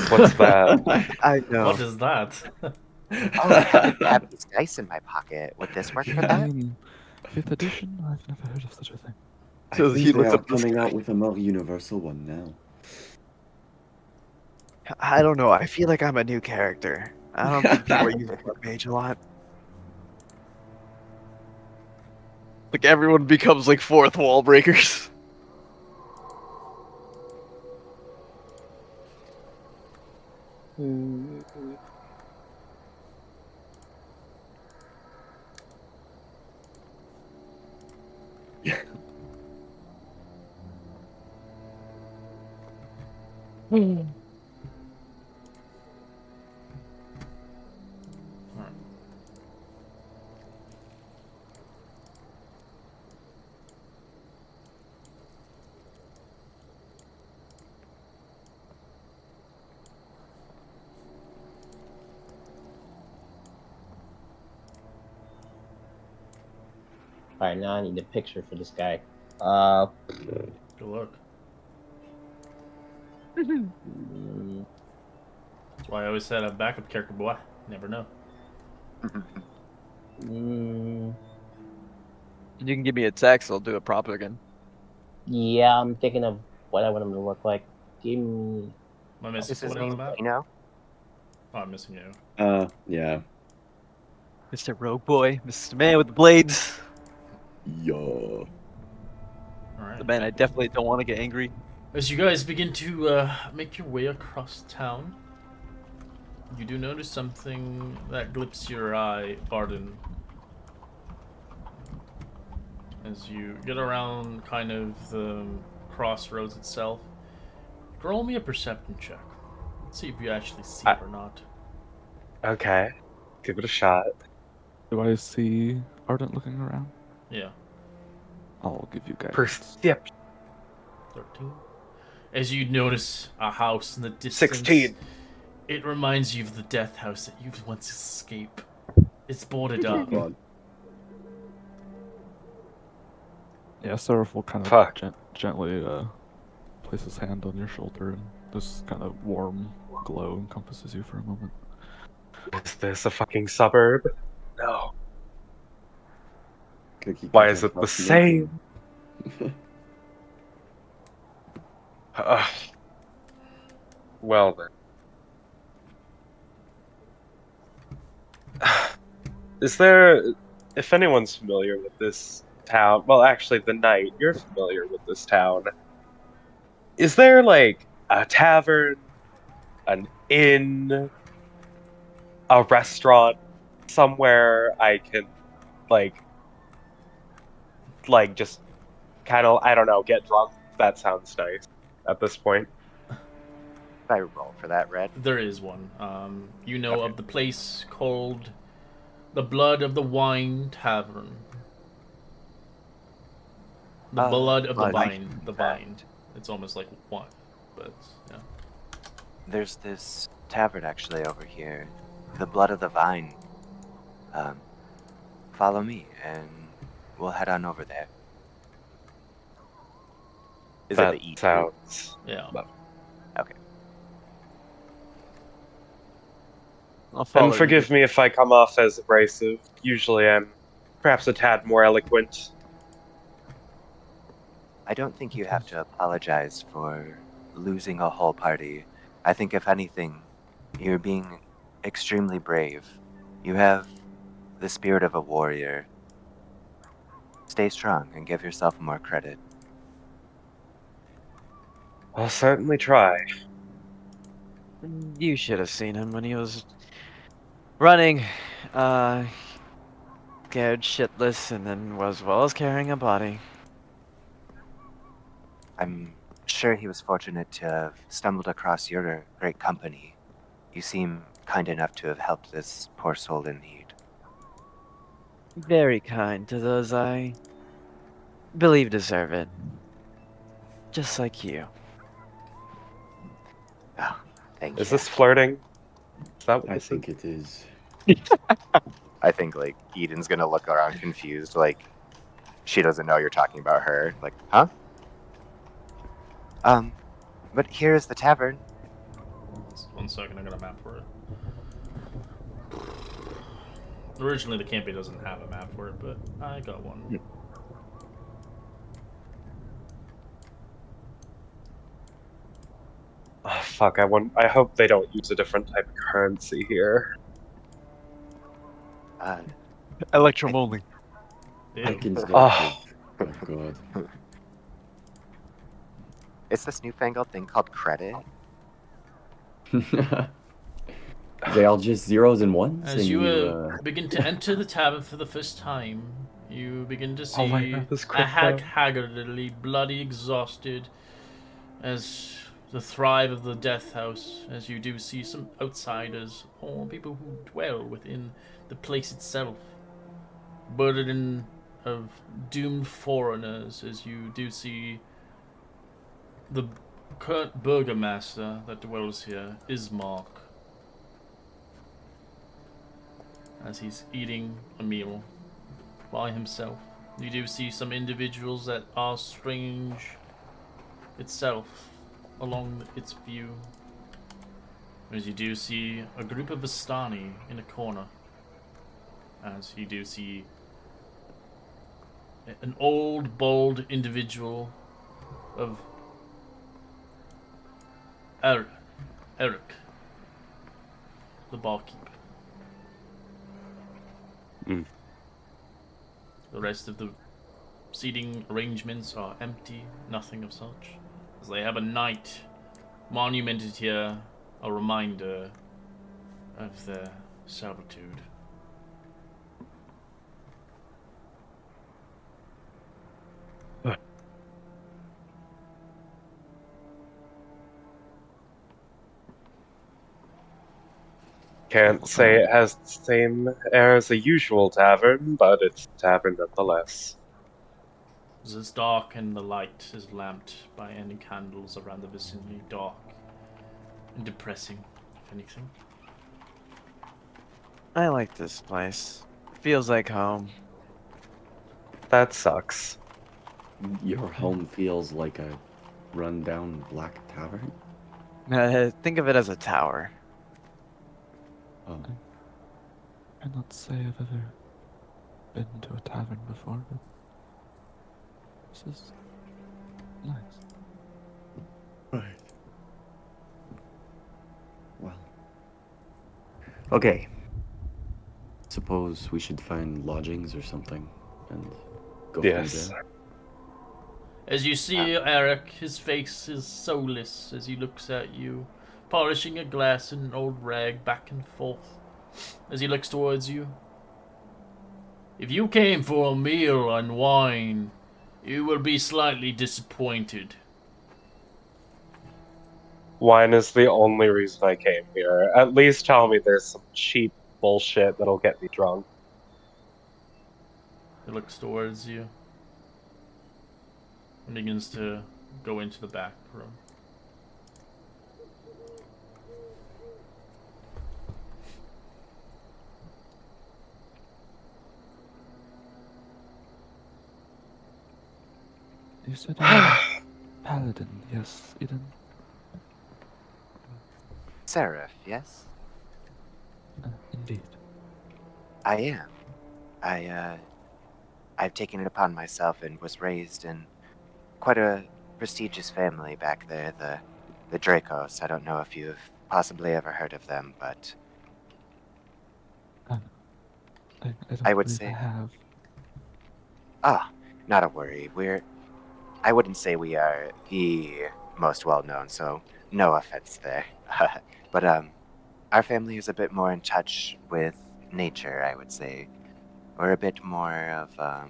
What's that? I What know. is that? Oh, I happen to have these dice in my pocket. Would this work for that? fifth edition? I've never heard of such a thing. I So think he they looks are up this coming guy. out with a more universal one now. I don't know. I feel like I'm a new character. I don't think people are using my page a lot. Like everyone becomes like fourth wall breakers. Alright. Alright, now I need a picture for this guy. Good luck. Mm, That's why I always said a backup character, boy. Never know. mm, You can give me a text, I'll do it proper again. yeah, I'm thinking of what I want him to look like. Give me. Am I missing Is his someone on the name map? Pino? Oh, I'm missing you. Yeah. Mr. Rogue Boy, Mr. Man with the blades. Yo. Alright. The man I definitely don't want to get angry. As you guys begin to make your way across town, you do notice something that grips your eye, Arden. As you get around kind of the crossroads itself, roll me a perception check. Let's see if you actually see I, it or not. okay, give it a shot. Do I see Ardent looking around? Yeah, I'll give you guidance. Perception. 13. As you notice a house in the distance, 16. it reminds you of the death house that you've once escaped. It's boarded Oh up. god. Yeah, Seraph will kind of Fuck. gently place his hand on your shoulder, and this kind of warm glow encompasses you for a moment. Is this a fucking suburb? No. Cookie Why cutter is it the house making. same? Ugh. Well then. Is there, if anyone's familiar with this town, well, actually, the Knight, you're familiar with this town. Is there, like, a tavern, an inn, a restaurant, somewhere I can, like, just kind of, I don't know, get drunk? That sounds nice at this point. I roll for that, Red. There is one. You know Okay. of the place called the Blood of the Wine Tavern. The blood of the Blood. vine. The vine. It's almost like wine, but yeah. There's this tavern actually over here, the Blood of the Vine. Um, follow me, and we'll head on over there. Is it That the eat? sounds. Yeah. Okay. I'll And follow you. forgive me if I come off as abrasive. Usually I'm perhaps a tad more eloquent. I don't think you have to apologize for losing a whole party. I think, if anything, you're being extremely brave. You have the spirit of a warrior. Stay strong and give yourself more credit. I'll certainly try. You should have seen him when he was running, scared shitless, and then as well as carrying a body. I'm sure he was fortunate to have stumbled across your great company. You seem kind enough to have helped this poor soul in need. Very kind to those I believe deserve it. Just like you. Oh, thank Is you. this flirting? Is that what I this think is? it is. I think, like, Eden's gonna look around confused, like, she doesn't know you're talking about her. Like, huh? But here's the tavern. Just 1 second, I got a map for it. Originally, the campaign doesn't have a map for it, but I got one. Oh, fuck, I hope they don't use a different type of currency here. Uh, Electrum only. Ew. Harkins Oh, Oh god. it's this newfangled thing called credit. They all just zeros and ones, As and you you begin to enter the tavern for the first time, you begin to all I see have is a crypto. haggardly, bloody, exhausted, as the thrive of the death house, as you do see some outsiders or people who dwell within the place itself, burden of doomed foreigners, as you do see the current burgomaster that dwells here, Ismark, as he's eating a meal by himself, You do see some individuals that are strange itself along its view. As you do see a group of Vistani in a corner. As you do see an old, bald individual of Eric, the barkeep. Mm. The rest of the seating arrangements are empty, nothing of such. As they have a knight monumented here, a reminder of their servitude. Can't Careful say tavern. it has the same air as a usual tavern, but it's a tavern nonetheless. As it's dark and the light is lamped by any candles around the vicinity, dark and depressing, if anything. I like this place. Feels like home. That sucks. Your home feels like a rundown black tavern? Think of it as a tower. Oh, I cannot say I've ever been to a tavern before, but this is nice. right. Well. Okay. Suppose we should find lodgings or something and go from Yes. there. As you see Eric, his face is soulless as he looks at you, polishing a glass in an old rag back and forth. As he looks towards you. If you came for a meal and wine, you will be slightly disappointed. Wine is the only reason I came here. At least tell me there's some cheap bullshit that'll get me drunk. He looks towards you and begins to go into the back room. You said you're a paladin, yes, Eden? Seraph, yes? Indeed. I am. I've taken it upon myself and was raised in quite a prestigious family back there, the Dracos. I don't know if you've possibly ever heard of them, but I, I I don't would believe I say, have. not a worry. I wouldn't say we are the most well known, so no offense there. But our family is a bit more in touch with nature, I would say. We're a bit more of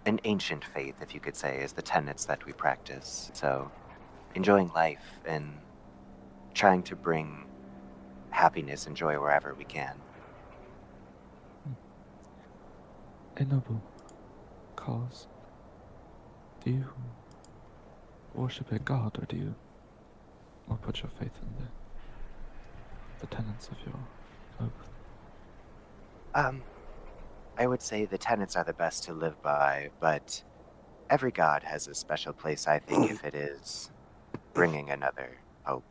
an ancient faith, if you could say, is the tenets that we practice. So enjoying life and trying to bring happiness and joy wherever we can. A noble cause. Do you worship a god, or do you more put your faith in the tenets of your oath? I would say the tenets are the best to live by, but every god has a special place, I think, if it is bringing another hope.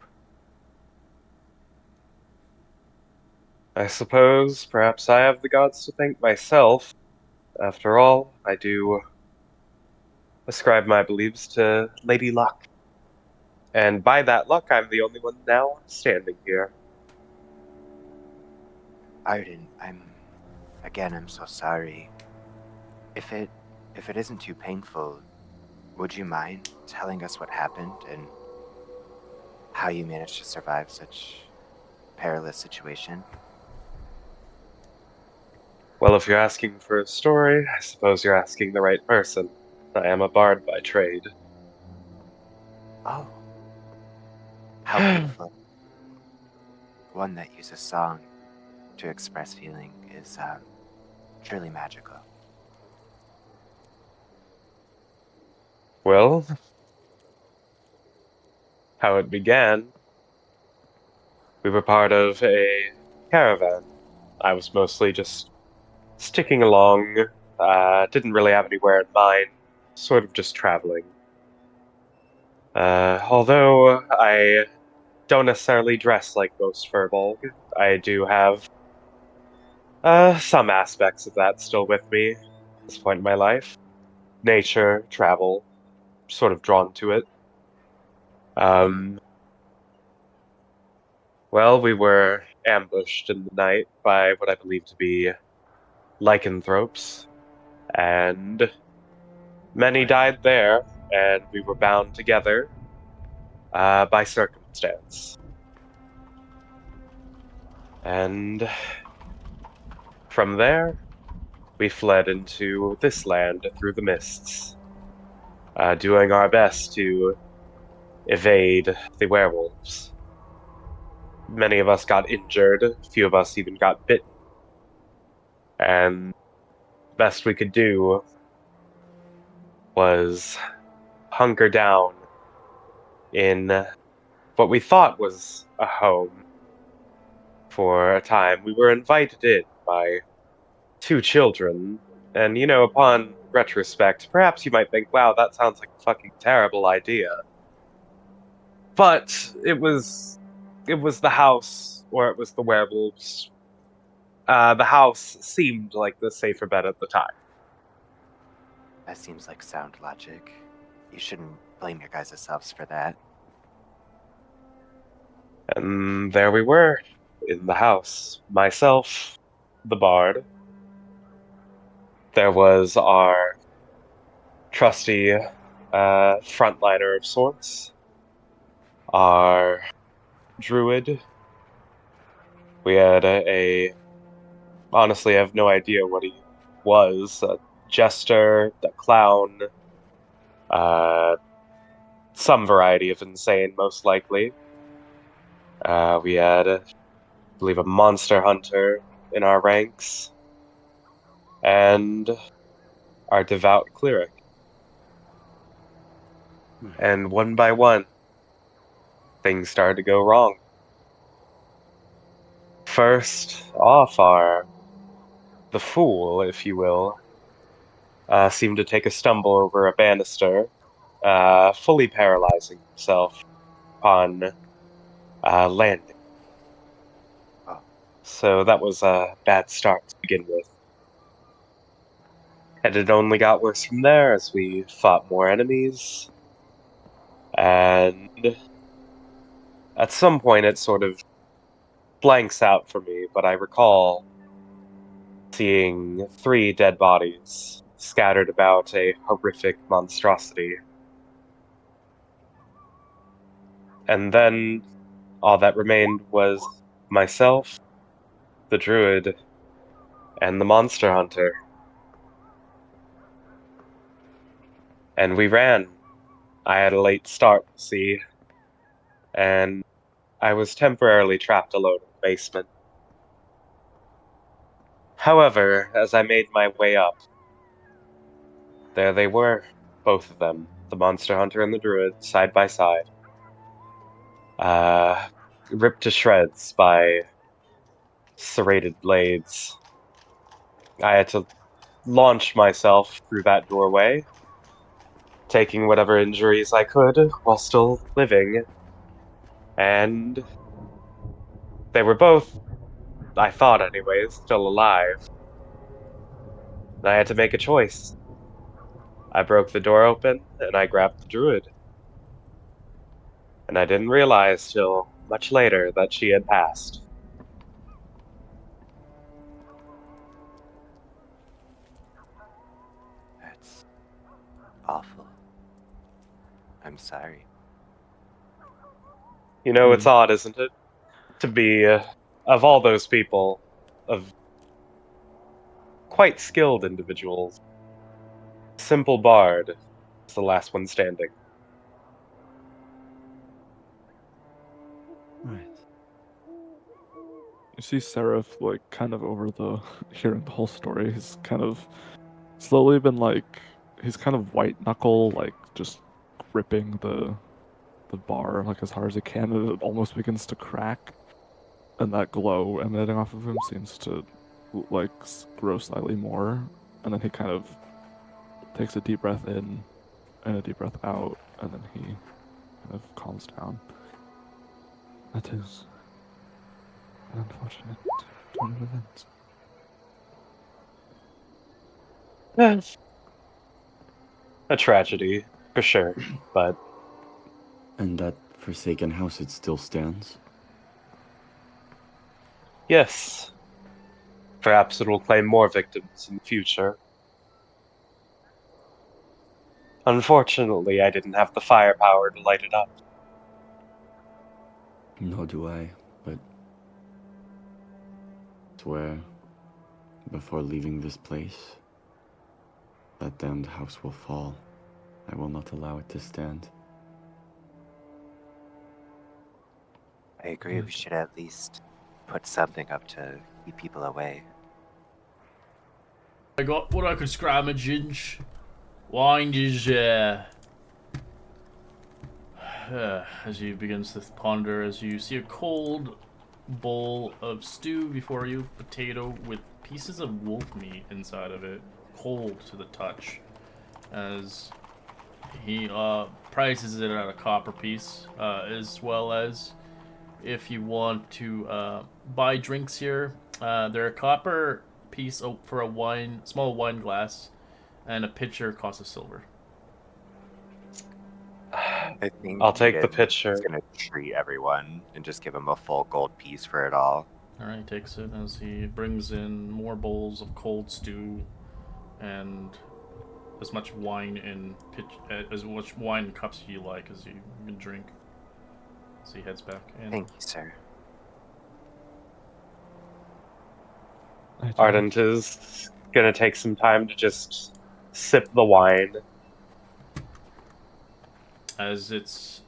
I suppose perhaps I have the gods to thank myself. After all, I do ascribe my beliefs to Lady Luck. And by that luck, I'm the only one now standing here. Arden, I'm so sorry. If it, if it isn't too painful, would you mind telling us what happened and how you managed to survive such perilous situation? Well, if you're asking for a story, I suppose you're asking the right person. I am a bard by trade. Oh, how beautiful. One that uses song to express feeling is truly magical. Well, how it began, we were part of a caravan. I was mostly just sticking along. Didn't really have anywhere in mind. Sort of just traveling. Although I don't necessarily dress like most Furbolg, I do have some aspects of that still with me at this point in my life. Nature, travel, sort of drawn to it. Um, well, we were ambushed in the night by what I believe to be lycanthropes, and many died there, and we were bound together by circumstance. And from there, we fled into this land through the mists, doing our best to evade the werewolves. Many of us got injured, a few of us even got bitten, and the best we could do was hunker down in what we thought was a home for a time. We were invited in by two children, and upon retrospect, perhaps you might think, wow, that sounds like a fucking terrible idea. But it was the house, or it was the werewolves. The house seemed like the safer bet at the time. That seems like sound logic. You shouldn't blame your guys' selves for that. And there we were, in the house. Myself, the bard. There was our trusty frontliner of sorts, our druid. We had honestly, I have no idea what he was. A jester, a clown, uh, some variety of insane, most likely. We had, I believe, a monster hunter in our ranks, and our devout cleric. And one by one, things started to go wrong. First off, the fool, if you will, seemed to take a stumble over a banister, fully paralyzing himself upon landing. Oh, So that was a bad start to begin with. And it only got worse from there as we fought more enemies. And at some point, it sort of blanks out for me, but I recall seeing three dead bodies scattered about a horrific monstrosity. And then all that remained was myself, the druid, and the monster hunter. And we ran. I had a late start, see, and I was temporarily trapped alone in the basement. However, as I made my way up, there they were, both of them, the monster hunter and the druid, side by side, uh, ripped to shreds by serrated blades. I had to launch myself through that doorway, taking whatever injuries I could while still living, and they were both, I thought anyways, still alive. I had to make a choice. I broke the door open, and I grabbed the druid. And I didn't realize till much later that she had passed. that's awful. I'm sorry. It's odd, isn't it? To be, of all those people, of quite skilled individuals, simple bard is the last one standing. Right. You see Seraph like kind of over the hearing the whole story. He's kind of slowly been like he's kind of white knuckle like just gripping the bar like as hard as he can, and it almost begins to crack, and that glow emanating off of him seems to like grow slightly more, And then he kind of takes a deep breath in and a deep breath out, and then he kind of calms down. That is an unfortunate turn of events. Yes. A tragedy, for sure. But And that forsaken house, it still stands? yes, perhaps it will claim more victims in the future. Unfortunately, I didn't have the firepower to light it up. Nor do I, but swear, before leaving this place, that damned house will fall. I will not allow it to stand. I agree. We should at least put something up to keep people away. I got what I could scrummage. Wine is as he begins to ponder, as you see a cold bowl of stew before you, potato with pieces of wolf meat inside of it, cold to the touch, as he prices it at a copper piece, as well as if you want to buy drinks here, they're a copper piece for a small wine glass, and a pitcher costs a silver. I think I'll take the Eden is pitcher. going to treat everyone and just give them a full gold piece for it all. Alright, he takes it as he brings in more bowls of cold stew and as much wine in as much wine in cups as you like as you can drink. So he heads back in. Thank you, sir. Ardent is gonna take some time to just sip the wine. As it's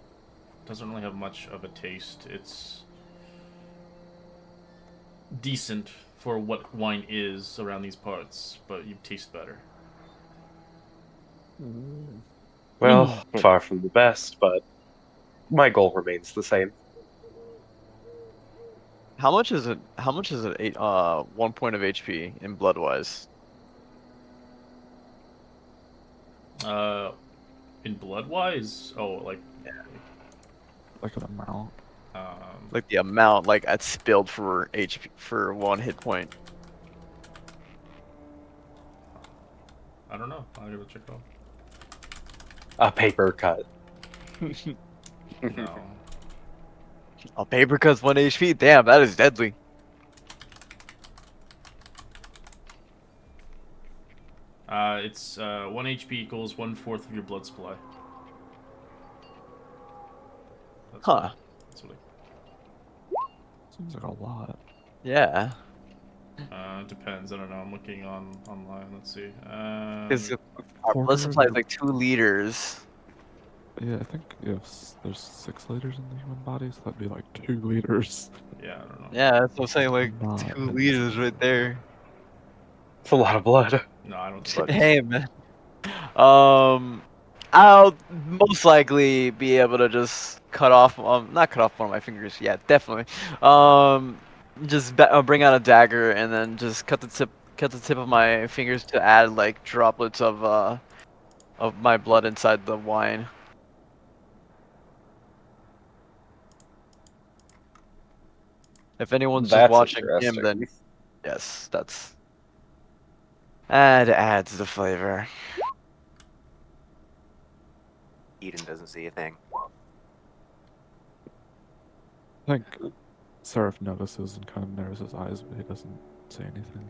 doesn't really have much of a taste. It's decent for what wine is around these parts, but you taste better. Well, far from the best, but my goal remains the same. How much is it? How much is it? 1 point of HP in blood wise. In blood wise, like Like an amount. Like the amount like that's spilled for HP for 1 hit point. I don't know. I'll give it a check out. A paper cut. No. A paper cuts 1 HP. Damn, that is deadly. It's 1 HP equals 1/4 of your blood supply. That's Huh. That's what Seems like a lot. Yeah. it depends. I don't know. I'm looking online. Let's see. Because our blood Quarter supply is of like 2 liters. Yeah, I think there's 6 liters in the human body, so that'd be like 2 liters. Yeah, I don't know. Yeah, that's what I'm saying. Like Not 2 insane. liters right there. It's a lot of blood. No, I don't. But Hey man. I'll most likely be able to just cut off, not cut off one of my fingers. Yeah, definitely. Just bring out a dagger and then just cut the tip of my fingers to add like droplets of my blood inside the wine. If anyone's just That's watching him, interesting. then yes, that adds the flavor. Eden doesn't see a thing. I think Seraph notices and kind of narrows his eyes, but he doesn't say anything.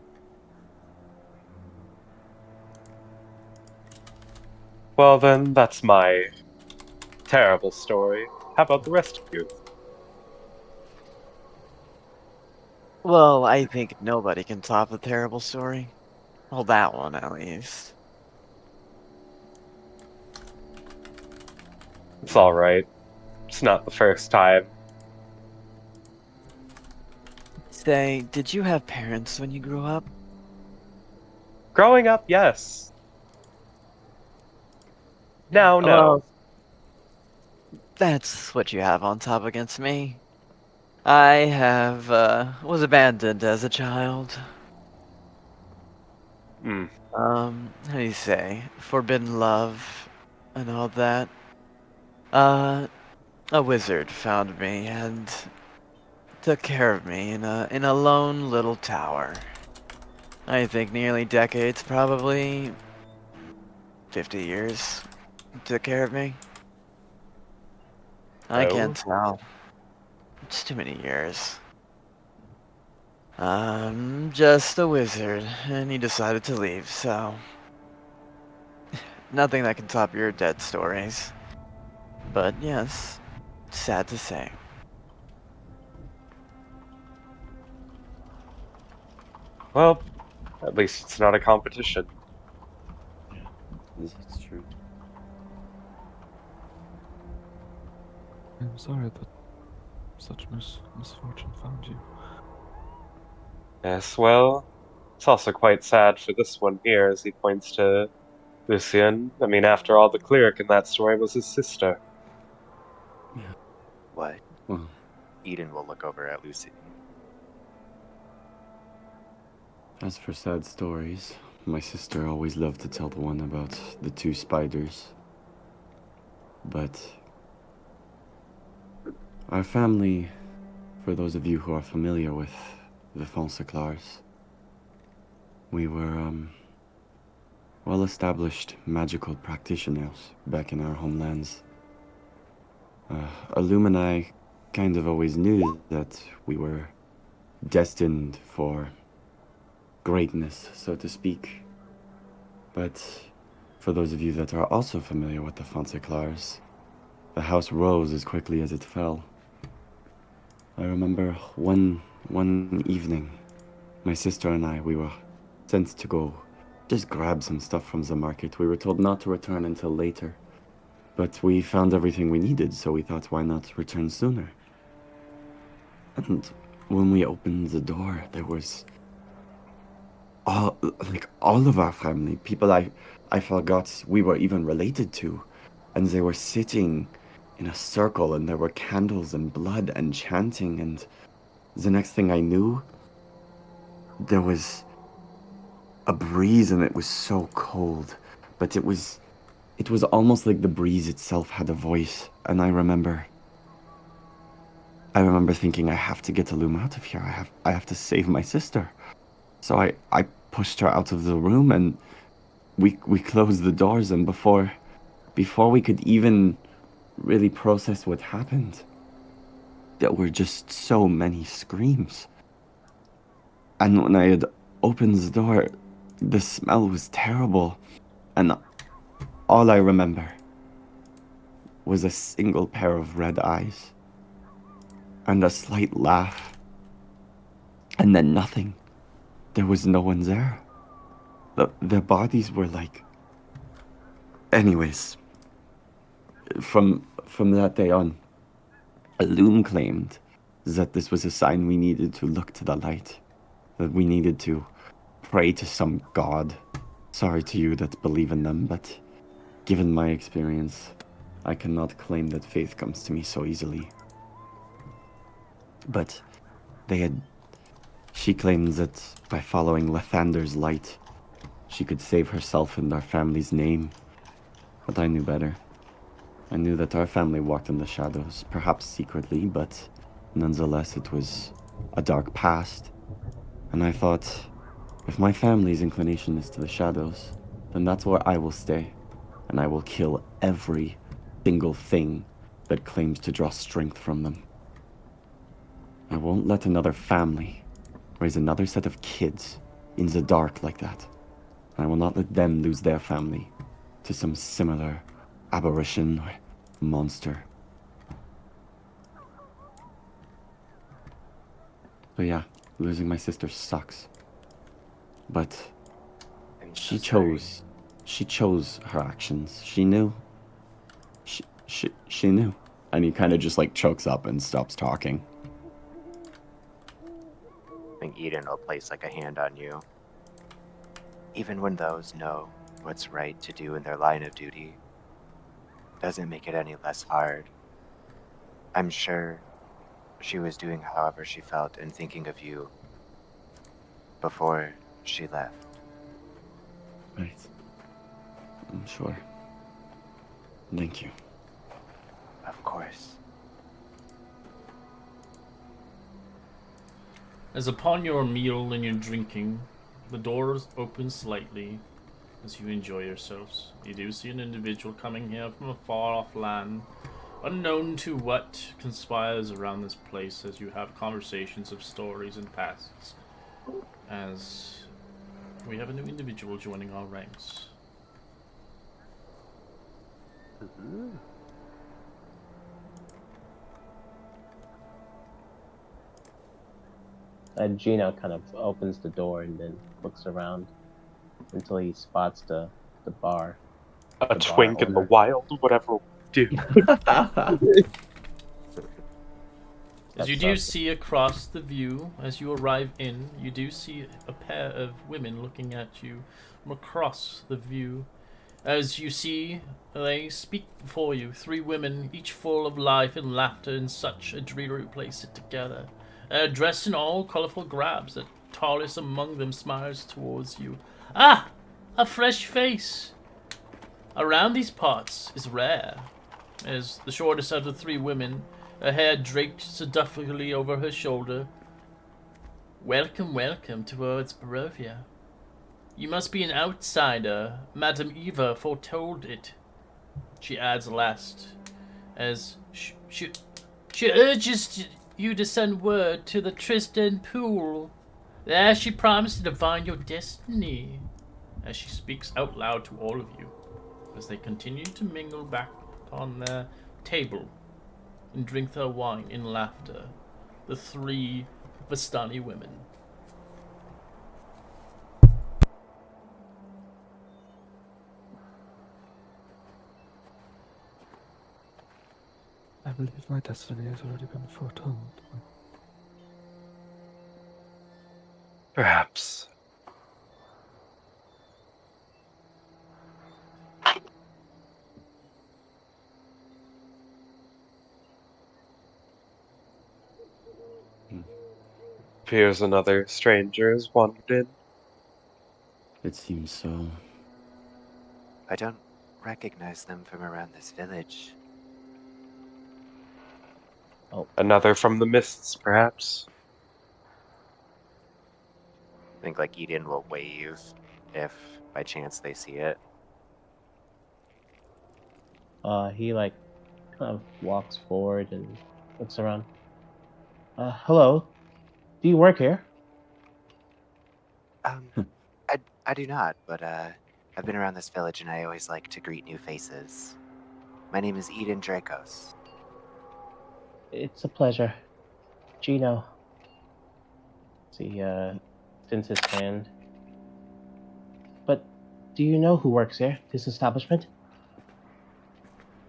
Well, then, that's my terrible story. How about the rest of you? Well, I think nobody can top a terrible story. Well, that one at least. It's alright. It's not the first time. Say, did you have parents when you grew up? Growing up, yes. Now, no. Well, that's what you have on top against me. I was abandoned as a child. How do you say? Forbidden love and all that. A wizard found me and took care of me in a lone little tower. I think nearly decades, probably 50 years. Took care of me. I can't Oh, tell. It's too many years. I'm just a wizard, and he decided to leave, so nothing that can top your dead stories. But yes, sad to say. well, at least it's not a competition. Yeah, that's true. I'm sorry that such misfortune found you. Yes, well, it's also quite sad for this one here, as he points to Lucian. I mean, after all, the cleric in that story was his sister. Yeah. What? Well, Eden will look over at Lucy. as for sad stories, my sister always loved to tell the one about the two spiders. But our family, for those of you who are familiar with the Fonceclars, we were, well established magical practitioners back in our homelands. Illumini kind of always knew that we were destined for greatness, so to speak. But for those of you that are also familiar with the Fonceclars, the house rose as quickly as it fell. I remember one evening, my sister and I, we were sent to go just grab some stuff from the market. We were told not to return until later, but we found everything we needed, so we thought, why not return sooner? And when we opened the door, there was all like all of our family, people I forgot we were even related to, and they were sitting in a circle, and there were candles and blood and chanting, and the next thing I knew, there was a breeze, and it was so cold, but it was almost like the breeze itself had a voice, and I remember thinking, I have to get Loom out of here. I have to save my sister. So I pushed her out of the room, and we closed the doors, and before we could even really process what happened, there were just so many screams. And when I had opened the door, the smell was terrible, and all I remember was a single pair of red eyes and a slight laugh, and then nothing. There was no one there. Their bodies were like. Anyways, from that day on, Loom claimed that this was a sign we needed to look to the light, that we needed to pray to some god. Sorry to you that believe in them, but given my experience, I cannot claim that faith comes to me so easily. But they had. She claimed that by following Lathander's light, she could save herself and our family's name. But I knew better. I knew that our family walked in the shadows, perhaps secretly, but nonetheless it was a dark past. And I thought, if my family's inclination is to the shadows, then that's where I will stay, and I will kill every single thing that claims to draw strength from them. I won't let another family raise another set of kids in the dark like that. I will not let them lose their family to some similar aberration or monster. So yeah, losing my sister sucks. But I'm so she sorry. chose she chose her actions. She knew. She knew. And he kind of just like chokes up and stops talking. I think Eden will place like a hand on you. Even when those know what's right to do in their line of duty, doesn't make it any less hard. I'm sure she was doing however she felt and thinking of you before she left. Right. I'm sure. Thank you. Of course. As upon your meal and your drinking, the doors open slightly as you enjoy yourselves. You do see an individual coming here from a far-off land, unknown to what conspires around this place as you have conversations of stories and pasts. As we have a new individual joining our ranks. Ooh. Gino kind of opens the door and then looks around until he spots the bar A the bar twink in the owner. wild, whatever we do. As you Steps do up. see across the view, as you arrive in, you do see a pair of women looking at you from across the view. As you see, they speak before you. 3 women, each full of life and laughter in such a dreary place sit together. Dressed in all colorful grabs, the tallest among them smiles towards you. Ah! A fresh face! Around these parts is rare, as the shortest of the 3 women, her hair draped seductively over her shoulder. Welcome, welcome towards Barovia. You must be an outsider. Madame Eva foretold it. She adds last, as she urges you to send word to the Tristan Pool. There she promised to divine your destiny, as she speaks out loud to all of you, as they continue to mingle back upon their table and drink their wine in laughter. The 3 Vistani women. I believe my destiny has already been foretold. Perhaps. Appears another stranger has wandered in. It seems so. I don't recognize them from around this village. Another from the mists, perhaps. I think like Eden will wave if by chance they see it. He like kind of walks forward and looks around. Hello. Do you work here? Um, I do not, but I've been around this village and I always like to greet new faces. My name is Eden Dracos. It's a pleasure. Gino. He extends his hand. But do you know who works here? This establishment?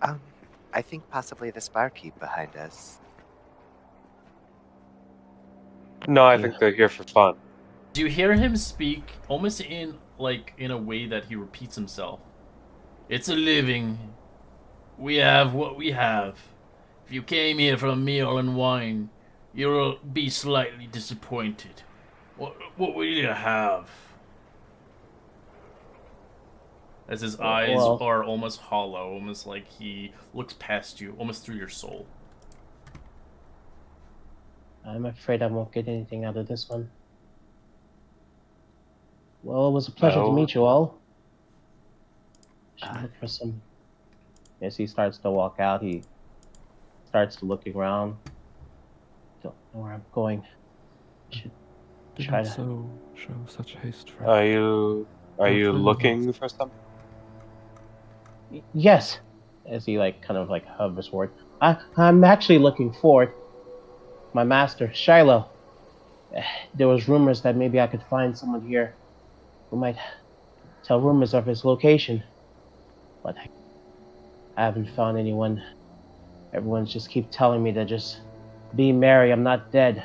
Um, I think possibly this barkeep behind us. No, I Yeah. think they're here for fun. Do you hear him speak almost in a way that he repeats himself? It's a living. We have what we have. If you came here for a meal and wine, you'll be slightly disappointed. What will you have? As his eyes Well, are almost hollow, almost like he looks past you, almost through your soul. I'm afraid I won't get anything out of this one. Well, it was a pleasure to Well, meet you all. Should Uh, look for some. As he starts to walk out, he starts looking around. Don't know where I'm going. Should Do try not to. show such haste, friend. are you are Your you time is looking lost. for something? Yes. As he like kind of like hovers forward. I'm actually looking forward. My master, Shiloh. There was rumors that maybe I could find someone here who might tell rumors of his location, but I haven't found anyone. Everyone's just keep telling me to just be merry. I'm not dead.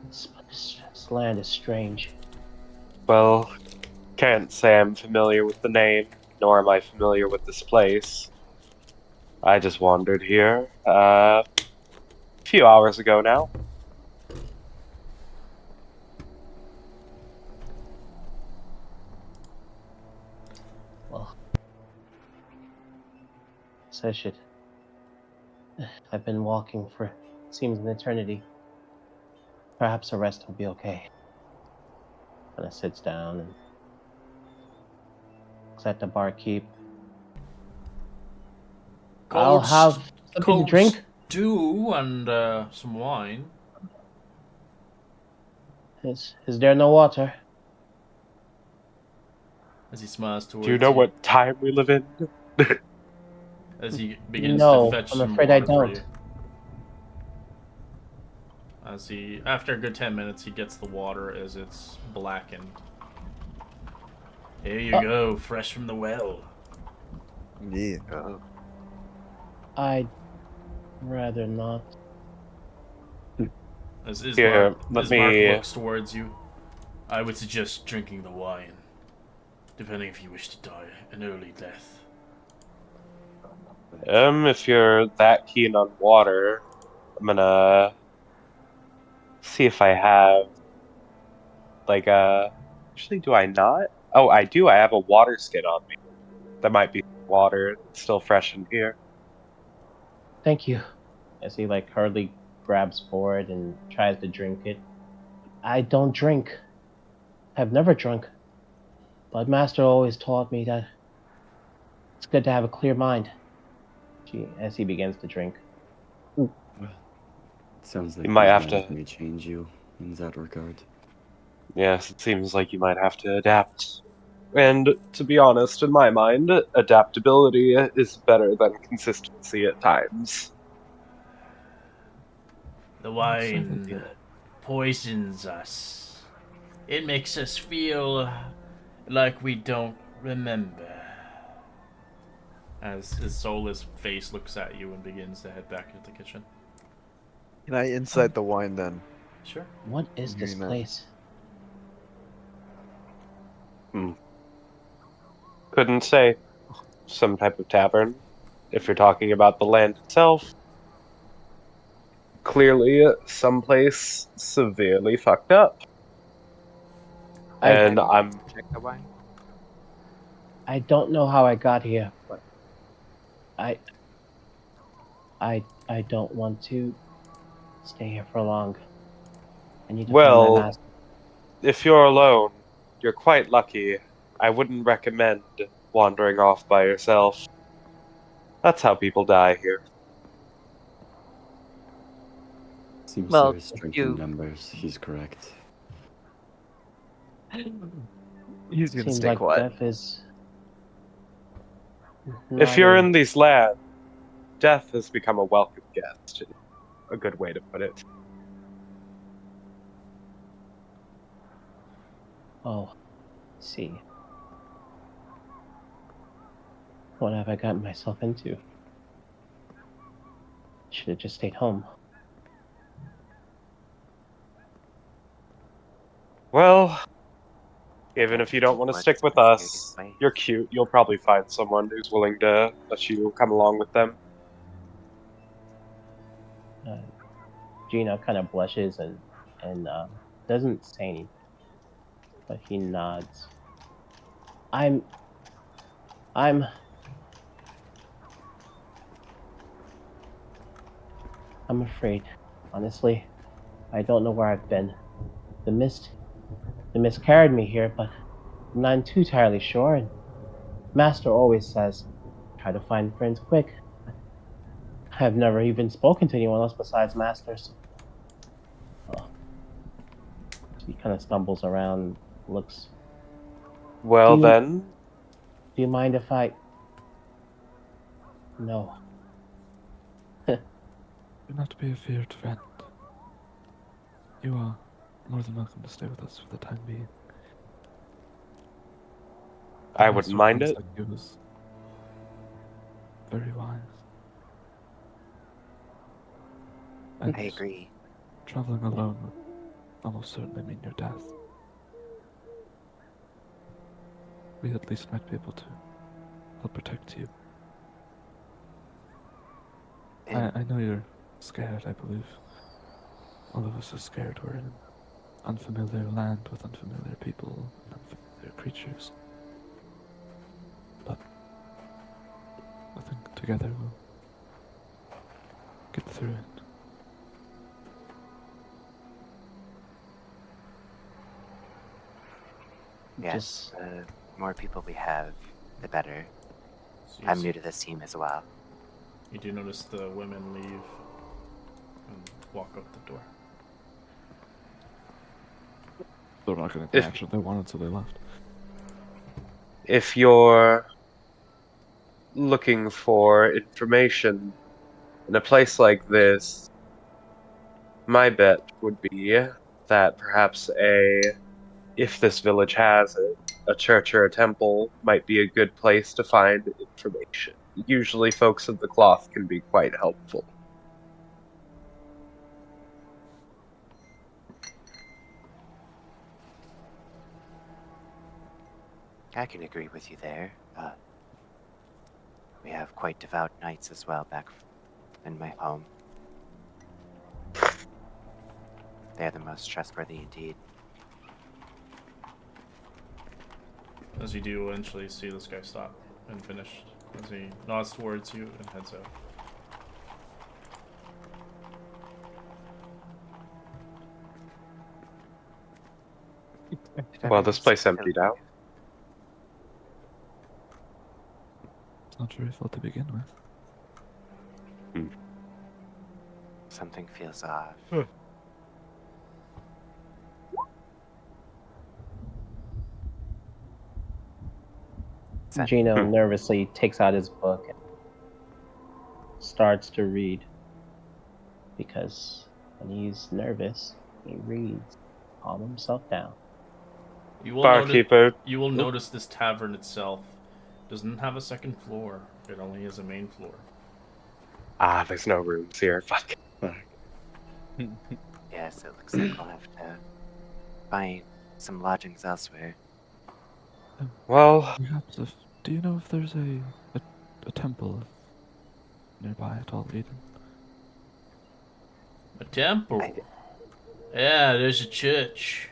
This land is strange. Well, can't say I'm familiar with the name, nor am I familiar with this place. I just wandered here a few hours ago now. Guess I should. I've been walking for seems an eternity. Perhaps a rest will be okay. Kind of sits down and looks at the barkeep. I'll have something to Cold drink. stew and some wine. Is there no water? As he smiles Do you towards know you, what time we live in? as he begins to No, fetch I'm some afraid I water for don't. you. As he, after a good 10 minutes, he gets the water as it's blackened. Here you go, fresh from the well. Yeah. Oh, I'd rather not. As Here, let Ismark me. looks towards you. I would suggest drinking the wine, depending if you wish to die an early death. If you're that keen on water, I'm gonna see if I have like a. Actually, do I not? Oh, I do. I have a water skin on me. That might be water. It's still fresh in here. Thank you. As he like hurriedly grabs forward and tries to drink it. I don't drink. I've never drunk. But Master always taught me that it's good to have a clear mind. As he begins to drink. Well, it sounds You like might these have lands to. may change you in that regard. Yes, it seems like you might have to adapt. And to be honest, in my mind, adaptability is better than consistency at times. The I'd say that wine poisons us. It makes us feel like we don't remember. As his soulless face looks at you and begins to head back into the kitchen. Can I insight the wine then? Sure. What is this Hearing that. place? Hmm. Couldn't say. Some type of tavern. If you're talking about the land itself, clearly someplace severely fucked up. I And can I'm check the wine. I don't know how I got here, but I I don't want to stay here for long. I need to find my well, master. if you're alone, you're quite lucky. I wouldn't recommend wandering off by yourself. That's how people die here. Seems there Well, is if strength in you. numbers. He's correct. He's gonna Seems stay like quiet. death is If not you're a in these lands, death has become a welcome guest. A good way to put it. oh, see. What have I gotten myself into? Should have just stayed home. Well, I even can't if you think don't of want to stick what's with the scariest us, place. you're cute. You'll probably find someone who's willing to let you come along with them. Uh, Gina kind of blushes and doesn't say anything, but he nods. I'm I'm I'm afraid. Honestly, I don't know where I've been. The mist the mist carried me here, but I'm not too entirely sure. And Master always says, try to find friends quick. I've never even spoken to anyone else besides Master, so oh. He kind of stumbles around, looks. Do Well, you then, do you mind if I? No. Do not be afeard, friend. You are more than welcome to stay with us for the time being. The I wouldn't master of mind ones it. like you is very wise. And I agree. traveling alone would almost certainly mean your death. We at least might be able to help protect you. And I know you're scared, I believe. All of us are scared. We're in an unfamiliar land with unfamiliar people and unfamiliar creatures. But I think together, we'll get through it. Yes, the more people we have, the better. So I'm new to this team as well. You do notice the women leave and walk out the door. They're not getting the If action they wanted, so they left. if you're looking for information in a place like this, my bet would be that perhaps if this village has a church or a temple, might be a good place to find information. Usually, folks of the cloth can be quite helpful. I can agree with you there. We have quite devout knights as well back in my home. They are the most trustworthy indeed. As you do eventually see this guy stop and finish, as he nods towards you and heads out. Did Well, everyone this place seem to emptied out. leave? It's not your fault to begin with. Something feels off. Gino Hmm. nervously takes out his book and starts to read. Because when he's nervous, he reads. Calm himself down. You will notice. Barkeeper. You will Oop. notice this tavern itself doesn't have a second floor. It only has a main floor. Ah, there's no rooms here. Fuck. Yes, it looks like we'll have to find some lodgings elsewhere. Well, Perhaps if do you know if there's a temple nearby at all, Eden? A temple. I Yeah, there's a church.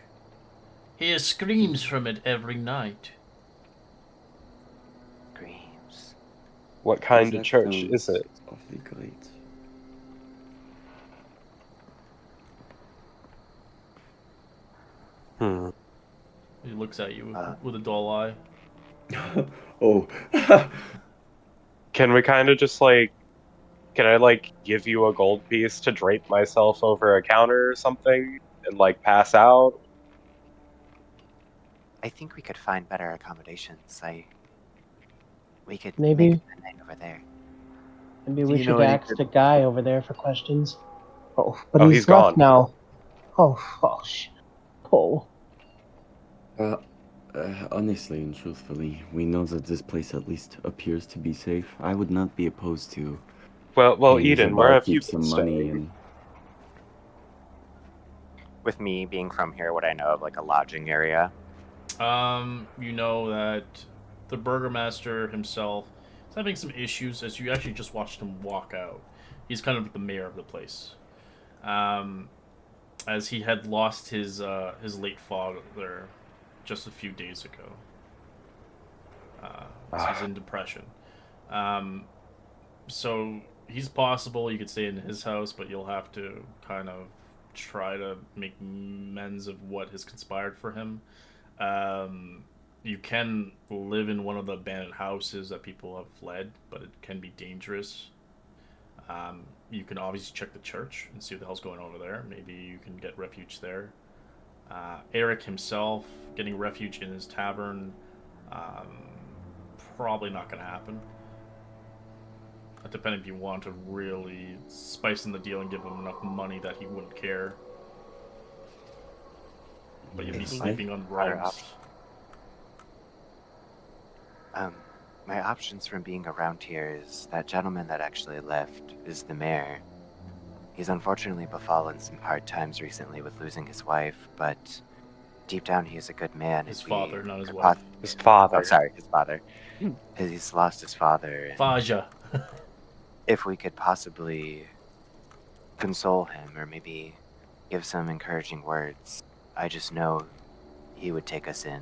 Hear screams from it every night. Screams. what kind of That church is sounds it? awfully great. Hmm. He looks at you Uh, with a dull eye. Oh. Can we kind of just like, can I like give you a gold piece to drape myself over a counter or something and like pass out? I think we could find better accommodations. We could make Maybe the night over there. maybe Do we you know should any ask good? the guy over there for questions. Oh, but Oh, he's he's left gone. now. Oh. Oh. Uh, Honestly and truthfully, we know that this place at least appears to be safe. I would not be opposed to Well, paying the Eden, where have you barkeep been some money staying? and With me being from here, would I know of like a lodging area? You know that the burgomaster himself is having some issues as you actually just watched him walk out. He's kind of the mayor of the place. Um, as he had lost his late father just a few days ago. As he's in depression. Um, so he's possible you could stay in his house, but you'll have to kind of try to make amends of what has conspired for him. Um, you can live in one of the abandoned houses that people have fled, but it can be dangerous. You can obviously check the church and see what the hell's going on over there. Maybe you can get refuge there. Eric himself getting refuge in his tavern, um, probably not going to happen. Depending if you want to really spice in the deal and give him enough money that he wouldn't care. But you'd be I think sleeping on our rugs. my options from being around here is that gentleman that actually left is the mayor. He's unfortunately befallen some hard times recently with losing his wife, but deep down he is a good man. His And we father, not his could wife. His oh, father. sorry, his father. He's lost his father, and Faja. if we could possibly console him or maybe give some encouraging words, I just know he would take us in.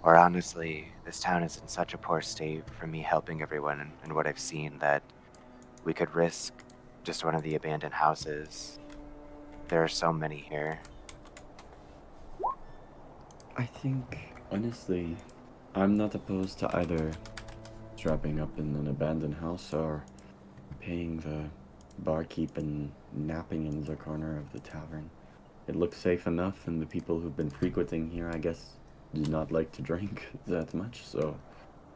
Or honestly, this town is in such a poor state from me helping everyone and what I've seen that we could risk just one of the abandoned houses. There are so many here. I think, honestly, I'm not opposed to either dropping up in an abandoned house or paying the barkeep and napping in the corner of the tavern. It looks safe enough, and the people who've been frequenting here, I guess, do not like to drink that much, so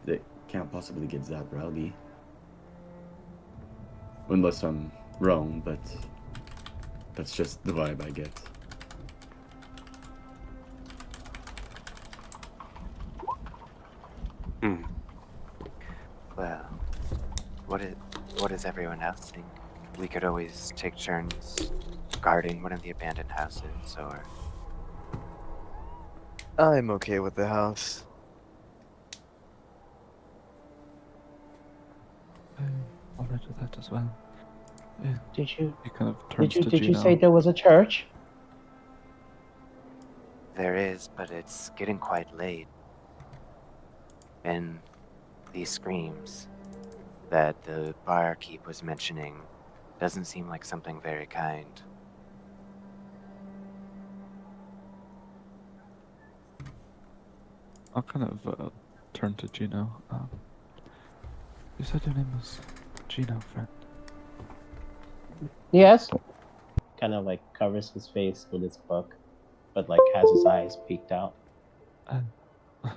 they can't possibly get that rowdy. Unless I'm wrong, but that's just the vibe I get. Hmm. Well, what is, what does everyone else think? We could always take turns guarding one of the abandoned houses, or I'm okay with the house. I'm alright with that as well. Yeah. Did you He kind of did turns you to did you say Gino. there was a church? there is, but it's getting quite late. And these screams that the barkeep was mentioning doesn't seem like something very kind. I'll kind of turn to Gino. You said your name was Gino, friend. Yes. Kind of like covers his face with his book, but like has his eyes peeked out. Uh, uh,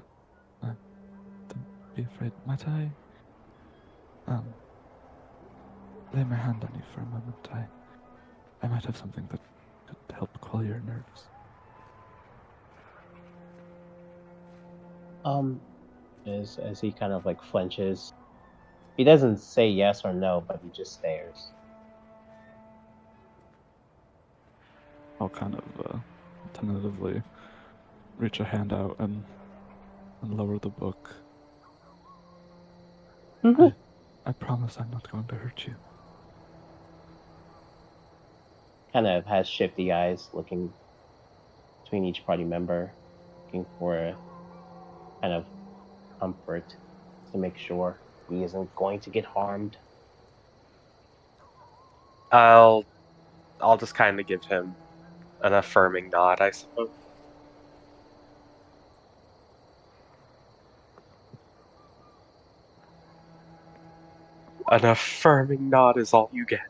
don't be afraid. Might I um lay my hand on you for a moment? I might have something that could help quell your nerves. Um, as he kind of like flinches. He doesn't say yes or no, but he just stares. I'll kind of tentatively reach a hand out and lower the book. Mm-hmm. I promise I'm not going to hurt you. Kind of has shifty eyes, looking between each party member, looking for a kind of comfort to make sure he isn't going to get harmed. I'll I'll just kind of give him an affirming nod, I suppose. An affirming nod is all you get.